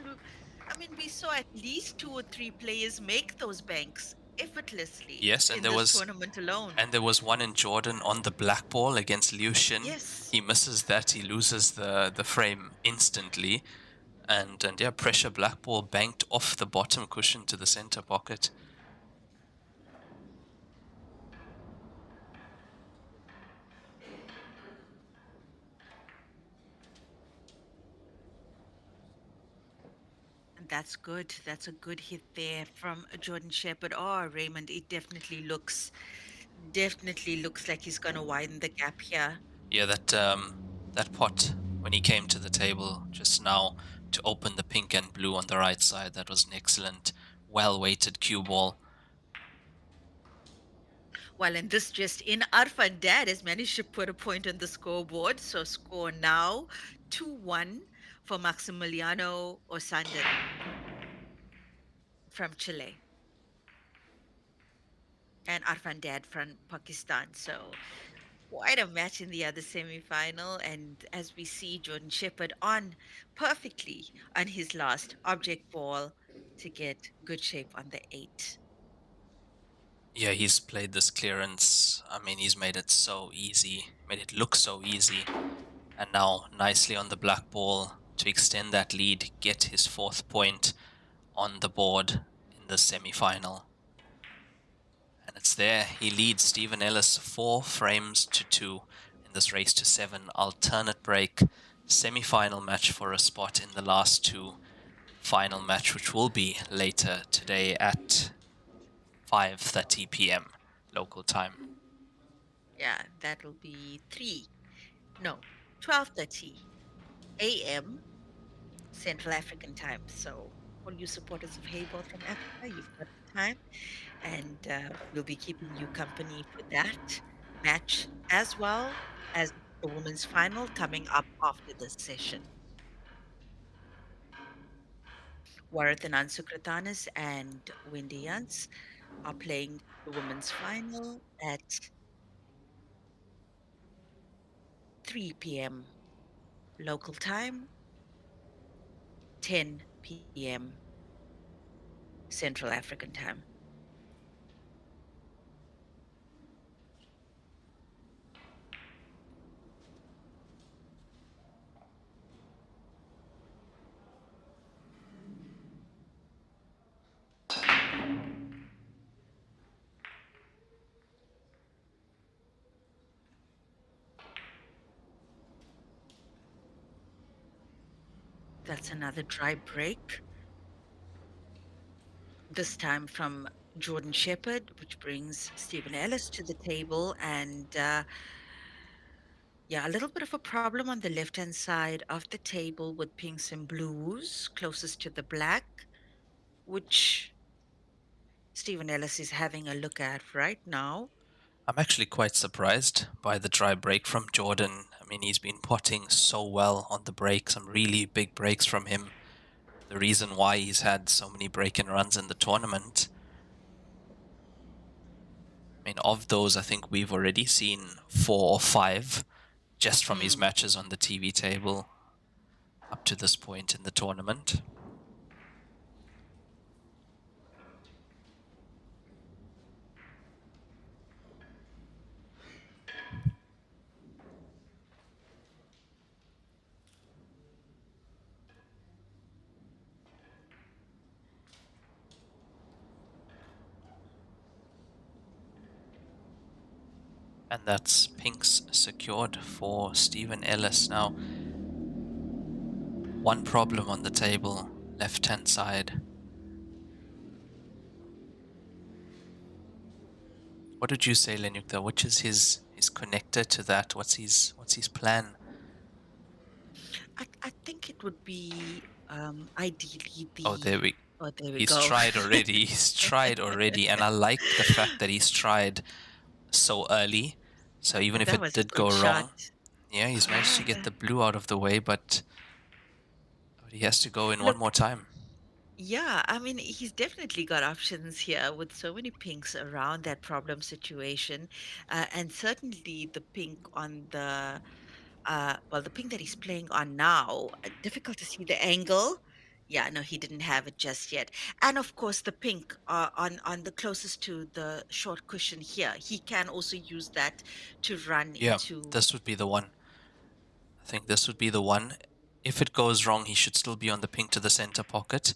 I mean, we saw at least 2 or 3 players make those banks effortlessly yes, and in this tournament alone. there was one in Jordan on the black ball against Liu Xin. Yes. He misses that. He loses the frame instantly, and yeah, pressure black ball banked off the bottom cushion to the center pocket. And That's good. That's a good hit there from Jordan Shepherd. Oh, Raymond, it definitely looks like he's going to widen the gap here. Yeah, that pot when he came to the table just now to open the pink and blue on the right side, that was an excellent, well-weighted cue ball. Well, and this just in, Arfan Dad has managed to put a point on the scoreboard. So score now 2-1 for Maximiliano Osanden from Chile and Arfan Dad from Pakistan. So quite a match in the other semi-final. And as we see Jordan Shepherd on perfectly on his last object ball to get good shape on the 8. Yeah, he's played this clearance. I mean, he's made it so easy, made it look so easy. And now nicely on the black ball to extend that lead, get his 4th point on the board in the semi-final. And it's there. He leads Stephen Ellis 4 frames to 2 in this race to 7 alternate break semi-final match for a spot in the last 2 final match, which will be later today at 5:30 p.m. local time. Yeah, that'll be 12:30 a.m. Central African time. So all you supporters of Heyball from Africa, you've got the time, and we'll be keeping you company for that match as well as the women's final coming up after this session. Warathanan Sukratanis and Wendy Jans are playing the women's final at 3 p.m. local time, 10 p.m. Central African time. That's another dry break. This time from Jordan Shepherd, which brings Stephen Ellis to the table. And yeah, a little bit of a problem on the left-hand side of the table with pinks and blues closest to the black, which Stephen Ellis is having a look at right now. I'm actually quite surprised by the dry break from Jordan. I mean, he's been potting so well on the break, some really big breaks from him. The reason why he's had so many break and runs in the tournament. I mean, of those, I think we've already seen 4 or 5 just from his matches on the TV table up to this point in the tournament. And that's pinks secured for Stephen Ellis. Now, one problem on the table, left-hand side. What did you say, Lenukta? Which is his connector to that? What's his plan? I think it would be ideally the. Oh, there we he's go. tried already. He's tried already, and I like the fact that he's tried so early. So even if That it was a did good go shot. wrong, yeah, he's managed to get the blue out of the way, but he has to go in one Look, more time. Yeah, I mean, he's definitely got options here with so many pinks around that problem situation. And certainly the pink on the pink that he's playing on now, difficult to see the angle. Yeah, no, he didn't have it just yet. And of course, the pink on the closest to the short cushion here, he can also use that to run Yeah, into. this would be the one. I think this would be the one. If it goes wrong, he should still be on the pink to the center pocket.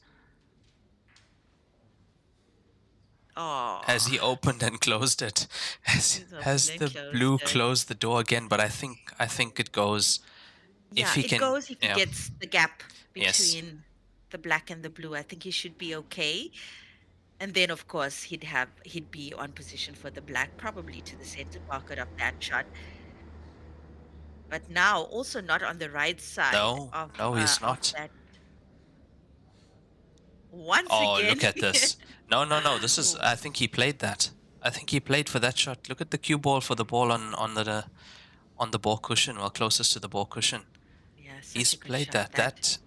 Oh, Has he opened and closed it? Has the blue closed the door again? But I think it goes. Yeah, If he it can, goes if he yeah, gets the gap yes. between the black and the blue. I think he should be okay. And then, of course, he'd be on position for the black, probably to the center pocket of that shot. But now, also not on the right side No, no, he's of not. that. Once Oh, again, look at this. No, no, no. This is. I think he played that. I think he played for that shot. Look at the cue ball for the ball on the ball cushion, well, closest to the ball cushion. yeah, such He's a good played shot. that.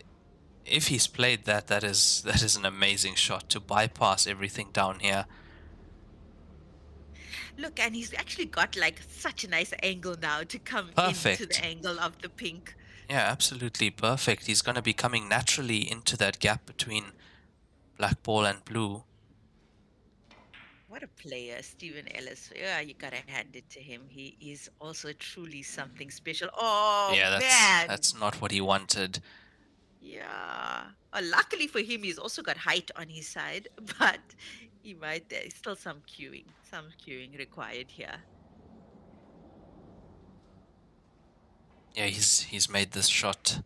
If he's played that is an amazing shot to bypass everything down here. Look, and he's actually got like such a nice angle now to come into Perfect. the angle of the pink. Yeah, absolutely perfect. He's going to be coming naturally into that gap between black ball and blue. What a player, Stephen Ellis. Yeah, you gotta hand it to him. He is also truly something special. Oh Yeah, man. that's not what he wanted. Yeah. Luckily for him, he's also got height on his side, but there's still some queuing required here. Yeah, he's made this shot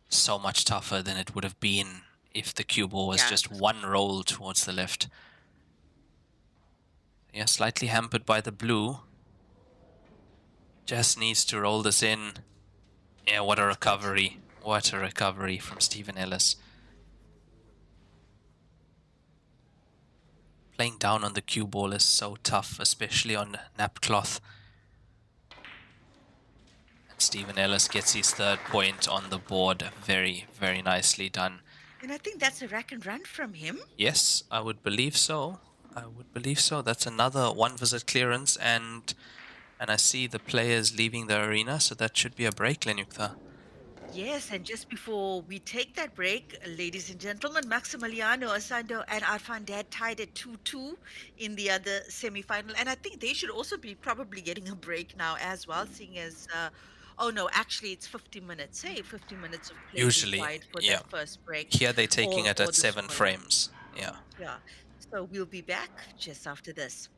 so much tougher than it would have been if the cue ball was Yeah. just one roll towards the left. Yeah, slightly hampered by the blue. Just needs to roll this in. Yeah, what a recovery. What a recovery from Stephen Ellis. Playing down on the cue ball is so tough, especially on nap cloth. And Stephen Ellis gets his third point on the board. Very, very nicely done. And I think that's a rack and run from him. Yes, I would believe so. I would believe so. That's another one visit clearance, and I see the players leaving the arena, so that should be a break, Lenyukta. Yes, and just before we take that break, ladies and gentlemen, Maximiliano Asando and Arfan Dad tied at 2-2 in the other semi-final. And I think they should also be probably getting a break now as well, seeing as, oh no, actually it's 50 minutes. Hey, 50 minutes of play Usually, required for yeah. that first break. Here they're taking it or at the 7 scoreline. frames. Yeah. Yeah. So we'll be back just after this.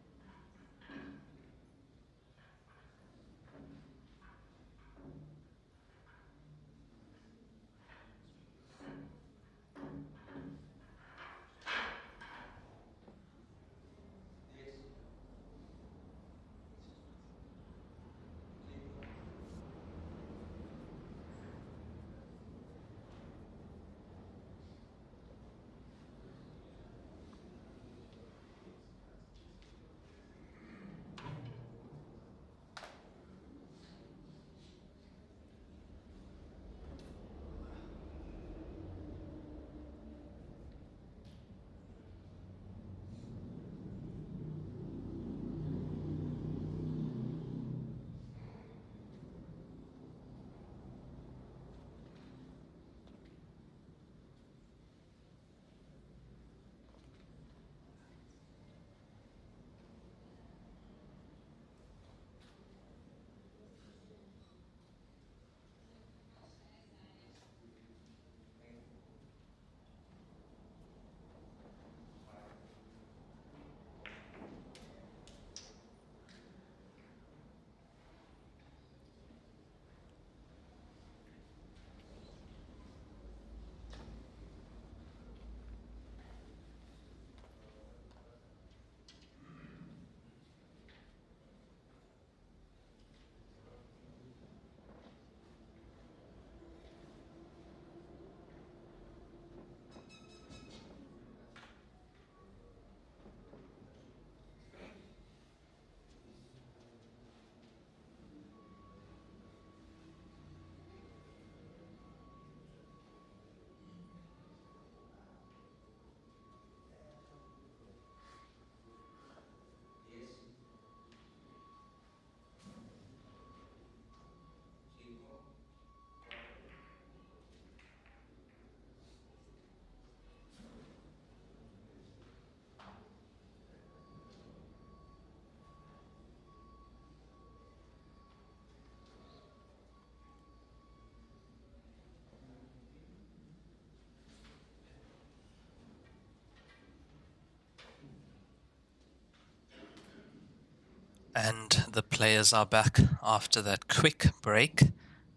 And the players are back after that quick break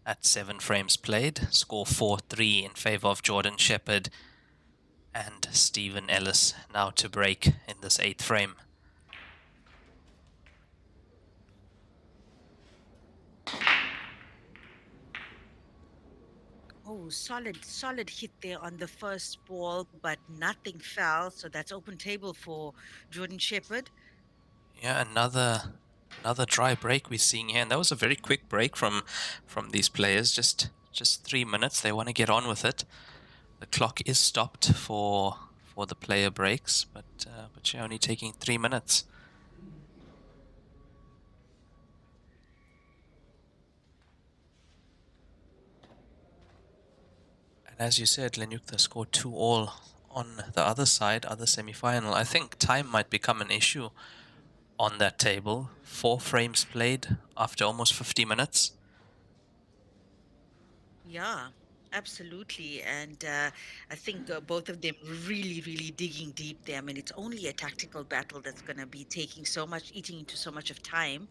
at 7 frames played. Score 4-3 in favor of Jordan Shepherd. And Stephen Ellis now to break in this 8th frame. Oh, solid hit there on the first ball, but nothing fell. So that's open table for Jordan Shepherd. Yeah, another dry break we're seeing here, and that was a very quick break from these players. Just 3 minutes. They want to get on with it. The clock is stopped for the player breaks, but you're only taking 3 minutes. And as you said, Lenyukta scored 2-all on the other side, other semi-final. I think time might become an issue on that table. 4 frames played after almost 50 minutes. Yeah, absolutely. And I think both of them really digging deep there. I mean, it's only a tactical battle that's going to be eating into so much of time,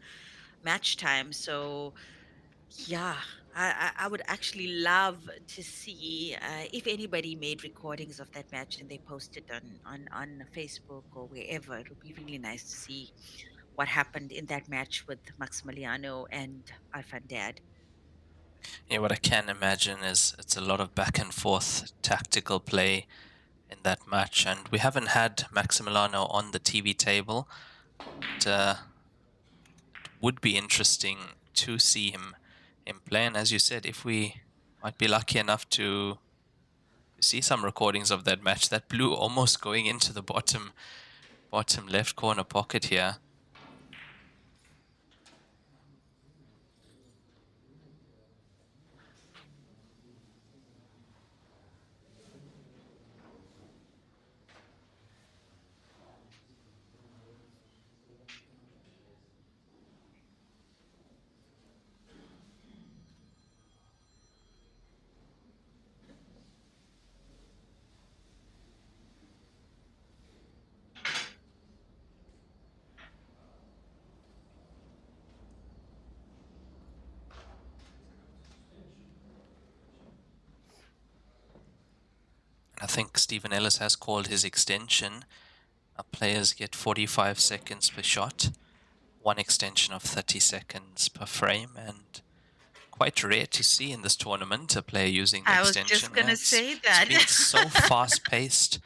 match time. So, yeah, I would actually love to see if anybody made recordings of that match and they posted on Facebook or wherever. It would be really nice to see what happened in that match with Maximiliano and Alfan Dad. Yeah, what I can imagine is it's a lot of back and forth tactical play in that match, and we haven't had Maximiliano on the TV table. But, it would be interesting to see him in play, and as you said, if we might be lucky enough to see some recordings of that match, that blue almost going into the bottom left corner pocket here. I think Stephen Ellis has called his extension. Our players get 45 seconds per shot, one extension of 30 seconds per frame, and quite rare to see in this tournament a player using the I was just extension. going Yeah, to say it's that. been so fast paced.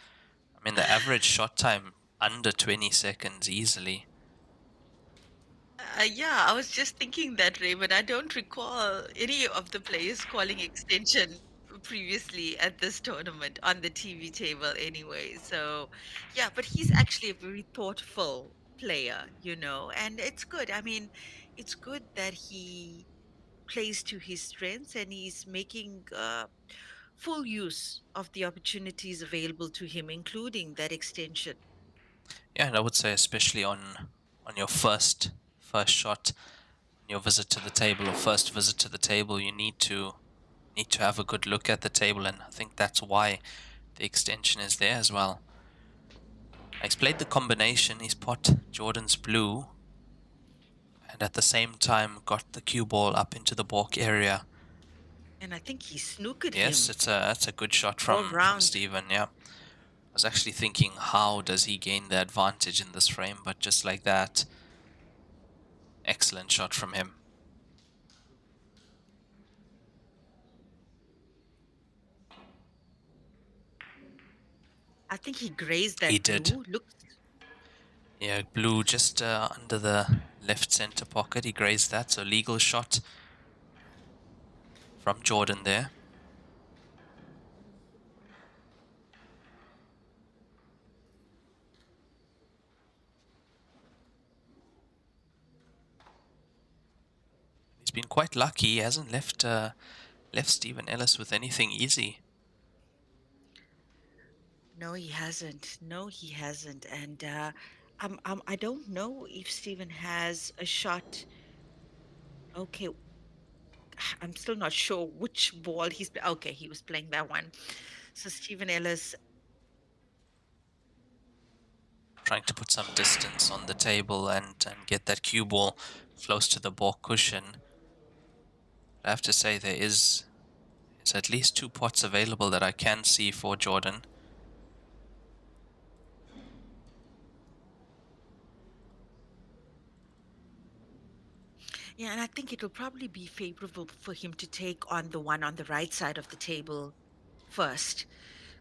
I mean, the average shot time under 20 seconds easily. Yeah, I was just thinking that, Ray, but I don't recall any of the players calling extension previously at this tournament on the TV table anyway. So, yeah, but he's actually a very thoughtful player, and it's good. I mean, it's good that he plays to his strengths and he's making full use of the opportunities available to him, including that extension. Yeah, and I would say especially on your first shot, on your visit to the table or first visit to the table, you need to have a good look at the table, and I think that's why the extension is there as well. He's played the combination. He's pot Jordan's blue, and at the same time got the cue ball up into the balk area. And I think he snookered Yes, him that's a good shot all from round. Stephen. Yeah, I was actually thinking, how does he gain the advantage in this frame? But just like that, excellent shot from him. I think he grazed He that did. blue. Look, Yeah, blue just under the left center pocket. He grazed that, so legal shot from Jordan there. He's been quite lucky. He hasn't left Stephen Ellis with anything easy. no, he hasn't. No, he hasn't. And I don't know if Steven has a shot. Okay, I'm still not sure which ball Okay, he was playing that one. So Stephen Ellis, Trying to put some distance on the table and get that cue ball close to the balk cushion. I have to say there's at least 2 pots available that I can see for Jordan. Yeah, and I think it'll probably be favorable for him to take on the one on the right side of the table first,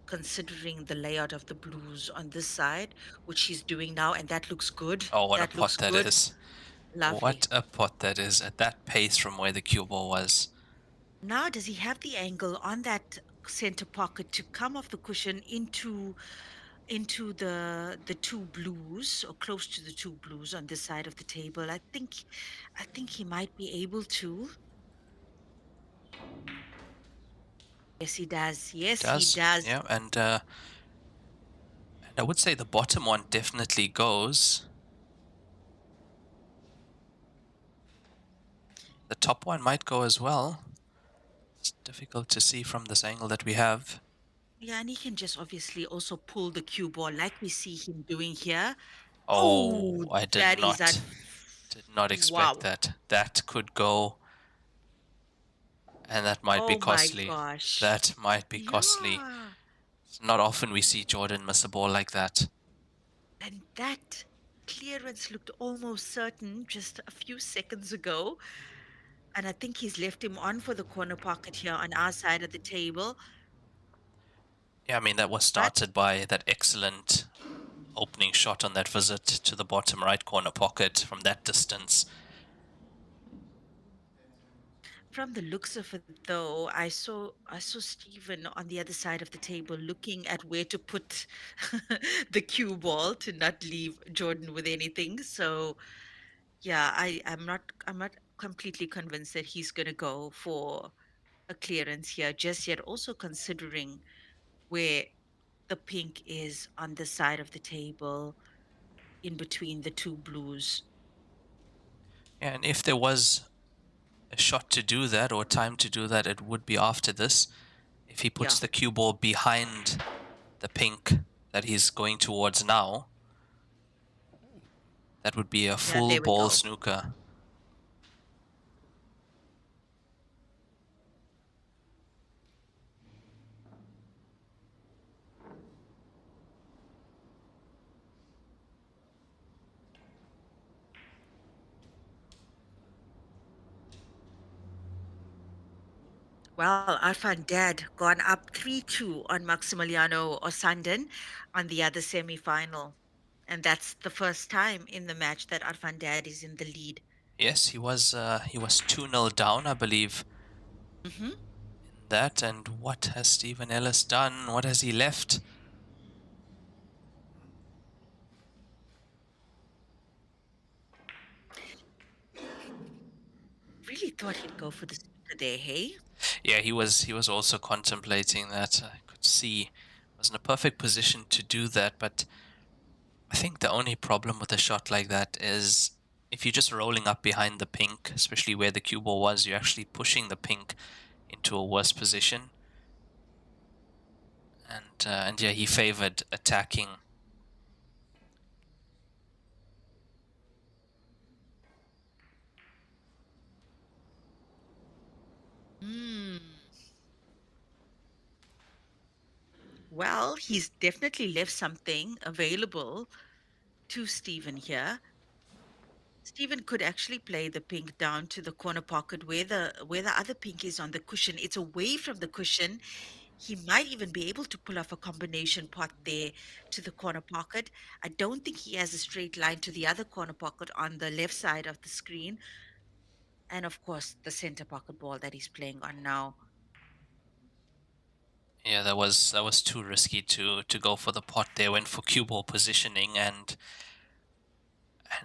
considering the layout of the blues on this side, which he's doing now, and that looks good. Oh, what a That looks pot that good. is. Lovely. What a pot that is at that pace from where the cue ball was. Now, does he have the angle on that center pocket to come off the cushion into the two blues or close to the two blues on this side of the table? I think he might be able to. Yes, he does. He Yes, he does, does. yeah, and I would say the bottom one definitely goes. The top one might go as well. It's difficult to see from this angle that we have. Yeah, and he can just obviously also pull the cue ball like we see him doing here. Oh, Oh, I that is did not expect wow. that. That could go, and that might be Oh my costly. gosh. That might be costly. Yeah. It's not often we see Jordan miss a ball like that. And that clearance looked almost certain just a few seconds ago. And I think he's left him on for the corner pocket here on our side of the table. Yeah, I mean, that was But started by that excellent opening shot on that visit to the bottom right corner pocket from that distance. from the looks of it, though, I saw Stephen on the other side of the table looking at where to put the cue ball to not leave Jordan with anything. So yeah, I'm not completely convinced that he's gonna go for a clearance here just yet. Also considering where the pink is on the side of the table in between the two blues. Yeah, and if there was a shot to do that or time to do that, it would be after this. If he puts Yeah. the cue ball behind the pink that he's going towards now, that would be a Yeah, full there we ball go. snooker. Well, Arfan Dad gone up 3-2 on Maximiliano Osanden on the other semi-final. And that's the first time in the match that Arfan Dad is in the lead. Yes, he was 2-0 down, I believe, Hmm. in that. And what has Stephen Ellis done? What has he left? Really thought he'd go for the snooker there, hey? Yeah, he was also contemplating that. I could see he was in a perfect position to do that, but I think the only problem with a shot like that is if you're just rolling up behind the pink, especially where the cue ball was, you're actually pushing the pink into a worse position. And yeah, he favored attacking. Hmm. Well, he's definitely left something available to Stephen here. Stephen could actually play the pink down to the corner pocket where the other pink is on the cushion. It's away from the cushion. He might even be able to pull off a combination pot there to the corner pocket. I don't think he has a straight line to the other corner pocket on the left side of the screen. And of course, the center pocket ball that he's playing on now. Yeah, that was too risky to go for the pot there. Went for cue ball positioning, and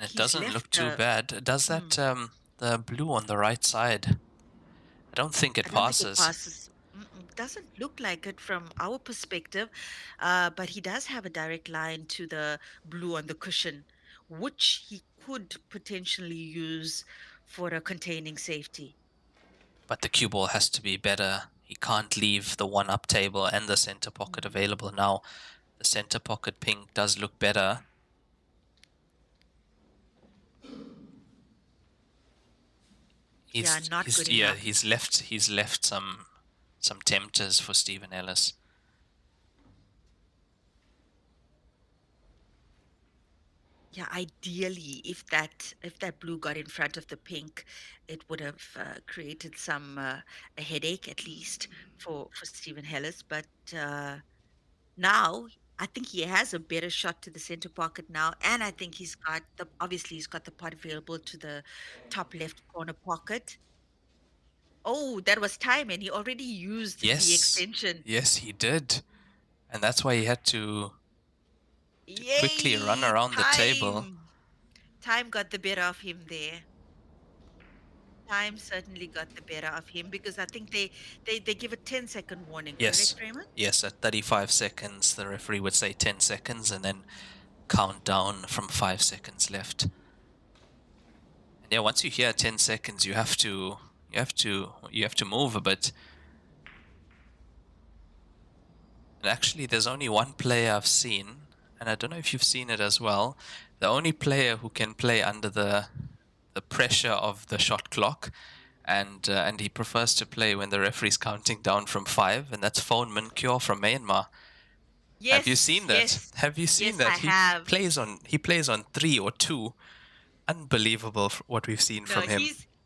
it He's doesn't look left too the. bad. Does Hmm, that the blue on the right side? I don't think it I don't think it passes. passes. Doesn't look like it from our perspective, but he does have a direct line to the blue on the cushion, which he could potentially use for a containing safety. But the cue ball has to be better. He can't leave the one up table and the center pocket Mm. available now. The center pocket pink does look better. Yeah, not good enough. He's left some tempters for Stephen Ellis. Yeah, ideally, if that blue got in front of the pink, it would have created some a headache at least for Stephen Hellis. But now I think he has a better shot to the center pocket now, and I think he's got the pot available to the top left corner pocket. Oh, that was time, and he already used the Yes, extension. yes, he did. And that's why he had to quickly run Yay! around the table. Time got the better of him there. Time certainly got the better of him because I think they give a 10-second warning, Yes, correct, Raymond? yes, at 35 seconds, the referee would say 10 seconds and then count down from 5 seconds left. And yeah, once you hear 10 seconds, you have to move a bit. And actually, there's only one player I've seen, and I don't know if you've seen it as well. The only player who can play under the pressure of the shot clock, and he prefers to play when the referee's counting down from 5, and that's Phone Min Kyo from Myanmar. Have you Yes, seen that? yes, Have you seen yes, I that? have. He plays on 3 or 2. Unbelievable what we've seen No, from him.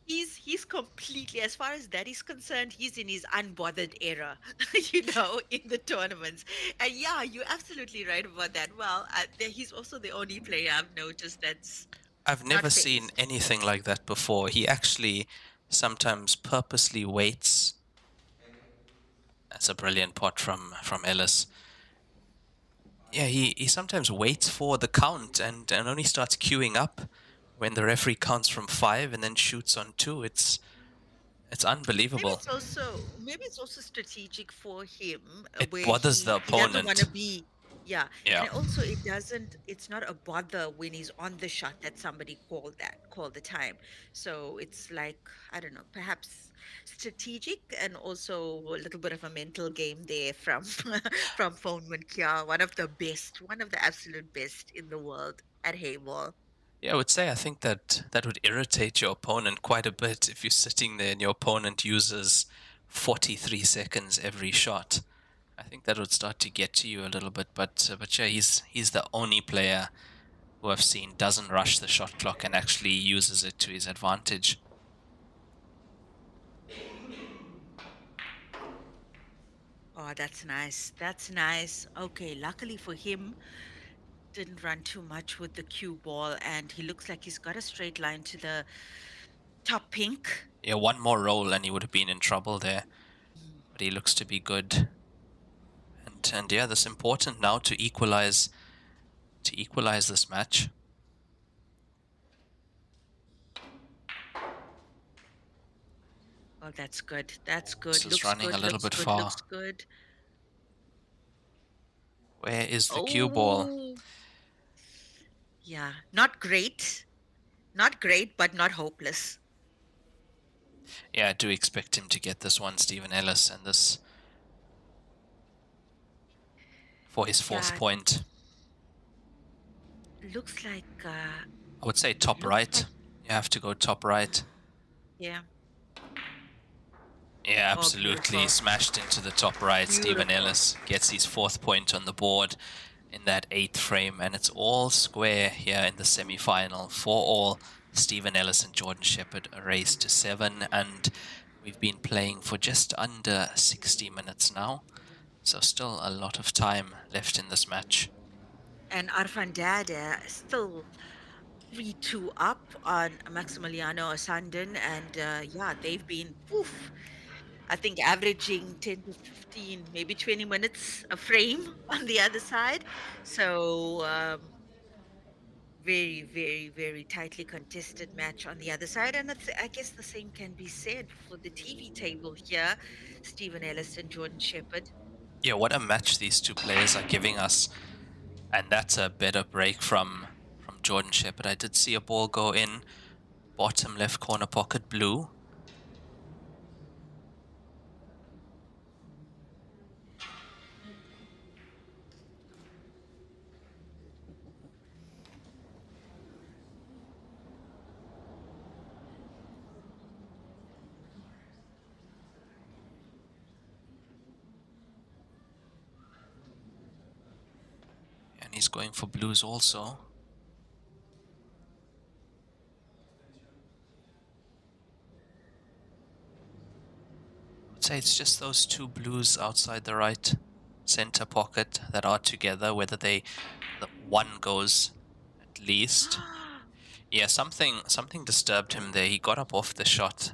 he's completely, as far as that is concerned, he's in his unbothered era, in the tournaments. And yeah, you're absolutely right about that. Well, he's also the only player I've noticed that's I've not never seen phased. anything like that before. He actually sometimes purposely waits. That's a brilliant pot from Ellis. Yeah, he sometimes waits for the count and only starts queuing up when the referee counts from 5 and then shoots on 2. It's unbelievable. Maybe it's also strategic for him, It where bothers the he doesn't want to opponent. be. Yeah, Yeah. and also it's not a bother when he's on the shot that somebody called the time. So it's like, I don't know, perhaps strategic and also a little bit of a mental game there from from Phone Kia, one of the absolute best in the world at Heyball. Yeah, I would say I think that would irritate your opponent quite a bit if you're sitting there and your opponent uses 43 seconds every shot. I think that would start to get to you a little bit, but yeah, he's the only player who I've seen doesn't rush the shot clock and actually uses it to his advantage. Oh, that's nice. That's nice. Okay, luckily for him, didn't run too much with the cue ball, and he looks like he's got a straight line to the top pink. Yeah, one more roll and he would have been in trouble there, Mm. but he looks to be good. And yeah, that's important now to equalize this match. Oh, that's good. That's This good. is Looks running a good. little Looks bit good. far. Looks good. Where is the cue ball? Oh, yeah. Not great. Not great, but not hopeless. Yeah, I do expect him to get this one, Stephen Ellis, and this for his fourth Yeah, point. looks like I would say top looks right. like You have to go top right. yeah. Yeah, Oh, absolutely. beautiful. Smashed into the top right. Stephen Beautiful. Ellis gets his fourth point on the board in that 8th frame, and it's all square here in the semi-final. 4-all. Stephen Ellis and Jordan Shepherd a race to 7, and we've been playing for just under 60 minutes now. So still a lot of time left in this match. And Arfan Dada still 3-2 up on Maximiliano Asandin, and yeah, they've been poof. I think averaging 10 to 15, maybe 20 minutes a frame on the other side. So very, very, very tightly contested match on the other side. And I guess the same can be said for the TV table here. Stephen Ellis and Jordan Shepherd. Yeah, what a match these two players are giving us. And that's a better break from Jordan Shepherd. I did see a ball go in, bottom left corner pocket blue. And he's going for blues also. say it's just those two blues outside the right center pocket that are together, whether the one goes at least. Yeah, something disturbed him there. He got up off the shot.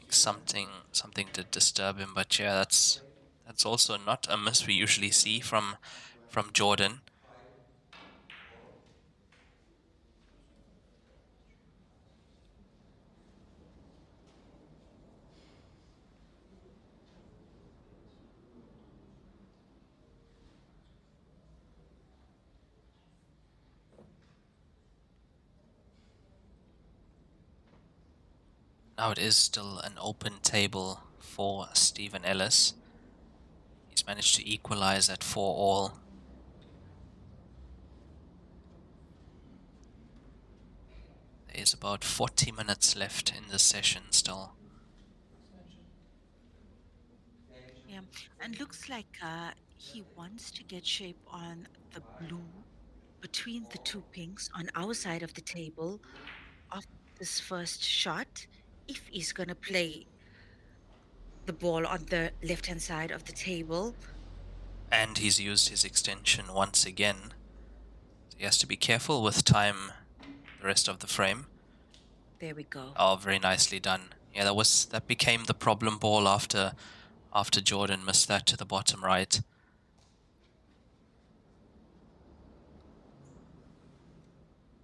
I think something did disturb him, but yeah, that's also not a miss we usually see from Jordan. Now it is still an open table for Stephen Ellis. He's managed to equalize at 4-all. There is about 40 minutes left in the session still. Yeah, and looks like he wants to get shape on the blue between the two pinks on our side of the table of this first shot. If he's going to play the ball on the left-hand side of the table. And he's used his extension once again. So he has to be careful with time the rest of the frame. There we go. Oh, very nicely done. Yeah, that became the problem ball after Jordan missed that to the bottom right.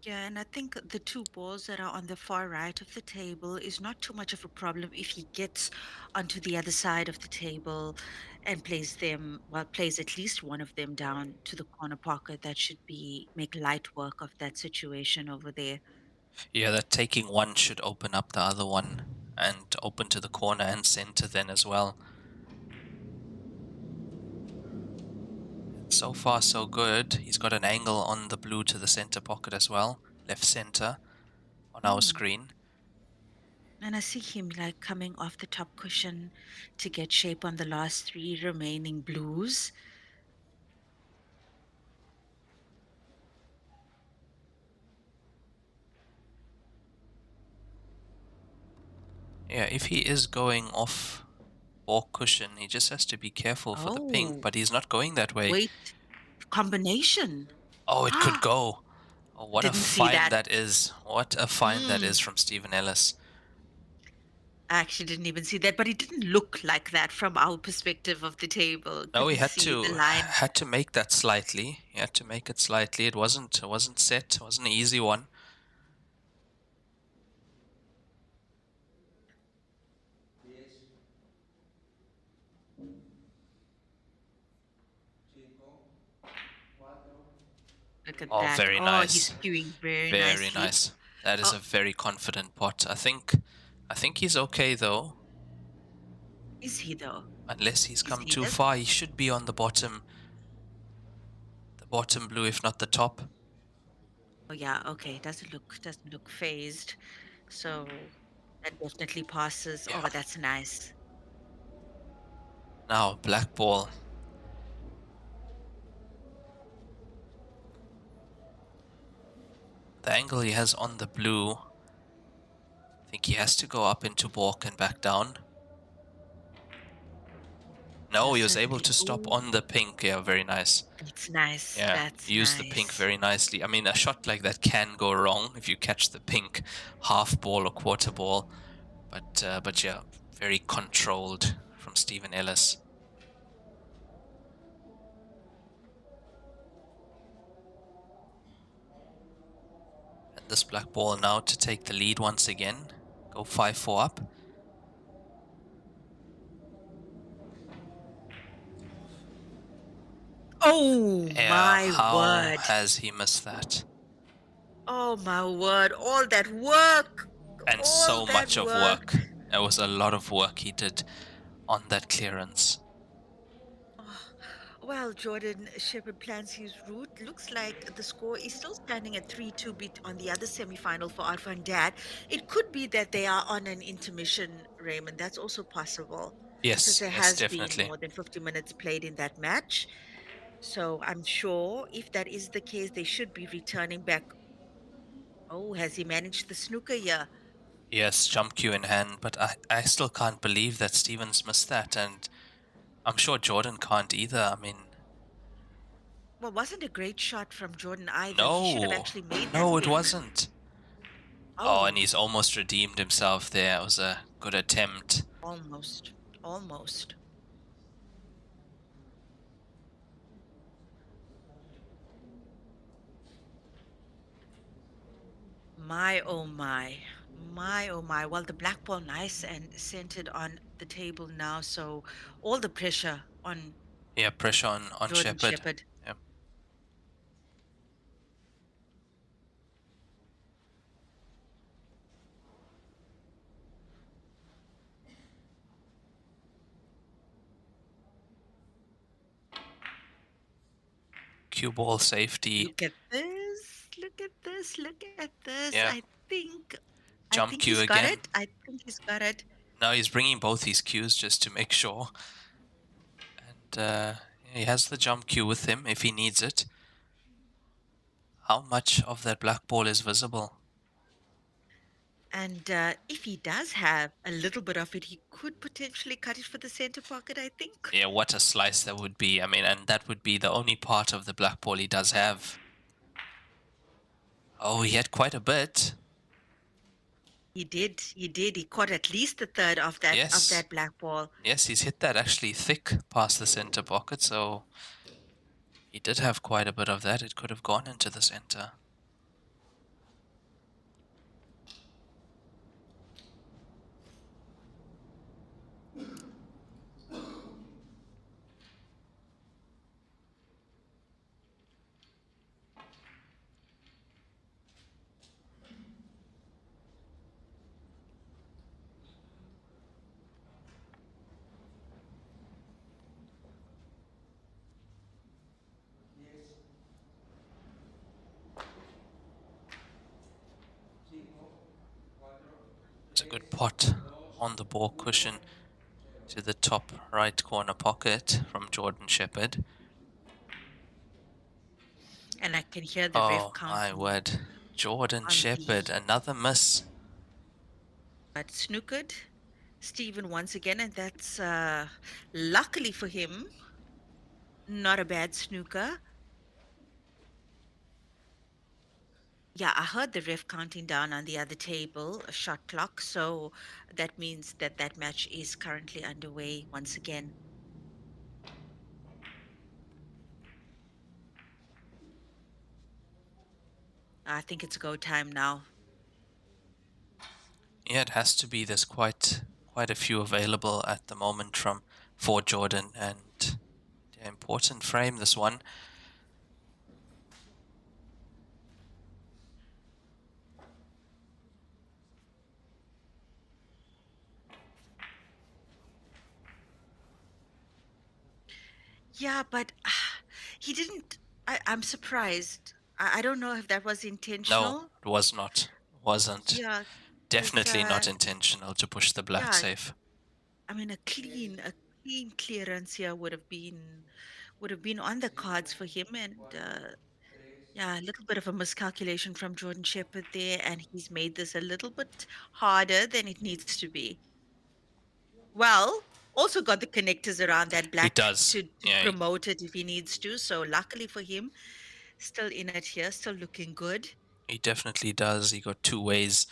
Yeah, and I think the two balls that are on the far right of the table is not too much of a problem if he gets onto the other side of the table and plays at least one of them down to the corner pocket. That should make light work of that situation over there. Yeah, that taking one should open up the other one and open to the corner and center then as well. So far, so good. He's got an angle on the blue to the center pocket as well. Left center on our screen. And I see him like coming off the top cushion to get shape on the last three remaining blues. Yeah, if he is going off ball cushion, he just has to be careful for the pink, but he's not going that way. Wait, combination. Oh, it could go. Oh, what a Didn't see find that. that is. What a find that is from Stephen Ellis. I actually didn't even see that, but it didn't look like that from our perspective of the table. No, he Couldn't see the line. had to make that slightly. He had to make it slightly. It wasn't set. It wasn't an easy one. Look at Oh, that. very Oh, nice. he's skewing very Very nicely. nice. That is a very confident pot. I think he's okay though. Is he though? Unless he's come he too this? far, he should be on the bottom blue, if not the top. Oh yeah, okay. Doesn't look phased. So that definitely passes. Yeah. Oh, that's nice. Now black ball. The angle he has on the blue, I think he has to go up into balk and back down. No, he was able to stop on the pink. Yeah, very nice. It's nice. Yeah, That's used the pink very nicely. I mean, a shot like that can go wrong if you catch the pink half ball or quarter ball. But yeah, very controlled from Stephen Ellis. And this black ball now to take the lead once again. Go 5-4 up. Oh my How word. has he missed that? Oh my word. All that work. And so much of work. There was a lot of work he did on that clearance. Well, Jordan Shepherd plans his route. Looks like the score is still standing at 3-2 beat on the other semi-final for Arfa and Dad. It could be that they are on an intermission, Raymond. That's also possible. Yes, because there yes, has definitely. been more than 50 minutes played in that match. So I'm sure if that is the case, they should be returning back. Oh, has he managed the snooker here? Yes, jump cue in hand, but I still can't believe that Stevens missed that, and I'm sure Jordan can't either. I mean, Well, wasn't a great shot from Jordan either. He should have no, actually made that no, it thing. wasn't. Oh, and Oh, he's almost redeemed himself there. It was a good attempt. almost. Almost. My oh my. My oh my. Well, the black ball nice and centered on the table now, so all the pressure on Yeah, pressure on Jordan Shepherd. Shepherd. Yeah. Cue ball safety. Look at this. Look at this. Look at this. Yeah. I Jump think cue he's got again. it. I think he's got it. Now he's bringing both his cues just to make sure. And he has the jump cue with him if he needs it. How much of that black ball is visible? And if he does have a little bit of it, he could potentially cut it for the center pocket, I think. Yeah, what a slice that would be. I mean, and that would be the only part of the black ball he does have. Oh, he had quite a bit. He did. He did. He caught at least a third of Yes. that black ball. Yes, he's hit that actually thick past the center pocket, so he did have quite a bit of that. It could have gone into the center. It's a good pot on the ball cushion to the top right corner pocket from Jordan Shepherd. And I can hear the ref Oh my counting word. Jordan on Shepherd, the another miss. snookered. Stephen once again, and that's luckily for him, not a bad snooker. Yeah, I heard the ref counting down on the other table, a shot clock. So that means that that match is currently underway once again. I think it's go time now. Yeah, it has to be. There's quite a few available at the moment for Jordan, and yeah, important frame this one. Yeah, but he didn't. I'm surprised. I don't know if that was No, intentional. it was not. Wasn't. Yeah, because Definitely not intentional to push the black yeah, safe. I mean a clean clearance here would have been on the cards for him, and yeah, a little bit of a miscalculation from Jordan Shepherd there, and he's made this a little bit harder than it needs to be. Well, also got the connectors around that He black does. to Yeah, promote it if he needs to. So luckily for him, still in it here, still looking good. he definitely does. He got two ways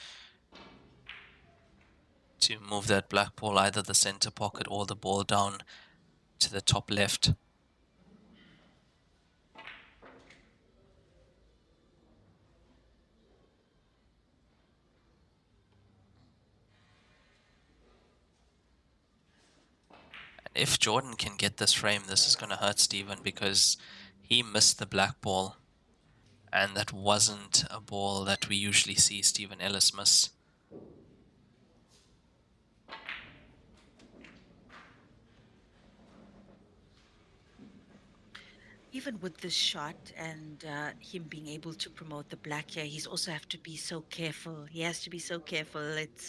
to move that black ball, either the center pocket or the ball down to the top left. And if Jordan can get this frame, this is going to hurt Steven because he missed the black ball. And that wasn't a ball that we usually see Stephen Ellis miss. Even with this shot and him being able to promote the black here, he's also have to be so careful. He has to be so careful. It's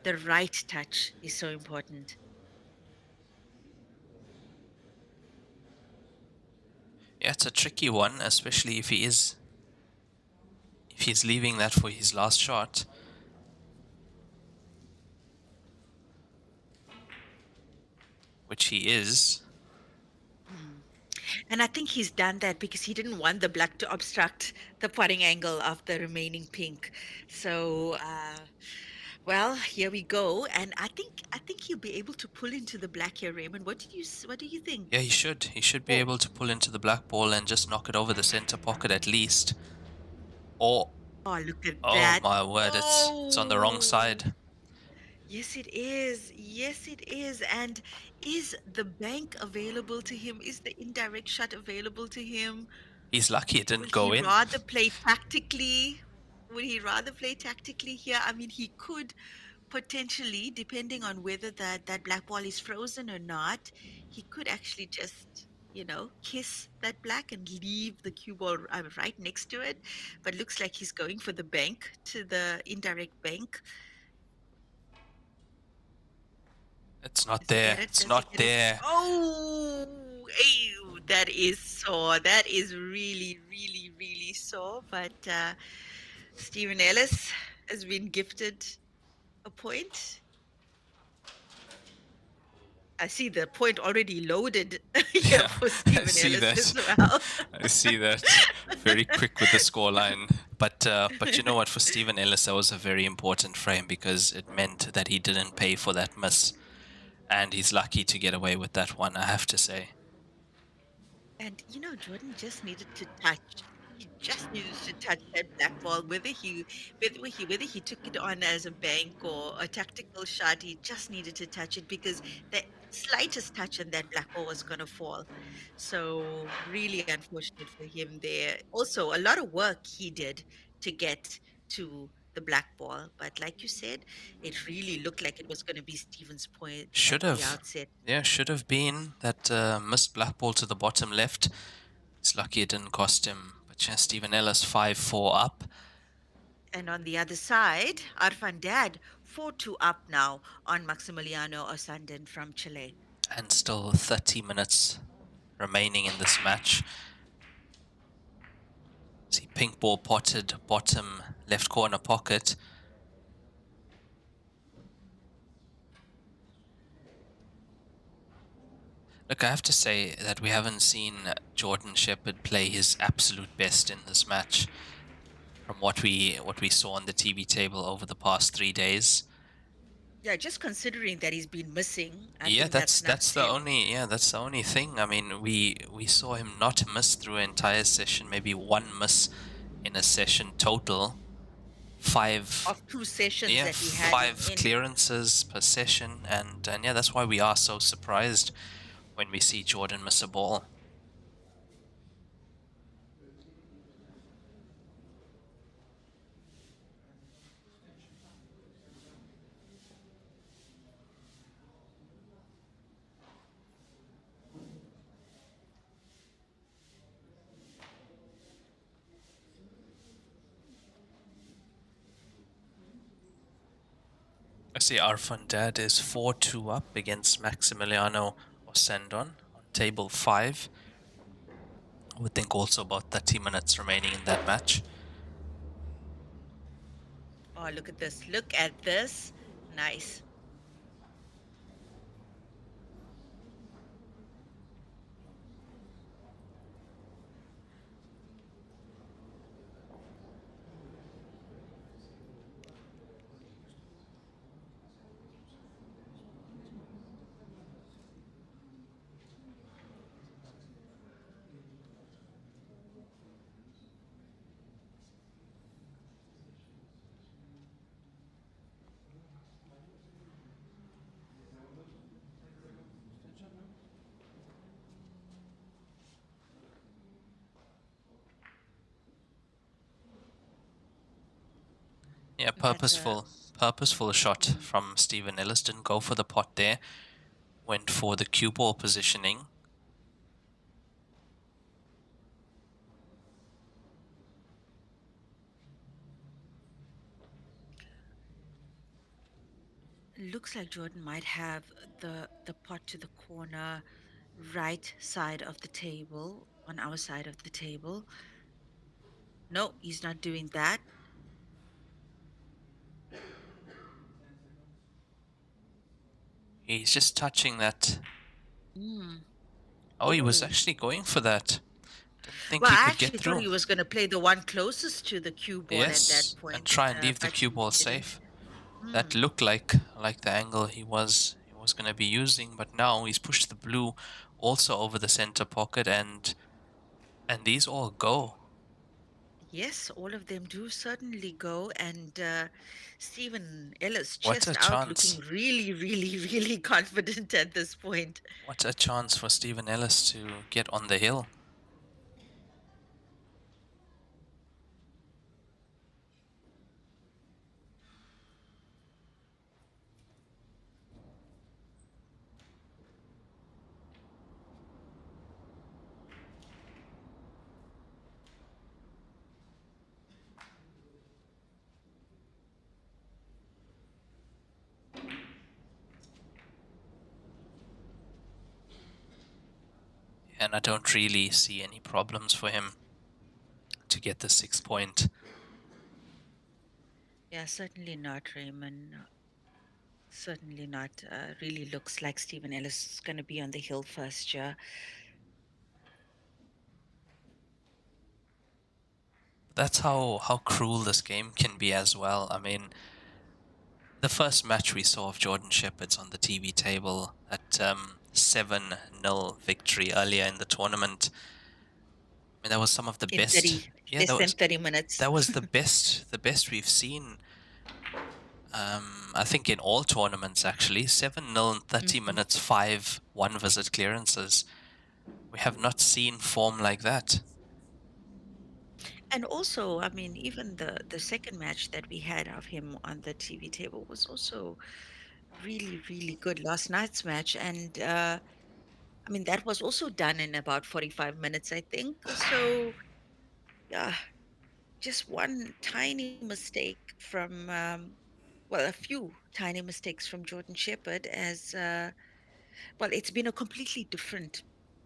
the right touch is so important. Yeah, it's a tricky one, especially if he's leaving that for his last shot, which he is. And I think he's done that because he didn't want the black to obstruct the potting angle of the remaining pink. So, well, here we go. And I think he'll be able to pull into the black here, Raymond. What do you think? Yeah, he should. He should be Oh, able to pull into the black ball and just knock it over the center pocket at least. Or, oh, look at oh that. my word, it's on the wrong Oh, side. yes, it is. Yes, it is. And is the bank available to him? Is the indirect shot available to him? He's lucky it Will didn't he go in. rather play tactically? Would he rather play tactically here? I mean, he could potentially, depending on whether that black ball is frozen or not, he could actually just, kiss that black and leave the cue ball right next to it. But looks like he's going for the bank, to the indirect bank. It's not Does he there. get it? It's Does he not get it? there. Oh, ew, that is sore. That is really, really, really sore. But Stephen Ellis has been gifted a point. I see the point already loaded here Yeah, for I Stephen see Ellis as that. well. I see that. Very quick with the scoreline. But you know what? For Stephen Ellis, that was a very important frame because it meant that he didn't pay for that miss. And he's lucky to get away with that one, I have to say. And Jordan just needed to touch. He just needed to touch that black ball. Whether he took it on as a bank or a tactical shot, he just needed to touch it because the slightest touch and that black ball was going to fall. So really unfortunate for him there. Also, a lot of work he did to get to the black ball, but like you said, it really looked like it was going to be Steven's point at Should the have. outset. Yeah, should have been that missed black ball to the bottom left. He's lucky it didn't cost him. But yeah, Stephen Ellis 5-4 up. And on the other side, Arfan Dad 4-2 up now on Maximiliano Osanden from Chile. And still 30 minutes remaining in this match. See pink ball potted bottom left corner pocket. Look, I have to say that we haven't seen Jordan Shepherd play his absolute best in this match from what we saw on the TV table over the past 3 days. Yeah, just considering that he's been missing, I Yeah, think that's that's nuts the him. only thing. I mean, we saw him not miss through an entire session, maybe one miss in a session total. Five Of two sessions Yeah, that he had him 5 in. clearances per session, and yeah, that's why we are so surprised when we see Jordan miss a ball. I see Arfan Dad is 4-2 up against Maximiliano Osendon on table 5. I would think also about 30 minutes remaining in that match. Oh, look at this. Look at this. Nice. Yeah, But purposeful shot from Stephen Ellis. Didn't go for the pot there. Went for the cue ball positioning. looks like Jordan might have the pot to the corner right side of the table, on our side of the table. No, he's not doing that. He's just touching that. Mm. Oh, he was Oh. actually going for that. Didn't think Well, he I could get actually thought through. he was going to play the one closest to the cue ball at that Yes, and point, try and leave the but cue he ball didn't. safe. That Mm. looked like the angle he was going to be using, but now he's pushed the blue also over the center pocket, and these all go. Yes, all of them do certainly go. And Stephen Ellis, What a chest out, looking chance. really, really, really confident at this point. What a chance for Stephen Ellis to get on the hill. And I don't really see any problems for him to get the 6 point. Yeah, certainly not, Raymond. Certainly not. Really looks like Stephen Ellis is going to be on the hill first, yeah. That's how cruel this game can be as well. I mean, the first match we saw of Jordan Shepherd's on the TV table, at 7-0 victory earlier in the tournament. I mean, that was some of the In best. 30, Yeah, less than 30 minutes. that was the best we've seen. I think in all tournaments actually, 7-0 in 30 Mhm. minutes, 5 one-visit clearances. We have not seen form like that. And also, I mean, even the second match that we had of him on the TV table was also really, really good. Last night's match, and I mean, that was also done in about 45 minutes, I think. So, yeah, just one tiny mistake from, well, a few tiny mistakes from Jordan Shepherd as, well, it's been a completely different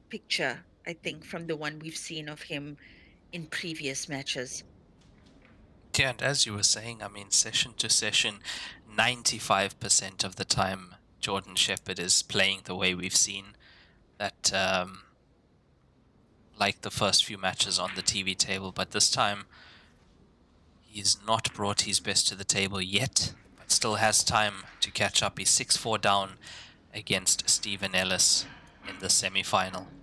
picture, I think, from the one we've seen of him in previous matches. Yeah, and as you were saying, I mean, session to session, 95% of the time, Jordan Shepherd is playing the way we've seen. That, like the first few matches on the TV table, but this time he's not brought his best to the table yet, but still has time to catch up. He's 6-4 down against Stephen Ellis in the semi-final.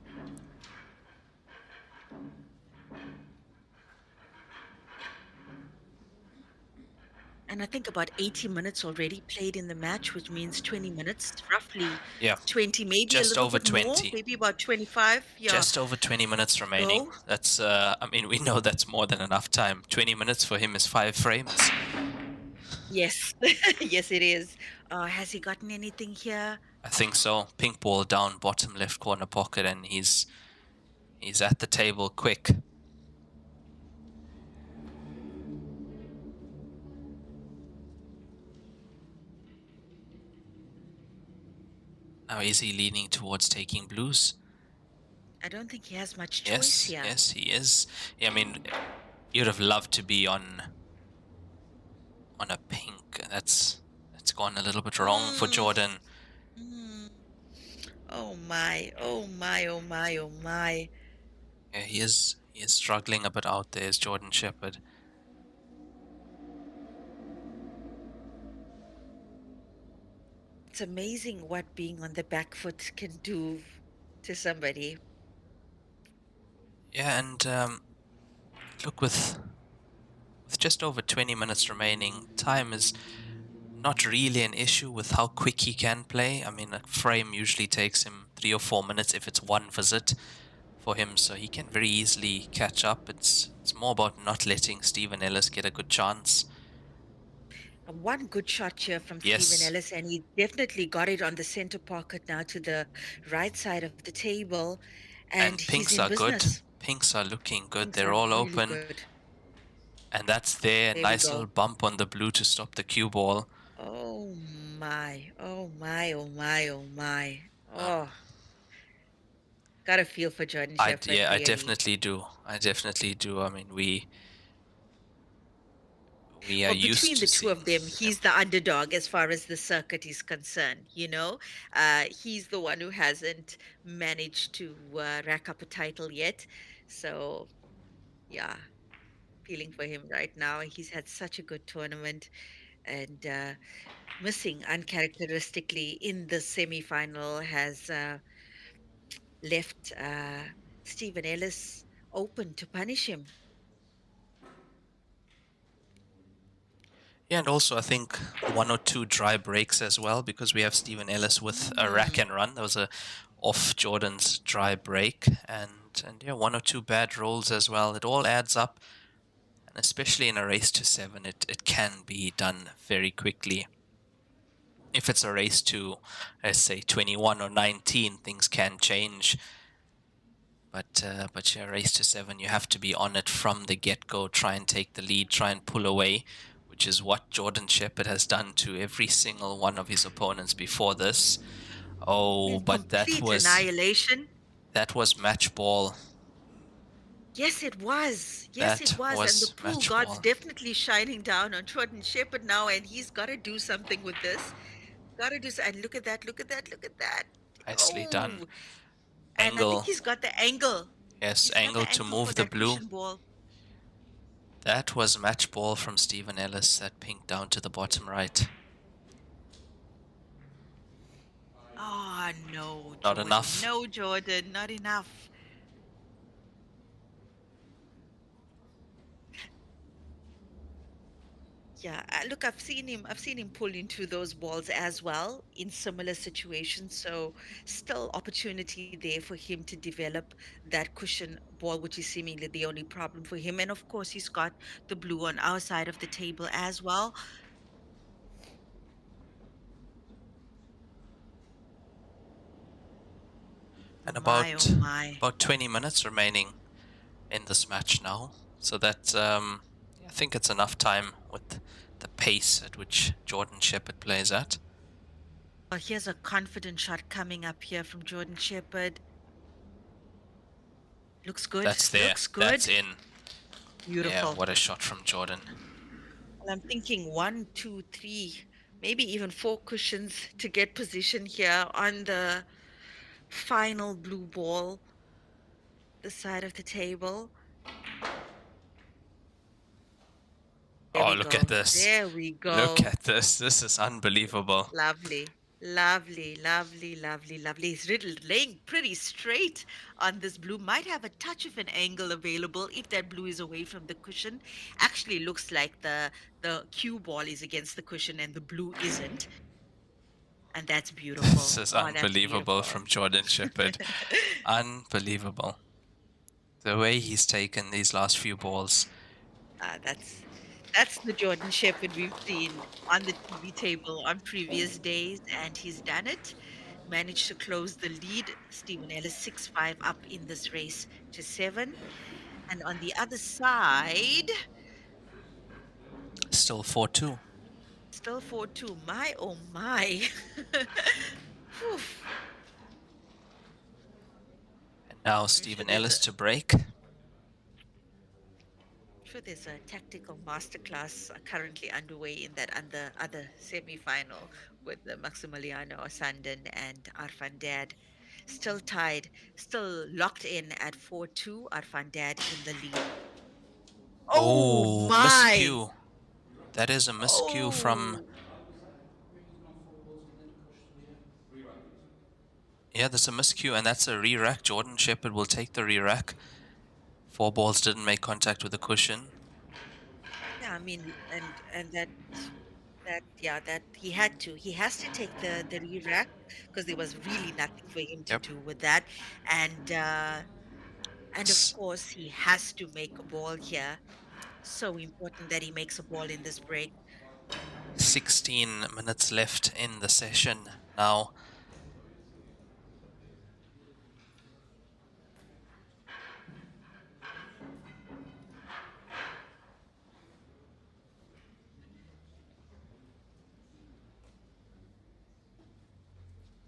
And I think about 80 minutes already played in the match, which means 20 minutes, roughly Yeah, 20, maybe a just little over bit more, 20. maybe about 25. Yeah, Just over 20 minutes to remaining. go. That's, I mean, we know that's more than enough time. 20 minutes for him is 5 frames. Yes, yes, it is. Has he gotten anything here? I think so. Pink ball down, bottom left corner pocket, and he's at the table quick. Now is he leaning towards taking blues? I don't think he has much choice Yes, here. yes, he is. Yeah, I mean, you'd have loved to be on a pink. That's gone a little bit wrong for Mm, Jordan. mm. Oh my, oh my, oh my, oh my. Yeah, he is struggling a bit out there, is Jordan Shepherd. It's amazing what being on the back foot can do to somebody. Yeah, and look, with just over 20 minutes remaining, time is not really an issue with how quick he can play. I mean, a frame usually takes him 3 or 4 minutes if it's one visit for him, so he can very easily catch up. It's more about not letting Stephen Ellis get a good chance. One good shot here from Stephen Yes, Ellis, and he definitely got it on the center pocket now to the right side of the table, and and he's pinks in are good. business. Pinks are looking good. Things They're are all really open, good. and that's there. There we Nice go. little bump on the blue to stop the cue ball. Oh my, oh my, oh my, oh my. Um, Oh, got a feel for Jordan Shepherd, I really. definitely do. I definitely do. I mean, we are Well, used between to the two seeing. of them, he's the underdog as far as the circuit is concerned. He's the one who hasn't managed to rack up a title yet. So, yeah, feeling for him right now. He's had such a good tournament and missing uncharacteristically in the semi-final has left Stephen Ellis open to punish him. Yeah, and also I think one or two dry breaks as well, because we have Stephen Ellis with a rack Mm. and run. There was a off Jordan's dry break, and yeah, one or two bad rolls as well. It all adds up, and especially in a race to 7, it can be done very quickly. If it's a race to, let's say, 21 or 19, things can change. But yeah, race to 7, you have to be on it from the get-go, try and take the lead, try and pull away, which is what Jordan Shepherd has done to every single one of his opponents before this. Oh, In but complete annihilation. that was match ball. Yes, it was. Yes, it That was. And the was pool match god's ball. definitely shining down on Jordan Shepherd now, and he's got to do something with this. Got to do so. And look at that. Look at that. Look at that. Nicely done. Oh, and I think Angle. he's got the angle. Yes, He's got angle the to angle for move the that blue. cushion ball. That was match ball from Stephen Ellis, that pink down to the bottom right. Oh, no, Not Jordan. enough. No, Jordan. Not enough. Yeah, look, I've seen him pull into those balls as well in similar situations. So still opportunity there for him to develop that cushion ball, which is seemingly the only problem for him. And of course, he's got the blue on our side of the table as well. And My, oh my. about 20 minutes remaining in this match now. So that I think it's enough time with the pace at which Jordan Shepherd plays at. Well, here's a confident shot coming up here from Jordan Shepherd. Looks good. That's there. Looks good. That's in. Beautiful. Yeah, what a shot from Jordan. Well, I'm thinking 1, 2, 3, maybe even 4 cushions to get position here on the final blue ball, the side of the table. There Oh, we look go. at this. There we go. Look at this. This is unbelievable. Lovely. Lovely, lovely, lovely, lovely. He's really laying pretty straight on this blue. Might have a touch of an angle available if that blue is away from the cushion. Actually looks like the cue ball is against the cushion and the blue isn't. And that's beautiful. This is Oh, that's unbelievable beautiful. from Jordan Shepherd. Unbelievable. The way he's taken these last few balls. That's the Jordan Shepherd we've seen on the TV table on previous days, and he's done it. Managed to close the lead. Stephen Ellis 6-5 up in this race to 7. And on the other side, Still 4-2. still 4-2. My, oh my. Oof. And now Stephen Ellis to break. Sure, there's a tactical masterclass currently underway in that other semi-final with the Maximiliano Sanden and Arfan Dad. Still tied, still locked in at 4-2. Arfan Dad in the lead. Oh my! Miscue. That is a miscue from... Yeah, there's a miscue, and that's a re-rack. Jordan Shepherd will take the re-rack. 4 balls didn't make contact with the cushion. Yeah, I mean, and that he had to. He has to take the re-rack because there was really nothing for him to do with that, and of course he has to make a ball here. So important that he makes a ball in this break. 16 minutes left in the session now.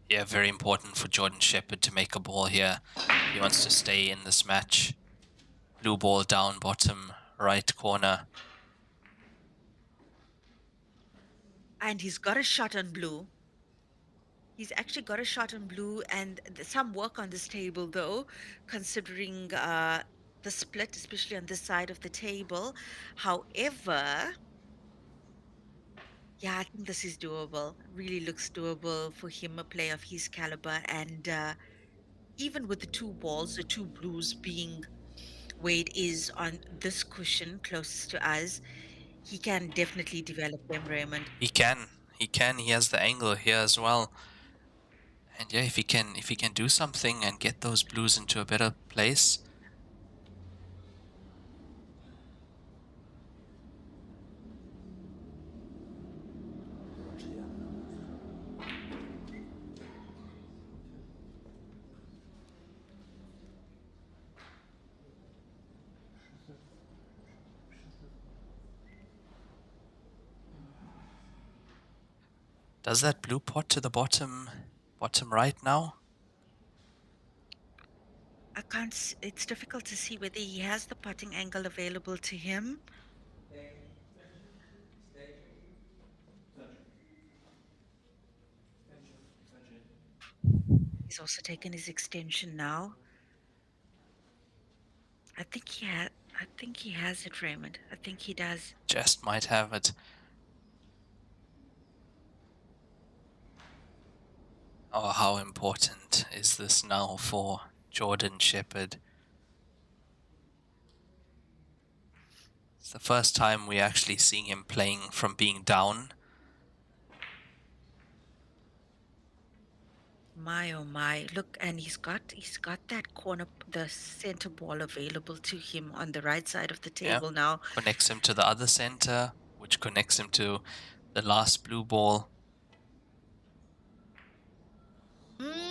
Yeah, very important for Jordan Shepherd to make a ball here. He wants to stay in this match. Blue ball down bottom right corner. And he's got a shot on blue. He's actually got a shot on blue, and some work on this table, though, considering the split, especially on this side of the table. However, yeah, I think this is doable. Really looks doable for him, a player of his caliber. And even with the two balls, the two blues being where it is on this cushion closest to us, he can definitely develop them, Raymond. He can. He can. He has the angle here as well. And yeah, if he can do something and get those blues into a better place. Does that blue pot to the bottom right now? I can't. It's difficult to see whether he has the putting angle available to him. He's also taken his extension now. I think he had. I think he has it, Raymond. I think he does. Just might have it. Oh, how important is this now for Jordan Shepherd? It's the first time we're actually seeing him playing from being down. My oh my! Look, and he's got that corner, the center ball available to him on the right side of the table now. Connects him to the other center, which connects him to the last blue ball.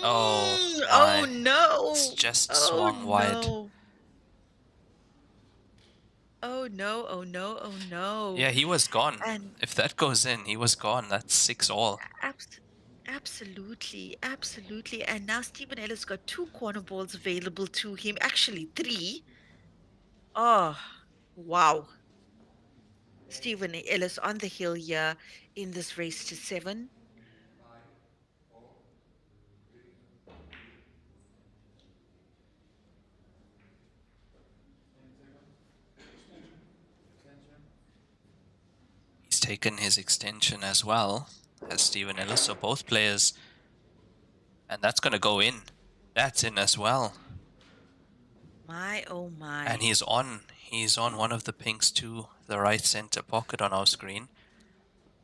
Oh Oh my! no! It's just Oh swung wide. no! Oh no! Oh no! Oh no! Yeah, he was gone. And If that goes in, he was gone. That's 6-all. absolutely, absolutely. And now Stephen Ellis got two corner balls available to him. Actually, three. Oh, wow. Stephen Ellis on the hill here in this race to 7. He's taken his extension as well as Stephen Ellis, so both players. And that's going to go in. That's in as well. My oh my. And he's on one of the pinks to the right center pocket on our screen.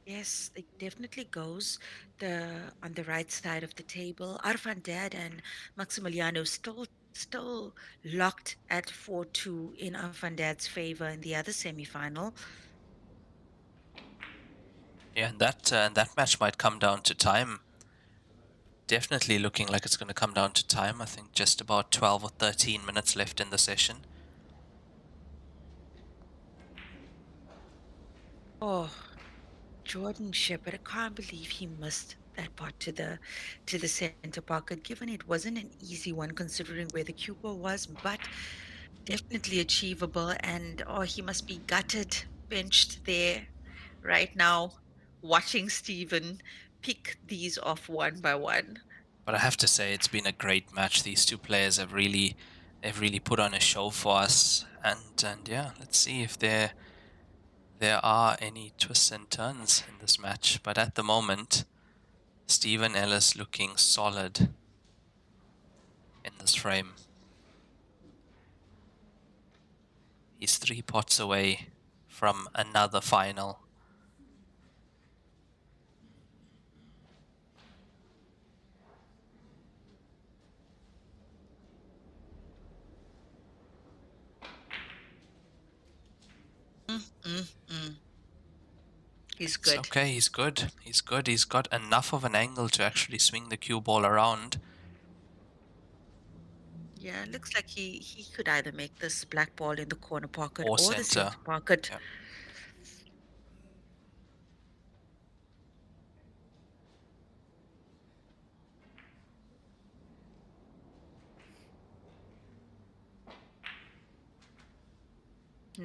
Yes, it definitely goes on the right side of the table. Arvan Dad and Maximiliano still locked at 4-2 in Arvan Dad's favor in the other semifinal. Yeah, and that match might come down to time. Definitely looking like it's going to come down to time. I think just about 12 or 13 minutes left in the session. Oh, Jordan Shepherd, I can't believe he missed that part to the center pocket, given it wasn't an easy one considering where the cue ball was, but definitely achievable. And oh, he must be gutted, benched there right now, watching Stephen pick these off one by one. But I have to say, it's been a great match. These two players have really put on a show for us. And yeah, let's see if there are any twists and turns in this match. But at the moment, Stephen Ellis looking solid in this frame. He's 3 pots away from another final. He's good. It's okay, he's good. He's good. He's got enough of an angle to actually swing the cue ball around. Yeah, it looks like he could either make this black ball in the corner pocket Or or the center. center pocket. Yep.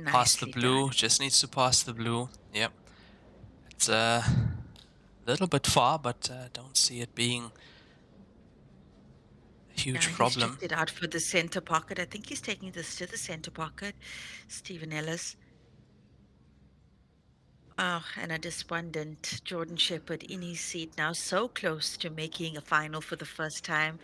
Pass the Nicely blue, done. just needs to pass the blue. Yep. It's little bit far, but don't see it being a Now huge he's problem. checked it out for the center pocket. I think he's taking this to the center pocket. Stephen Ellis. Oh, and a despondent Jordan Shepherd in his seat now, so close to making a final for the first time.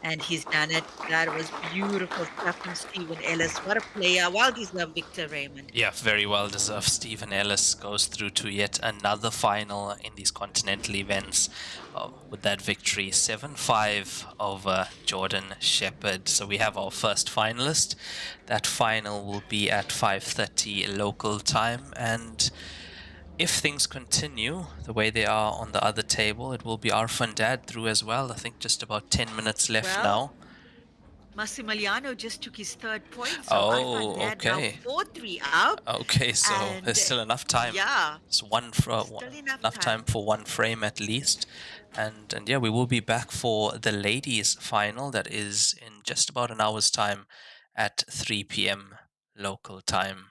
And he's done it. That was beautiful stuff from Stephen Ellis. What a player. Well deserved victor, Raymond. Yeah, very well deserved. Stephen Ellis goes through to yet another final in these continental events with that victory, 7-5 over Jordan Shepherd. So we have our first finalist. That final will be at 5:30 local time, and if things continue the way they are on the other table, it will be Arfan Dad through as well. I think just about 10 minutes left Well, now. Massimiliano just took his third point, so Arfan Oh, Dad now okay. 4-3 up. Okay, so And there's still enough time. yeah, It's still enough time for one frame at least. And yeah, we will be back for the ladies final that is in just about an hour's time at 3 p.m. local time.